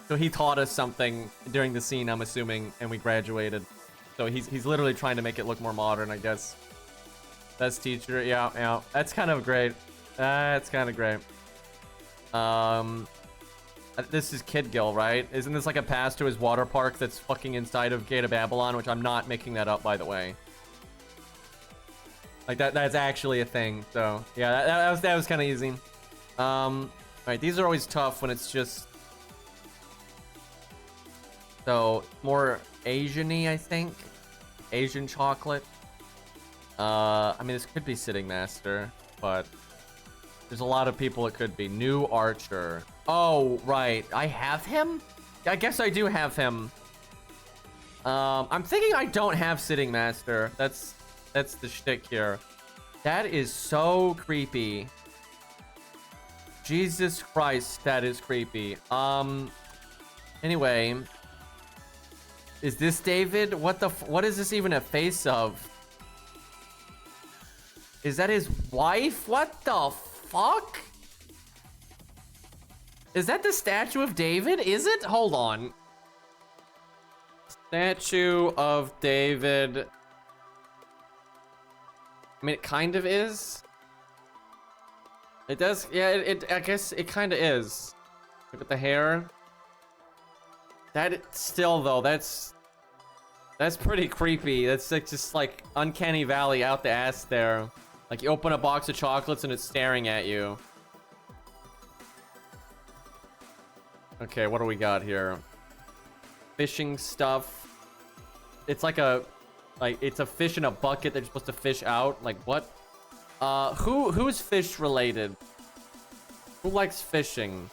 [SPEAKER 1] So he taught us something during the scene, I'm assuming, and we graduated. So he's literally trying to make it look more modern, I guess. Best teacher, yeah. That's kind of great. That's kind of great. This is Kid Gill, right? Isn't this like a pass to his water park that's fucking inside of Gate of Babylon? Which I'm not making that up, by the way. Like that's actually a thing. So yeah, that was kind of easy. Alright, these are always tough when it's just so more Asian-y, I think. Asian chocolate. I mean, this could be Sitting Master, but there's a lot of people it could be. New Archer. Oh, right. I have him? I guess I do have him. I'm thinking I don't have Sitting Master. That's the shtick here. That is so creepy. Jesus Christ, that is creepy. Anyway. Is this David? What is this even a face of? Is that his wife? What the fuck? Is that the statue of David? Is it? Hold on. Statue of David. I mean, it kind of is. It does. Yeah, I guess it kind of is. Look at the hair. That still though, that's pretty creepy. That's like just like uncanny valley out the ass there. Like you open a box of chocolates and it's staring at you. Okay, what do we got here? Fishing stuff. It's like it's a fish in a bucket that you're supposed to fish out. Like what? Who's fish related? Who likes fishing?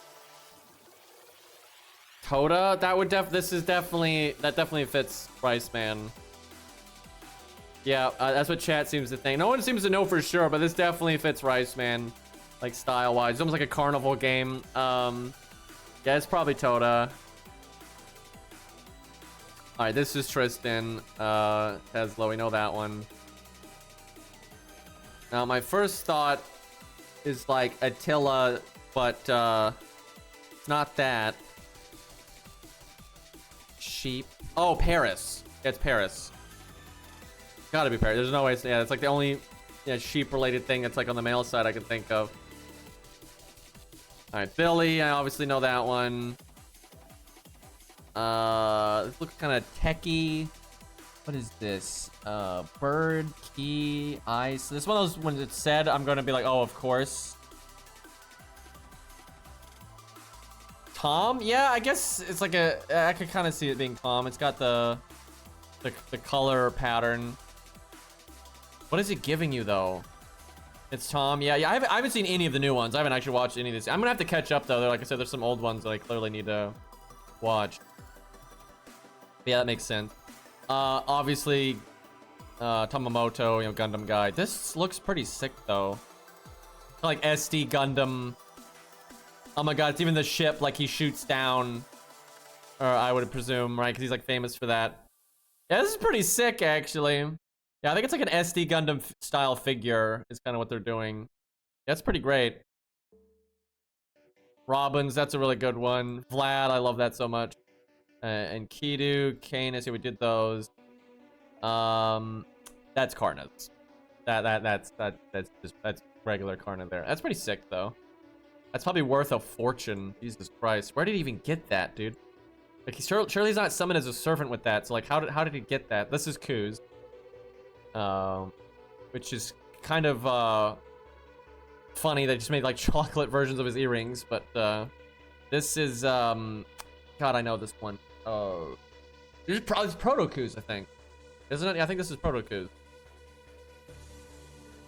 [SPEAKER 1] Toda? That would that definitely fits Rice Man. Yeah, that's what chat seems to think. No one seems to know for sure, but this definitely fits Rice Man, like style-wise. It's almost like a carnival game. Yeah, it's probably Toda. All right, this is Tristan. Tesla, we know that one. Now, my first thought is like Attila, but it's not that. Sheep. Oh, Paris. Yeah, it's Paris. Gotta be Paris. There's no way. Yeah, it's like the only sheep-related thing that's like on the male side I can think of. All right, Billy. I obviously know that one. This looks kind of techie. What is this? Bird, key, ice. This is one of those when it's said, I'm gonna be like, oh, of course. Tom? Yeah, I guess it's like I could kind of see it being Tom. It's got the color pattern. What is it giving you though? It's Tom. Yeah. I haven't seen any of the new ones. I haven't actually watched any of this. I'm gonna have to catch up though. Like I said, there's some old ones that I clearly need to watch. But yeah, that makes sense. Obviously, Tamamoto, Gundam guy. This looks pretty sick though. Like SD Gundam. Oh my god, it's even the ship like he shoots down. Or I would presume, right? Because he's like famous for that. Yeah, this is pretty sick actually. Yeah, I think it's like an SD Gundam style figure is kind of what they're doing. That's pretty great. Robins, that's a really good one. Vlad, I love that so much. And Kidu, Canis, yeah, we did those. That's Karnas. That's regular Karna there. That's pretty sick though. That's probably worth a fortune. Jesus Christ, where did he even get that, dude? Like surely he's not summoned as a servant with that. So like, how did he get that? This is Kuz. Which is kind of funny. They just made like chocolate versions of his earrings, but this is God, I know this one. Oh, this is Protoku's, I think, isn't it? Yeah, I think this is Protoku's.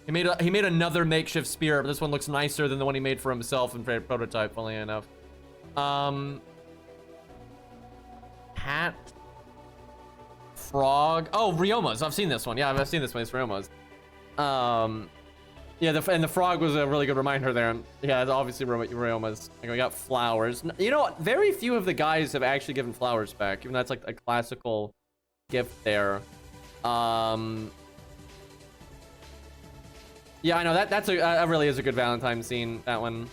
[SPEAKER 1] He made another makeshift spear, but this one looks nicer than the one he made for himself in prototype, funnily enough. Hat. Frog. Oh, Ryoma's. I've seen this one. Yeah, I've seen this one. It's Ryoma's. Yeah, and the frog was a really good reminder there. Yeah, it's obviously Ryoma's. Like, we got flowers. You know, very few of the guys have actually given flowers back, even though that's like a classical gift there. Yeah, I know that really is a good Valentine scene. That one.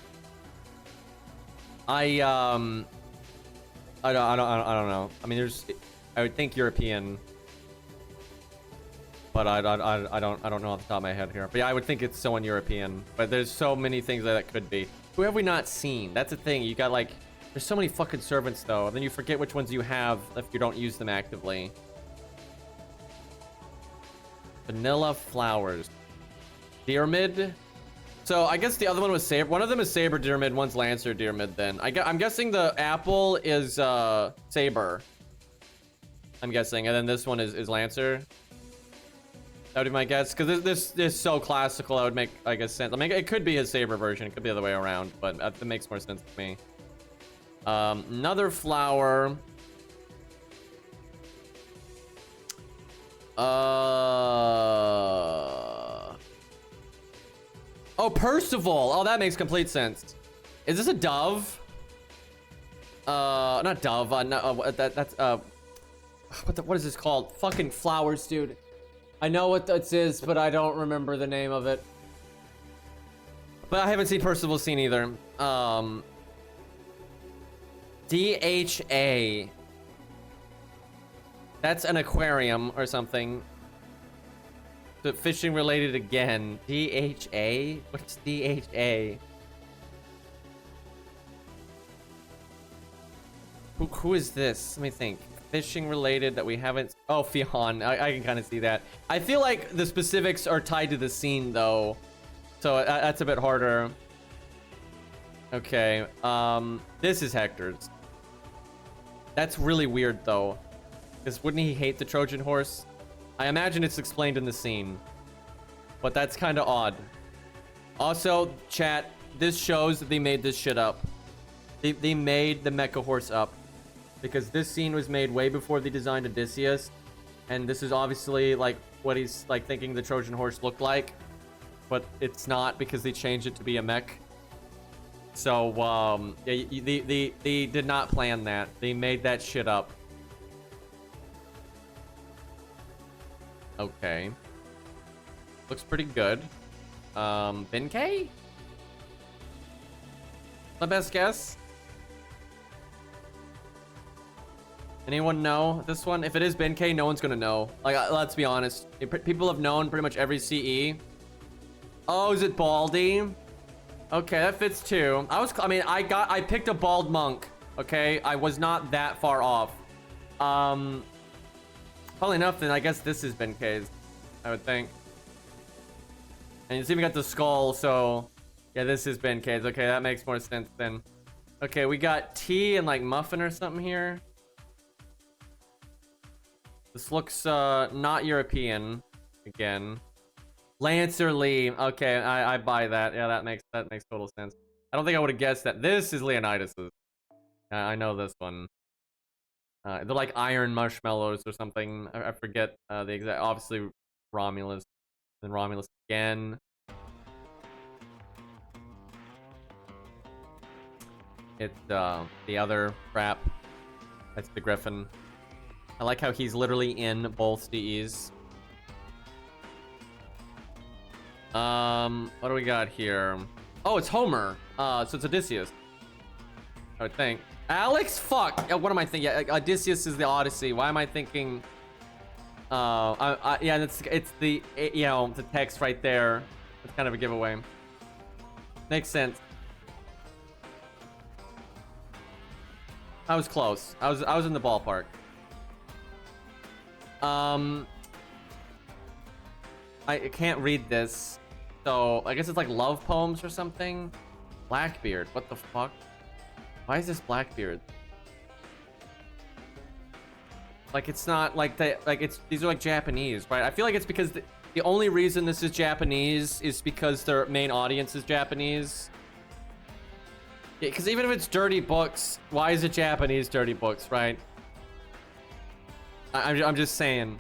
[SPEAKER 1] I don't know. I mean, I would think European, but I don't know off the top of my head here. But yeah, I would think it's someone European. But there's so many things that could be. Who have we not seen? That's the thing. You got like, there's so many fucking servants though. And then you forget which ones you have if you don't use them actively. Vanilla flowers. Dyrmid. So I guess the other one was Saber. One of them is Saber Dyrmid, one's Lancer Dyrmid then. I'm guessing the apple is Saber. I'm guessing. And then this one is Lancer. That would be my guess. Because this is so classical, that would make, I guess, sense. I mean, it could be his Saber version. It could be the other way around. But that makes more sense to me. Another flower. Oh, Percival. Oh, that makes complete sense. Is this a dove? Not dove. No, that's what is this called? Fucking flowers, dude. I know what this is, but I don't remember the name of it. But I haven't seen Percival's scene either. DHA. That's an aquarium or something. Fishing related again. DHA? What's DHA? Who is this? Let me think. Fishing related that we haven't. Oh, Fionn. I can kind of see that. I feel like the specifics are tied to the scene though, so that's a bit harder. Okay. This is Hector's. That's really weird though, because wouldn't he hate the Trojan horse? I imagine it's explained in the scene, but that's kind of odd. Also, chat, this shows that they made this shit up. They made the mecha horse up, because this scene was made way before they designed Odysseus, and this is obviously like what he's like thinking the Trojan horse looked like, but it's not because they changed it to be a mech. So yeah, they did not plan that. They made that shit up. Okay. Looks pretty good. Benkei? My best guess. Anyone know this one? If it is Benkei, no one's gonna know. Like, let's be honest. People have known pretty much every CE. Oh, is it Baldy? Okay, that fits too. I picked a bald monk. Okay, I was not that far off. Probably enough, then I guess this is Benkei's, I would think. And it's even got the skull, so yeah, this is Benkei's. Okay, that makes more sense then. Okay, we got tea and like muffin or something here. This looks not European again. Lancer Lee. Okay, I buy that. Yeah, that makes total sense. I don't think I would have guessed that. This is Leonidas's. I know this one. They're like iron marshmallows or something. I forget the exact. Obviously, Romulus. Then Romulus again. It's the other crap. That's the Griffin. I like how he's literally in both CEs. What do we got here? Oh, it's Homer. So it's Odysseus, I would think. Alex, fuck. What am I thinking? Yeah, Odysseus is the Odyssey. Why am I thinking? Yeah, it's the the text right there. It's kind of a giveaway. Makes sense. I was close. I was in the ballpark. I can't read this. So I guess it's like love poems or something. Blackbeard, what the fuck? Why is this Blackbeard? Like it's not like these are like Japanese, right? I feel like it's because the only reason this is Japanese is because their main audience is Japanese. Yeah, because even if it's dirty books, why is it Japanese dirty books, right? I'm just saying,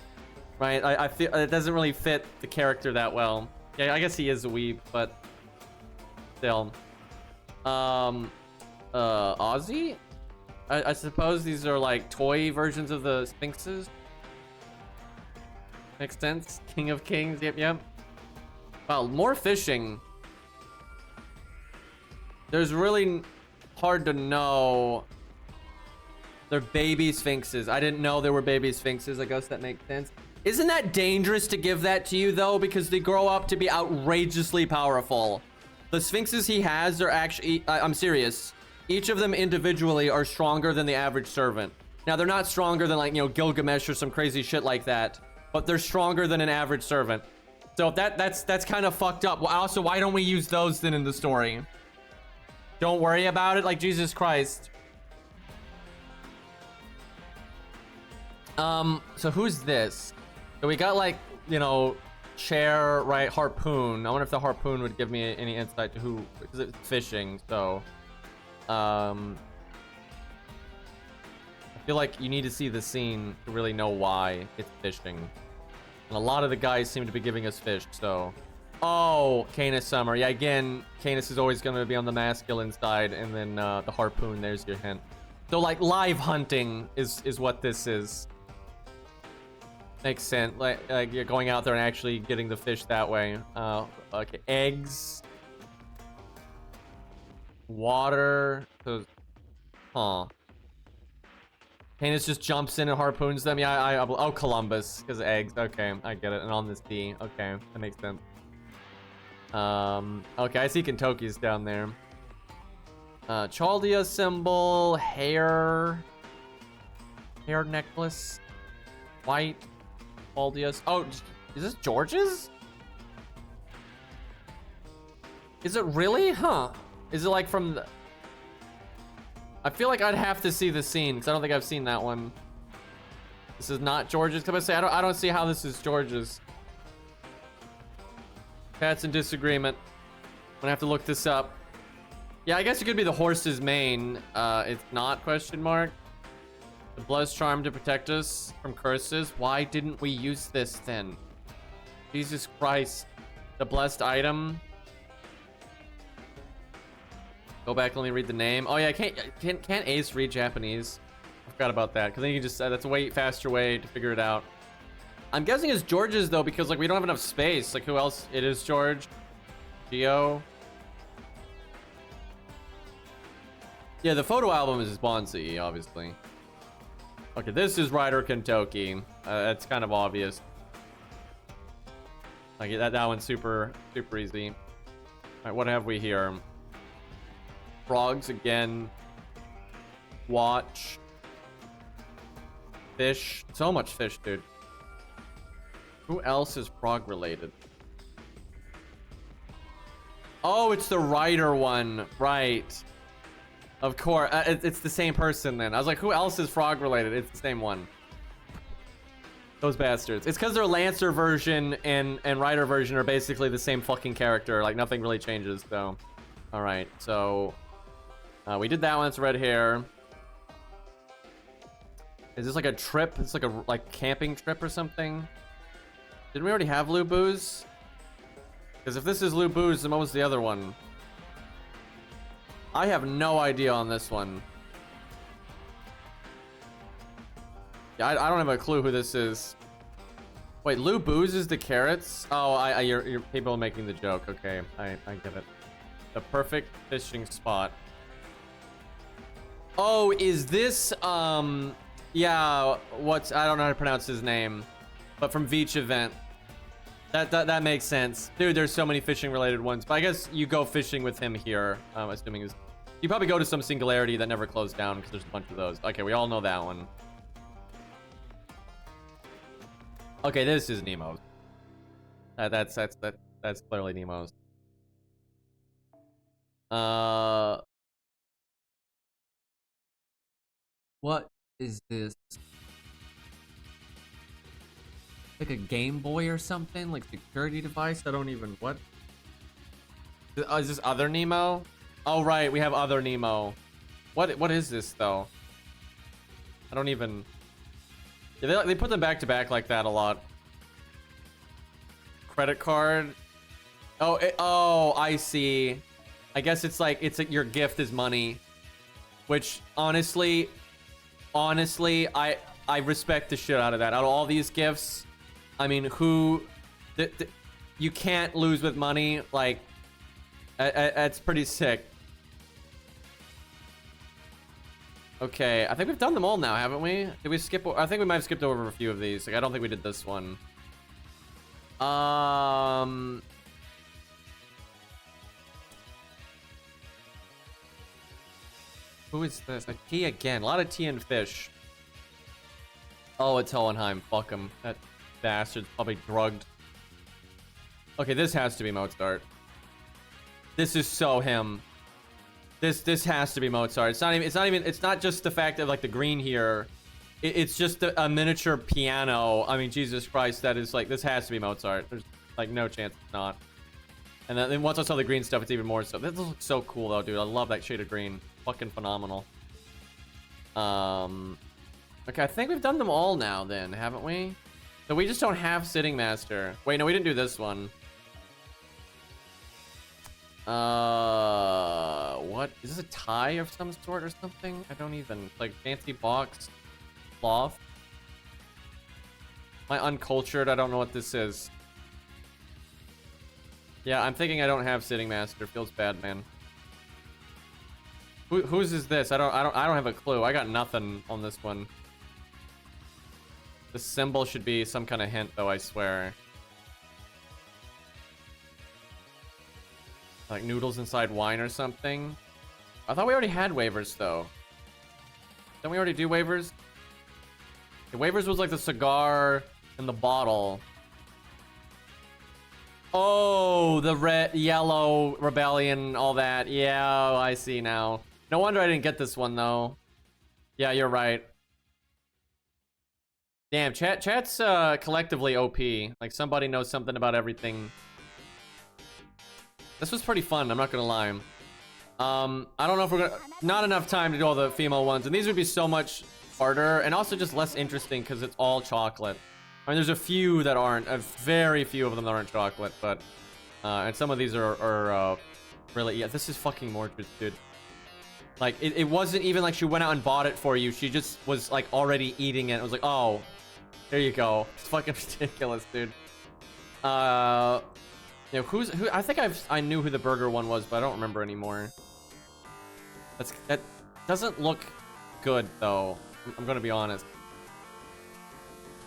[SPEAKER 1] right? I feel it doesn't really fit the character that well. Yeah, I guess he is a weeb, but still. Aussie? I suppose these are like toy versions of the Sphinxes. Makes sense. King of Kings. Yep. Wow, more fishing. There's really hard to know. They're baby Sphinxes. I didn't know there were baby Sphinxes. I guess that makes sense. Isn't that dangerous to give that to you though? Because they grow up to be outrageously powerful. The Sphinxes he has are actually, I'm serious. Each of them individually are stronger than the average servant. Now they're not stronger than like, you know, Gilgamesh or some crazy shit like that, but they're stronger than an average servant. So that's kind of fucked up. Well, also, why don't we use those then in the story? Don't worry about it, like Jesus Christ. So who's this? So we got like, you know, chair, right? Harpoon. I wonder if the harpoon would give me any insight to who, because it's fishing, so. I feel like you need to see the scene to really know why it's fishing. And a lot of the guys seem to be giving us fish, so. Oh, Canis Summer. Yeah, again, Canis is always going to be on the masculine side, and then the harpoon, there's your hint. So, like, live hunting is what this is. Makes sense. Like you're going out there and actually getting the fish that way. Okay, eggs. Water. So, huh. Canis just jumps in and harpoons them. Yeah, oh, Columbus, because eggs. Okay, I get it. And on the sea. Okay, that makes sense. Okay, I see Kentucky's down there. Chaldea symbol, hair necklace, white, Chaldea's. Oh, is this George's? Is it really? Huh? Is it like from the... I feel like I'd have to see the scene because I don't think I've seen that one. This is not George's. Come on, say I don't see how this is George's. Pat's in disagreement. I'm gonna have to look this up. Yeah, I guess it could be the horse's mane. It's not, question mark. The blood's charm to protect us from curses. Why didn't we use this then? Jesus Christ. The blessed item. Go back and only read the name. Oh yeah, can't Ace read Japanese? I forgot about that, because then you can just, that's a way faster way to figure it out. I'm guessing it's George's though, because like we don't have enough space. Like who else? It is George. Geo. Yeah, the photo album is Spawn CE, obviously. Okay, this is Ryder Kentucky. That's kind of obvious. Like that one's super easy. All right, what have we here? Frogs again. Watch. Fish. So much fish, dude. Who else is frog related? Oh, it's the Ryder one, right? Of course, it's the same person then. I was like, who else is frog related? It's the same one. Those bastards. It's because their Lancer version and Ryder version are basically the same fucking character. Like nothing really changes. So, all right. So, we did that one. It's red hair. Is this like a trip? It's like a camping trip or something. Didn't we already have Lou Booze? Because if this is Lou Booze, then what was the other one? I have no idea on this one. Yeah, I don't have a clue who this is. Wait, Lou Booze is the carrots? Oh, you're people are making the joke. Okay, I get it. The perfect fishing spot. Oh, is this yeah, I don't know how to pronounce his name, but from Veach event. That makes sense. Dude, there's so many fishing related ones, but I guess you go fishing with him here, assuming is you probably go to some singularity that never closed down because there's a bunch of those. Okay, we all know that one. Okay, this is Nemo's. That That's clearly Nemo's. What is this? Like a Game Boy or something? Like security device? I don't even... What? Is this other Nemo? Oh, right. We have other Nemo. What is this, though? I don't even... Yeah, they put them back to back like that a lot. Credit card. Oh, oh, I see. I guess it's like your gift is money, which honestly, I respect the shit out of that. Out of all these gifts, I mean, you can't lose with money. Like, that's pretty sick. Okay, I think we've done them all now, haven't we? Did we skip? I think we might have skipped over a few of these. Like, I don't think we did this one. Who is this? A T again. A lot of tea and fish. Oh, it's Hohenheim. Fuck him. That bastard's probably drugged. Okay, this has to be Mozart. This is so him. This has to be Mozart. It's not just the fact of like the green here. It's just a miniature piano. I mean, Jesus Christ, that is like, this has to be Mozart. There's like no chance it's not. And then once I saw the green stuff, it's even more so. This looks so cool though, dude. I love that shade of green. Fucking phenomenal. Okay, I think we've done them all now then, haven't we? So we just don't have Sitting Master. Wait, no, we didn't do this one. What? Is this a tie of some sort or something? I don't even... Like, fancy box cloth? Am I uncultured? I don't know what this is. Yeah, I'm thinking I don't have Sitting Master. Feels bad, man. Whose is this? I don't have a clue. I got nothing on this one. The symbol should be some kind of hint, though, I swear. Like noodles inside wine or something. I thought we already had waivers, though. Didn't we already do waivers? The waivers was like the cigar and the bottle. Oh, the red, yellow, rebellion, all that. Yeah, I see now. No wonder I didn't get this one, though. Yeah, you're right. Damn, chat's collectively OP. Like, somebody knows something about everything. This was pretty fun, I'm not gonna lie. I don't know if we're gonna... Not enough time to do all the female ones. And these would be so much harder. And also just less interesting because it's all chocolate. I mean, there's a few that aren't. Very few of them that aren't chocolate. But... and some of these are really... Yeah, this is fucking Mordred, dude. Like, it wasn't even like she went out and bought it for you. She just was, like, already eating it. It was like, oh, there you go. It's fucking ridiculous, dude. You know, who? I think I knew who the burger one was, but I don't remember anymore. That doesn't look good, though. I'm gonna be honest.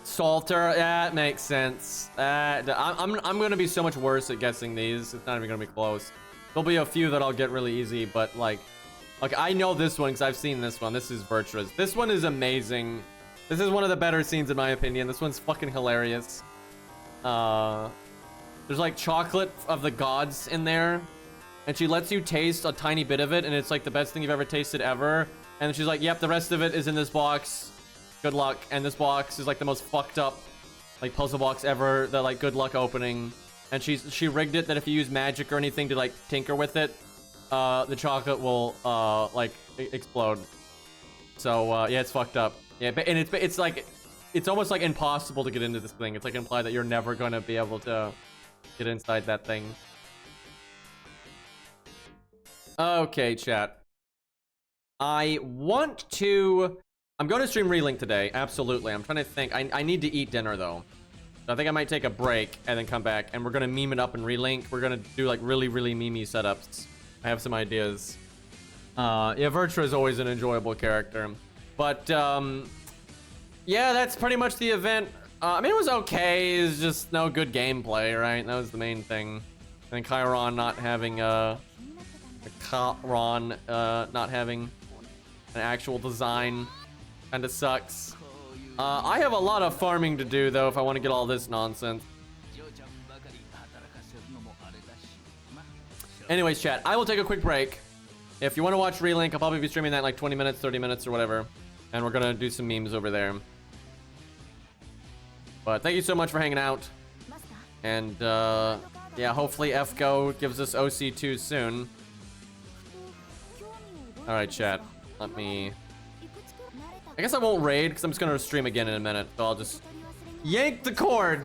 [SPEAKER 1] Salter, yeah, it makes sense. I'm gonna be so much worse at guessing these. It's not even gonna be close. There'll be a few that I'll get really easy, but like I know this one because I've seen this one. This is Virtuous. This one is amazing. This is one of the better scenes in my opinion. This one's fucking hilarious. There's like chocolate of the gods in there, and she lets you taste a tiny bit of it, and it's like the best thing you've ever tasted ever. And she's like, yep, the rest of it is in this box. Good luck. And this box is like the most fucked up like puzzle box ever. The like good luck opening. And she rigged it that if you use magic or anything to like tinker with it, the chocolate will like explode. So yeah, it's fucked up. Yeah, and it's like it's almost like impossible to get into this thing. It's like implied that you're never gonna be able to get inside that thing. Okay, chat. I'm going to stream Relink today. Absolutely. I'm trying to think. I need to eat dinner though. So I think I might take a break and then come back, and we're gonna meme it up and Relink. We're gonna do like really memey setups. I have some ideas. Yeah, Virtua is always an enjoyable character. But yeah, that's pretty much the event. I mean, it was okay. It's just no good gameplay, right? That was the main thing. And Chiron not having not having an actual design kind of sucks. I have a lot of farming to do though if I want to get all this nonsense. Anyways, chat, I will take a quick break. If you want to watch Relink, I'll probably be streaming that in like 20 minutes, 30 minutes, or whatever. And we're gonna do some memes over there. But thank you so much for hanging out. And, yeah, hopefully FGO gives us OC2 soon. Alright, chat. Let me... I guess I won't raid, because I'm just gonna stream again in a minute. So I'll just yank the cord.